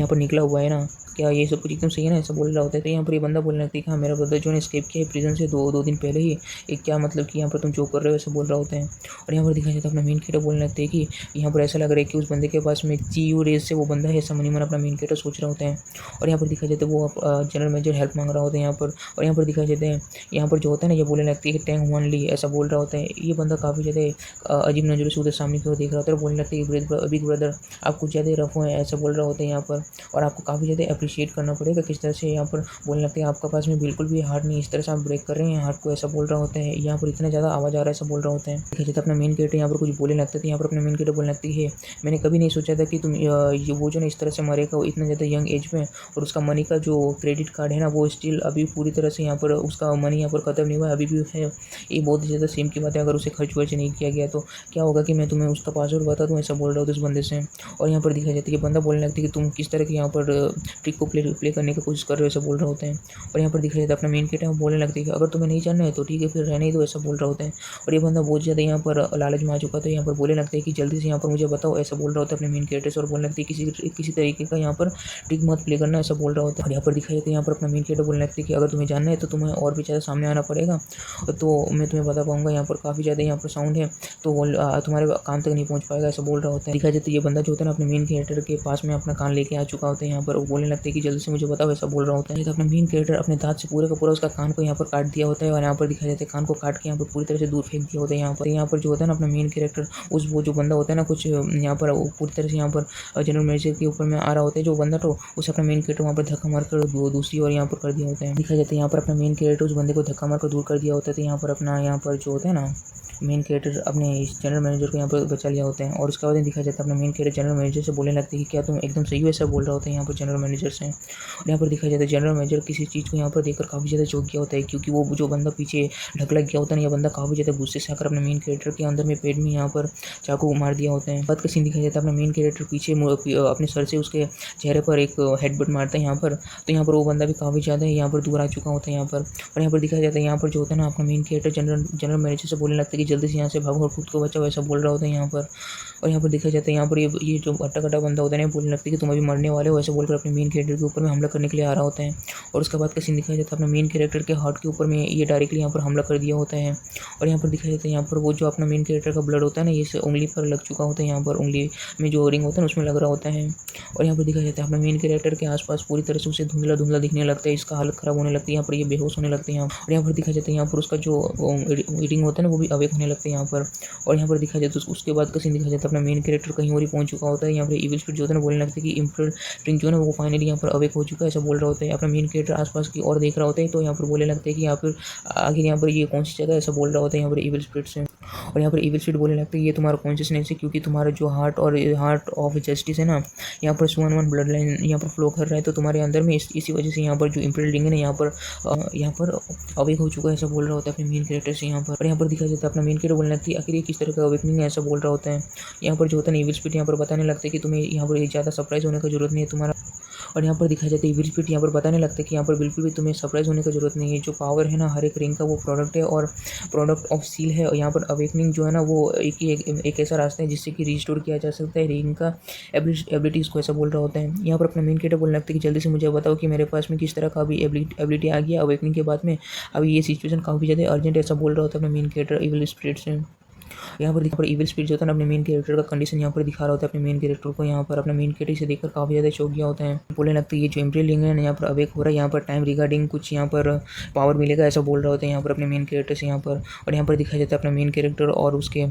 पर निकला हुआ है ना, क्या ये सब कुछ एकदम सही है ना, ऐसा बोल रहा होता है। तो यहाँ पर ये बंदा बोलने लगता है कि हाँ मेरा ब्रदर जो ने एस्केप किया है प्रिजन से दो दिन पहले ही, एक क्या मतलब कि यहाँ पर तुम जो कर रहे हो, ऐसा बोल रहा होता है। और यहाँ पर दिखाई जाता है अपना मेन कैरेक्टर बोलने लगता है कि यहाँ पर ऐसा लग रहा है कि उस बंदे के पास में GU रेस से वो बंदा है, ऐसा मन अपना मेन कैरेक्टर सोच रहा होता है। और यहाँ पर दिखाई जाता है वो जनरल मैनेजर हेल्प मांग रहा होता है यहाँ पर। और यहाँ पर दिखाई जाते हैं यहाँ पर जो होता है ना ये बोलने लगती है कि टैंक वन ली, ऐसा बोल रहा होता है। ये बंदा काफ़ी ज़्यादा अजीब नज़रों से उधर सामने की ओर देख रहा होता है, बोलने लगता है कि बिग ब्रदर आप कुछ ज़्यादा रफ हैं, ऐसा बोल रहा होता है यहाँ पर। और आपको काफ़ी ज़्यादा अप्रिशिएट करना पड़ेगा किस तरह से यहाँ पर बोलने लगते हैं आपका पास में बिल्कुल भी हार्ट नहीं, इस तरह से आप ब्रेक कर रहे हैं हार्ट को, ऐसा बोल रहा होता है। यहाँ पर इतना ज़्यादा आवाज़ आ रहा है, ऐसा बोल रहा होता है। देखिए जब अपना मेन कैरेक्टर यहाँ पर कुछ बोलने लगता है यहाँ पर अपना मेन कैरेक्टर बोलने लगती है मैंने कभी नहीं सोचा था कि तुम ये वो जो ना इस तरह से मरेगा इतना ज़्यादा यंग एज में, और उसका मनी का जो क्रेडिट कार्ड है ना वो स्टिल अभी पूरी तरह से यहाँ पर उसका मनी यहाँ पर ख़त्म नहीं हुआ अभी भी है। ये बहुत ही ज़्यादा सेम की बात है, अगर उसे खर्च वर्च नहीं किया गया तो क्या होगा कि मैं तुम्हें उसका पासवर्ड बता दूँ, ऐसा बोल रहा हूँ उस बंदे से। और यहाँ पर दिखाई जाती है कि बंदा बोलने लगता है कि तुम किस तरह की यहाँ पर ट्रिक को प्ले करने की कोशिश कर रहे हो, ऐसा बोल रहा होता है। और यहाँ पर दिखाई जाता है अपना मेन कैरेक्टर बोलने लगता है कि अगर तुम्हें नहीं जानना है तो ठीक है फिर रहने ही दो, ऐसा बोल रहा होता है। और ये बंदा बहुत ज़्यादा यहाँ पर लालच में आ चुका था, यहाँ पर बोलने लगता है कि जल्दी से यहाँ पर मुझे बताओ, ऐसा बोल रहा होता है अपने मेन कैरेक्टर से। और बोलने लगता है किसी तरीके का यहाँ पर ट्रिक मत प्ले करना, ऐसा बोल रहा होता है। और यहाँ पर दिखाई जाता है यहाँ पर अपना मेन कैरेक्टर बोलने लगता है कि अगर तुम्हें जानना है तो तुम्हें और भी ज़्यादा सामने आना पड़ेगा, तो मैं तुम्हें बता पाऊंगा, यहाँ पर काफ़ी ज़्यादा यहाँ पर साउंड है तो तुम्हारे काम तक नहीं पहुँच पाएगा, ऐसा बोल रहा होता है। दिखाई जाता है ये बंदा जो होता है ना अपने मेन कैरेक्टर के पास में अपना कान लेके आ चुका होता है यहाँ पर। वो बोलने लगता है कि जल्दी से मुझे बताओ, ऐसा बोल रहा होता है। तो अपना मेन कैरेक्टर अपने दांत से पूरा का पूरा उसका कान को यहाँ पर काट दिया होता है, और यहाँ पर दिखाई जाता है कान को काट के यहाँ पर पूरी तरह से दूर फेंक दिया होता है। यहाँ पर जो होता है ना अपना मेन कैरेक्टर वो जो बंदा होता है ना कुछ यहाँ पर पूरी तरह से यहाँ पर जनरल मैनेजर के ऊपर में आ रहा होता है जो बंदा, तो उसे अपना मेन कैरेक्टर वहाँ पर धक्का मारकर दूसरी ओर यहाँ पर कर दिया होता है। दिखाई जाता है यहाँ पर अपना मेन कैरेक्टर उस बंदे को धक्का मारकर दूर कर दिया होता है। तो यहाँ पर अपना यहाँ पर जो होता है ना मेन कैरेक्टर अपने इस जनरल मैनेजर को यहाँ पर बचा लिया होता है। और उसके बाद दिखाया जाता है अपना मेन कैरेक्टर जनरल मैनेजर से बोलने लगते हैं कि क्या तुम एकदम सही हो, ऐसा बोल रहा होता है यहाँ पर जनरल मैनेजर से। और यहाँ पर दिखाया जाता है जनरल मैनेजर किसी चीज़ को यहाँ पर देखकर काफ़ी ज़्यादा चौंक गया होता है, क्योंकि वो जो बंदा पीछे ढक लग गया होता है ना, यह बंदा काफ़ी ज़्यादा गुस्से से आकर अपने मेन कैरेक्टर के अंदर में पेट में यहाँ पर चाकू मार दिया होता है। बात का सीन दिखाया जाता है अपना मेन कैरेक्टर पीछे अपने सर से उसके चेहरे पर एक हेडबट मारता है यहाँ पर। तो यहाँ पर वो बंदा भी काफ़ी ज़्यादा यहाँ पर दूर आ चुका होता है यहाँ पर। और यहाँ पर दिखाया जाता है यहाँ पर जो होता है ना, अपना मेन कैरेक्टर जनरल मैनेजर से बोलने लगता है कि जल्दी से यहाँ से भागो और खुद को बचाओ, ऐसा बोल रहा होता है यहाँ पर। और यहाँ पर दिखाया जाता है यहाँ पर ये जो अट्टा-कट्टा बंदा होता है ना, बोलने लगता है कि तुम अभी मरने वाले हो, ऐसे बोलकर अपने मेन कैरेक्टर के ऊपर में हमला करने के लिए आ रहा होता है। और उसके बाद का सीन दिखाया जाता है अपना मेन कैरेक्टर के हार्ट के ऊपर में ये डायरेक्टली यहाँ पर हमला कर दिया होता है। और यहाँ पर दिखाया जाता है यहाँ पर वो जो अपना मेन कैरेक्टर का ब्लड होता है ना, ये से उंगली पर लग चुका होता है, यहाँ पर उंगली में जो रिंग होता है ना उसमें लग रहा होता है। और यहाँ पर दिखाया जाता है अपना मेन कैरेक्टर के आसपास पूरी तरह से उसे धुंधला-धुंधला दिखने लगता है, इसका हालत ख़राब होने लगती है, यहाँ पर ये बेहोश होने लगते हैं यहाँ। और यहाँ पर दिखाया जाता है यहाँ पर उसका जो रिंग होता है ना, वो भी अवेक होने लगते हैं यहाँ पर। और यहाँ पर दिखाया जाता है उसके बाद का सीन दिखाया जाता है अपना मेन कैरेक्टर कहीं और ही पहुँच चुका होता है। यहाँ पर इविल स्पिरिट जो होता है ना, बोलने लगता है कि इम्पीरियल रिंग जो है ना, वो फाइनली यहाँ पर अवेक हो चुका है, ऐसा बोल रहा होता है। अपना मेन कैरेक्टर आसपास की ओर देख रहा होता है, तो यहाँ पर बोलने लगता है कि यहाँ पर आखिर यहाँ पर ये कौन सी जगह है, ऐसा बोल रहा होता है यहाँ पर इविल स्पिरिट से। और यहाँ पर इविल स्पिरिट बोलने लगता है ये तुम्हारा कॉन्शियसनेस है, क्योंकि तुम्हारा जो हार्ट ऑफ जस्टिस है ना, यहाँ पर 1 ब्लड लाइन यहाँ पर फ्लो कर रहा है, तो तुम्हारे अंदर में इसी वजह से यहाँ पर जो इम्पीरियल रिंग है ना, यहाँ पर अवेक हो चुका है, ऐसा बोल रहा होता है अपने मेन कैरेक्टर से यहाँ पर। और यहाँ पर दिखाया जाता है अपना मेन कैरेक्टर बोलने लगती है आखिर ये किस तरह का अवेकनिंग है, ऐसा बोल रहा होता है। यहाँ पर जो होता है इविल स्पिरिट यहाँ पर बताने लगता है कि तुम्हें यहाँ पर ज़्यादा सरप्राइज होने की जरूरत नहीं है तुम्हारा। और यहाँ पर दिखाया जाता है इविल स्पिरिट यहाँ पर बताने लगता है कि यहाँ पर बिल्कुल भी तुम्हें सरप्राइज होने की जरूरत नहीं है, जो पावर है ना हर एक रिंग का वो प्रोडक्ट है और प्रोडक्ट ऑफ सील है। और यहाँ पर अवेकनिंग जो है ना, वो एक ऐसा रास्ता है जिससे कि रिस्टोर किया जा सकता है रिंग का एबिलिटीज़ को, ऐसा बोल रहा होता है। यहाँ पर अपना मेन कैरेक्टर बोलने लगता है कि जल्दी से मुझे बताओ कि मेरे पास में किस तरह का अभी एबिलिटी आ गया अवेकनिंग के बाद में, अभी ये सिचुएशन काफ़ी ज़्यादा अर्जेंट है, ऐसा बोल रहा होता है अपना मेन कैरेक्टर इविल स्पिरिट से। यहाँ पर इविल स्पिरिट जो होता है ना, अपने मेन कैरेक्टर का कंडीशन यहाँ पर दिखा रहा होता है अपने मेन कैरेक्टर को। यहाँ पर अपने मेन कैरेक्टर से देखकर काफ़ी ज़्यादा चौंक गया होता है, बोलने लगता है ये जो इम्पीरियल रिंग है ना, यहाँ पर अवेक हो रहा है, यहाँ पर टाइम रिगार्डिंग कुछ यहाँ पर पावर मिलेगा, ऐसा बोल रहा होता है यहाँ पर अपने मेन कैरेक्टर से यहाँ पर। और यहाँ पर दिखाया जाता है अपना मेन कैरेक्टर और उसके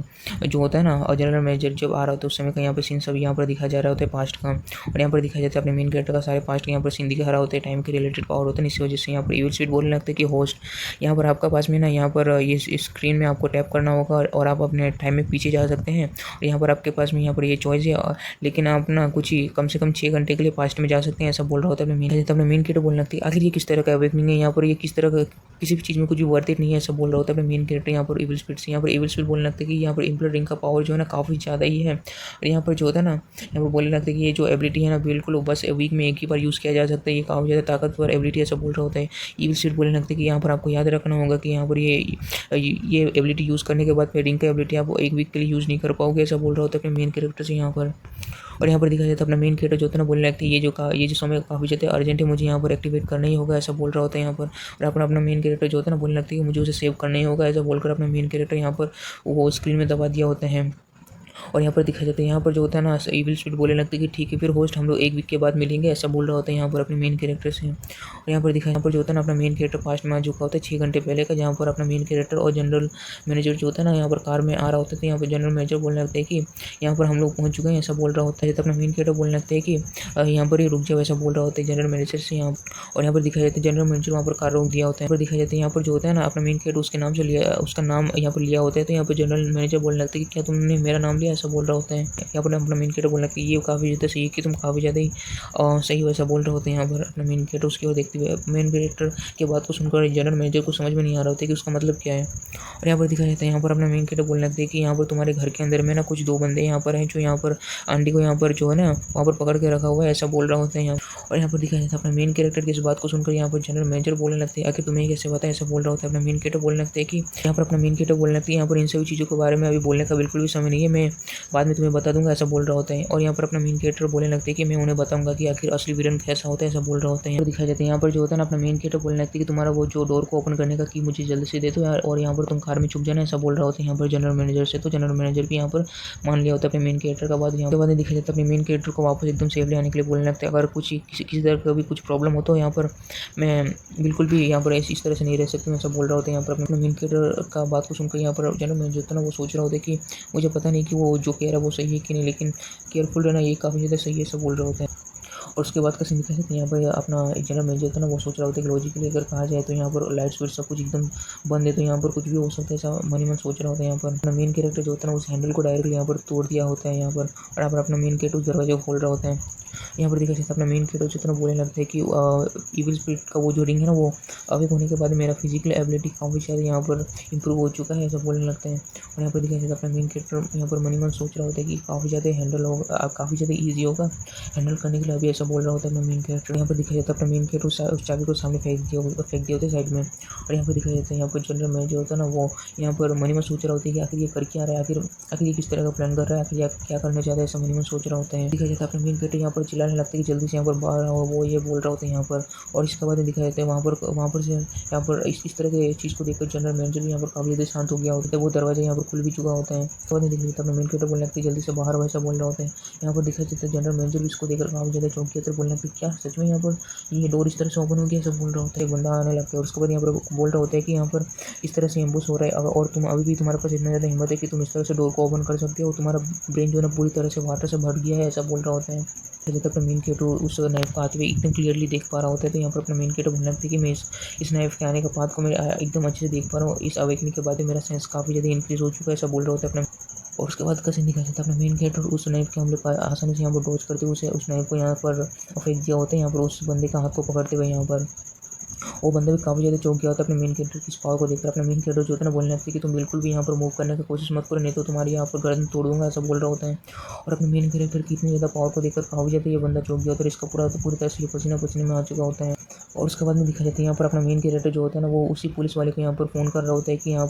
जो होता है ना जनरल मैनेजर जब आ रहा होता है उस समय का यहाँ पर सीन सब यहाँ पर दिखाया जा रहा होता है पास्ट का। और यहाँ पर दिखाया जाता है अपने मेन कैरेक्टर का सारे पास्ट का यहाँ पर सीन दिखा रहा होता है, टाइम के रिलेटेड पावर होता है, इसी वजह से यहाँ पर इविल स्पिरिट बोलने लगता है कि होस्ट यहाँ पर आपका पास में ना, यहाँ पर ये स्क्रीन में आपको टैप करना होगा और आप अपने टाइम में पीछे जा सकते हैं। और यहाँ पर आपके पास में यहाँ पर ये चॉइस है, लेकिन आप ना कुछ ही कम से कम 6 घंटे के लिए पास्ट में जा सकते हैं, ऐसा बोल रहा होता है अपने मेन कैरेक्टर बोलने लगती है आखिर ये किस तरह का अवेकनिंग है, यहाँ पर ये किस तरह का किसी भी चीज़ में कुछ भी वर्थ इट नहीं है, ऐसा बोल रहा होता है अपने मेन कैरेक्टर यहाँ पर इविल स्पिरिट से। यहाँ पर इविल स्पिरिट बोलने लगता है कि यहाँ पर इम्पीरियल रिंग का पावर जो है ना काफ़ी ज़्यादा ही है। और यहाँ पर जो होता है ना, यहाँ पर बोलने लगता है कि ये जो एबिलिटी है ना, बिल्कुल बस वीक में एक ही बार यूज़ किया जा सकता है, ये काफ़ी ज़्यादा ताकतवर एबिलिटी ऐसा बोल रहा होता है। इविल स्पिरिट बोलने लगता है कि यहाँ पर आपको याद रखना होगा कि यहाँ पर ये एबिलिटी यूज़ करने के बाद फिर रिंग का एबिलिटी आप 1 वीक के लिए यूज़ नहीं कर पाओगे, ऐसा बोल रहा होता है अपने मेन कैरेक्टर से यहाँ पर। और यहाँ पर दिखाया जाता है अपना मेन कैरेक्टर जो होता है ना, बोलने लगता है ये जो समय काफ़ी ज़्यादा अर्जेंट है, मुझे यहाँ पर एक्टिवेट करना ही होगा, ऐसा बोल रहा होता है यहाँ पर। और अपना मेन कैरेक्टर जो होता है ना, बोलने लगता है कि मुझे उसे सेव करना ही होगा, ऐसा बोलकर अपना मेन कैरेक्टर यहाँ पर वो स्क्रीन में दबा दिया होता है। और यहाँ पर दिखाया जाता है यहाँ पर जो होता है ना, इविल स्पिरिट बोलने लगता है कि ठीक है फिर होस्ट हम लोग 1 वीक के बाद मिलेंगे, ऐसा बोल रहा होता है यहाँ पर अपने मेन कैरेक्टर से। और यहाँ पर जो होता है ना, अपना मेन कैरेक्टर पास्ट में आ चुका होता है 6 घंटे पहले का, जहाँ पर अपना मेन कैरेक्टर और जनरल मैनेजर जो होता है ना, यहाँ पर कार में आ रहा होता है। तो यहाँ पर जनरल मैनेजर बोलने लगता है कि यहाँ पर हम लोग पहुँच चुके हैं, ऐसा बोल रहा होता है। तो अपना मेन कैरेक्टर बोलने लगता है कि यहाँ पर ही रुक जाओ, ऐसा बोल रहा होता है जनरल मैनेजर से यहाँ। और यहाँ पर दिखाया जाता है जनरल मैनेजर वहाँ पर कार रोक दिया होता है। यहाँ पर दिखाया जाता है यहाँ पर जो होता है ना, अपना मेन कैरेक्टर उसके नाम से लिया, उसका नाम यहाँ पर लिया होता है। तो यहाँ पर जनरल मैनेजर बोलने लगता है कि क्या तुमने मेरा नाम लिया, ऐसा बोल रहा होता है। यहाँ पर अपना मेन कैरेक्टर बोलना कि ये काफ़ी ज़्यादा सही है कि तुम काफ़ी ज़्यादा ही सही हो, ऐसा बोल रहे होते हैं यहाँ पर अपना मेन कैरेक्टर उसकी ओर देखते हुए। मेन कैरेक्टर के बात को सुनकर जनरल मैनेजर को समझ में नहीं आ रहा होता कि उसका मतलब क्या है। और यहाँ पर दिखाया जाता है यहाँ पर अपना मेन कैरेक्टर बोलने लगता है कि यहाँ पर तुम्हारे घर के अंदर में ना कुछ 2 बंदे यहाँ पर हैं जो यहाँ पर आंटी को यहाँ पर जो है ना वहाँ पर पकड़ के रखा हुआ है, ऐसा बोल रहा होता है यहाँ। और यहाँ पर दिखाया जाता है अपना मेन कैरेक्टर की इस बात को सुनकर यहाँ पर जनरल मैनेजर बोलने लगते हैं आखिर तुम्हें कैसे पता है, ऐसा बोल रहा होता है। अपना मेन कैरेक्टर बोलने लगता है कि यहाँ पर अपना मेन कैरेक्टर बोलने लगता है यहाँ पर इन सभी चीज़ों के बारे में अभी बोलने का बिल्कुल भी समय नहीं है, मैं बाद में तुम्हें बता दूंगा, ऐसा बोल रहा होता है। और यहाँ पर अपना मेन कैरेक्टर बोलने लगते हैं कि मैं उन्हें बताऊंगा कि आखिर असली विलन कैसा होता है, ऐसा बोल रहा होता है। दिखाया जाता है यहाँ पर जो होता है ना, अपना मेन कैरेक्टर बोलने लगता है कि तुम्हारा वो जो डोर को ओपन करने का की मुझे जल्दी से दे दो यार, और यहाँ पर तुम कार में छुप जाना, ऐसा बोल रहा होता है यहाँ पर जनरल मैनेजर से। तो जनरल मैनेजर भी यहाँ पर मान लिया होता है अपने मेन कैरेक्टर का बात। यहाँ के बाद दिखाया जाता है अपने मेन कैरेक्टर को वापस एकदम सेफली आने के लिए बोलने लगता है अगर कुछ किसी तरह का भी कुछ प्रॉब्लम हो तो यहाँ पर मैं बिल्कुल भी यहाँ पर इस तरह से नहीं रह सकती, ऐसा बोल रहा होता है। यहाँ पर अपने मेन कैरेक्टर का बात को सुनकर यहाँ पर जनरल मैनेजर होता है ना, वो सोच रहा होता है कि मुझे पता नहीं कि वो जो कह रहा है वो सही है कि नहीं, लेकिन केयरफुल रहना ये काफ़ी ज़्यादा सही है, ऐसा बोल रहा होता है। और उसके बाद का सीन दिखा सकते हैं यहाँ पर अपना जनरल मैनेजर था ना, वो सोच रहा होता है कि लॉजिकली अगर कहा जाए तो यहाँ पर लाइट स्विच सब कुछ एकदम बंद है, तो यहाँ पर कुछ भी हो सकता है, ऐसा मन ही मन सोच रहा होता है। यहाँ पर अपना मेन कैरेक्टर जो होता है ना, उस हैंडल को डायरेक्टली यहाँ पर तोड़ दिया होता है यहाँ पर, और यहाँ पर अपना मेन कैरेक्टर उस दरवाजे को खोल रहा होता है। यहाँ पर देखा जाता है अपना मेन कैरेक्टर जितना बोलने लगता है कि इविल स्पिरिट का वो जो रिंग है ना, वो अवेक होने के बाद मेरा फिजिकल एबिलिटी काफ़ी शायद यहाँ पर इंप्रूव हो चुका है, ऐसा बोलने लगता है। और यहाँ पर देखा जाता है अपना मेन कैरेक्टर यहाँ पर मन ही मन सोच रहा होता है कि काफ़ी ज़्यादा हैंडल होगा, काफ़ी ज़्यादा ईजी होगा हैंडल करने के लिए, अभी ऐसा बोल रहा होता है अपना मेन कैरेक्टर। यहाँ पर दिखा जाता है अपना मेन कैरेक्टर उस चाबी को सामने फेंक दिया होता है साइड में। और यहाँ पर दिखा जाता है यहाँ पर जनरल मैनेजर होता है ना, वो यहाँ पर मन ही मन सोच रहा होता है कि आखिर ये कर क्या रहा है, आखिर ये किस तरह का प्लान कर रहा है, आखिर ये क्या करना चाहता है, ऐसा मन ही मन सोच रहा होता है। दिखा जाता है अपना मेन कैरेक्टर यहाँ पर चिल्लाने लगता है कि जल्दी से यहाँ पर बाहर आओ, वो ये बोल रहा होता है यहाँ पर। और इसके बाद दिखा जाता है वहाँ पर से यहाँ पर इस तरह के चीज़ को देखकर जनरल मैनेजर भी यहाँ पर काफ़ी ज़्यादा शांत हो गया होता है, वो दरवाजा यहाँ पर खुल भी चुका होता है। तो दिख जाता है अपना मेन कैरेक्टर बोलने लगता है जल्दी से बाहर, वैसा बोल रहा होता है। यहाँ पर दिखा जाता है जनरल मैनेजर भी इसको देखकर काफ़ी ज़्यादा चौंक गया, तो बोलने लगता है क्या सच में यहाँ पर ये डोर इस तरह से ओपन हो गया, ऐसा बोल रहा होता है। एक बंदा आने लगता है और उसके बाद यहाँ पर बोल रहा होता है कि यहाँ पर इस तरह से एम्बुश हो रहा है, और तुम अभी भी तुम्हारे पास इतना ज़्यादा हिम्मत है कि तुम इस तरह से डोर को ओपन कर सकते हो, तुम्हारा ब्रेन जो है ना पूरी तरह से वाटर से भर गया है, ऐसा बोल रहा होता है। जब तक अपना मेन कैरेक्टर उस नाइफ को आते हुए एकदम क्लियरली देख पा रहा होता है, तो यहाँ पर अपना मेन कैरेक्टर बोलने लगता है कि मैं इस नाइफ के आने का पाथ को मैं एकदम अच्छे से देख पा रहा हूँ, इस अवेकनिंग के बाद मेरा सेंस काफ़ी ज़्यादा इंक्रीज हो चुका है, ऐसा बोल रहा होता है अपना। और उसके बाद कैसे दिखा जाता है अपना मेन कैरेक्टर उस नाइफ के हमले पर आसानी से यहाँ पर डॉज करते हुए उस नाइफ को यहाँ पर फेंक दिया होता है, यहाँ पर उस बंदे का हाथ को पकड़ते हुए। यहाँ पर वो बंदा भी काफ़ी ज़्यादा चौंक गया होता है अपने मेन कैरेक्टर की इस पावर को देखकर। अपना मेन कैरेक्टर जो होता है ना, बोलने लगता है कि तुम बिल्कुल भी यहाँ पर मूव करने की कोशिश मत करो, नहीं तो तुम्हारी यहाँ पर गर्दन तोड़ दूंगा, ऐसा बोल रहा होता है। और अपने मेन कैरेक्टर की इतनी ज़्यादा पावर को देखकर काफ़ी ज़्यादा ये बंदा चौंक गया होता है, इसका पूरी तरह से पसीना पसीने में आ चुका होता है। और उसके बाद में दिखा जाता है यहाँ पर अपना मेन कैरेक्टर जो होता है ना, वो उसी पुलिस वाले को यहाँ पर फ़ोन कर रहा होता है कि यहाँ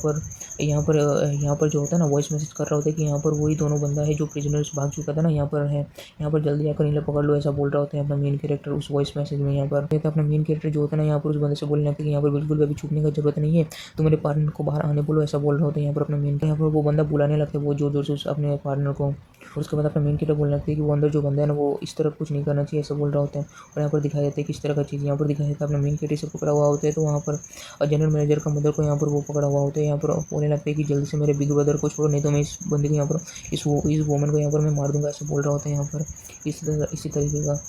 पर जो होता है ना, वॉइस मैसेज कर रहा होता है कि यहाँ पर वही दोनों बंदा है जो प्रिजनर्स भाग चुका था ना, यहाँ पर है, यहाँ पर जल्दी आकर इन्हें पकड़ लो, ऐसा बोल रहा होता है अपना मेन कैरेक्टर उस वॉइस मैसेज में। यहाँ पर कहता है अपना मेन कैरेक्टर जो होता है ना, यहाँ पर उस बंदे से बोलने लगता है कि यहाँ पर बिल्कुल भी अभी छुपने की जरूरत नहीं है, तो मेरे पार्टनर को बाहर आने बोलो, ऐसा बोल रहा होता है यहाँ पर अपना मेन। यहाँ पर वो बंदा बुलाने लगता है वो जोर जोर से अपने पार्टनर को। और उसके बाद अपना मेन कैरेक्टर बोलने लगता है कि वो अंदर जो बंदा है ना, वो इस तरह कुछ नहीं करना चाहिए, ऐसा बोल रहा होता है। और यहाँ पर दिखाया जाता है किस तरह का चीज़ यहाँ पर दिखाया जाता है, अपना मेन कैरेक्टर से पकड़ा हुआ होता है, तो वहाँ पर जनरल मैनेजर का मदर को यहाँ पर वो पकड़ा हुआ होता है। यहाँ पर बोलने लगता है कि जल्दी से मेरे बिग ब्रदर को छोड़ो, नहीं तो मैं इस बंदे को यहाँ पर इस वोमन को यहाँ पर मैं मार दूंगा, ऐसा बोल रहा होता है यहाँ पर इसी तरीके का।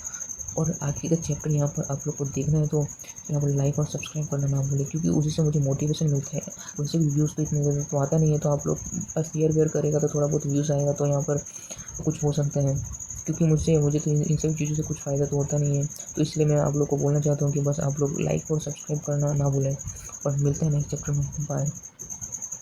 और आगे का चैप्टर यहाँ पर आप लोग को देखना है तो यहाँ पर लाइक और सब्सक्राइब करना ना भूलें, क्योंकि उसी से मुझे मोटिवेशन मिलता है। वैसे भी व्यूज़ तो इतने ज़्यादा तो आता नहीं है, तो आप लोग बस शेयर करेगा तो थोड़ा बहुत व्यूज़ आएगा, तो यहाँ पर कुछ हो सकता है। क्योंकि मुझे तो इन सब चीज़ों से कुछ फ़ायदा तो होता नहीं है, तो इसलिए मैं आप लोग को बोलना चाहता हूँ कि बस आप लोग लाइक और सब्सक्राइब करना ना भूलें। और मिलते हैं नेक्स्ट चैप्टर में। बाय।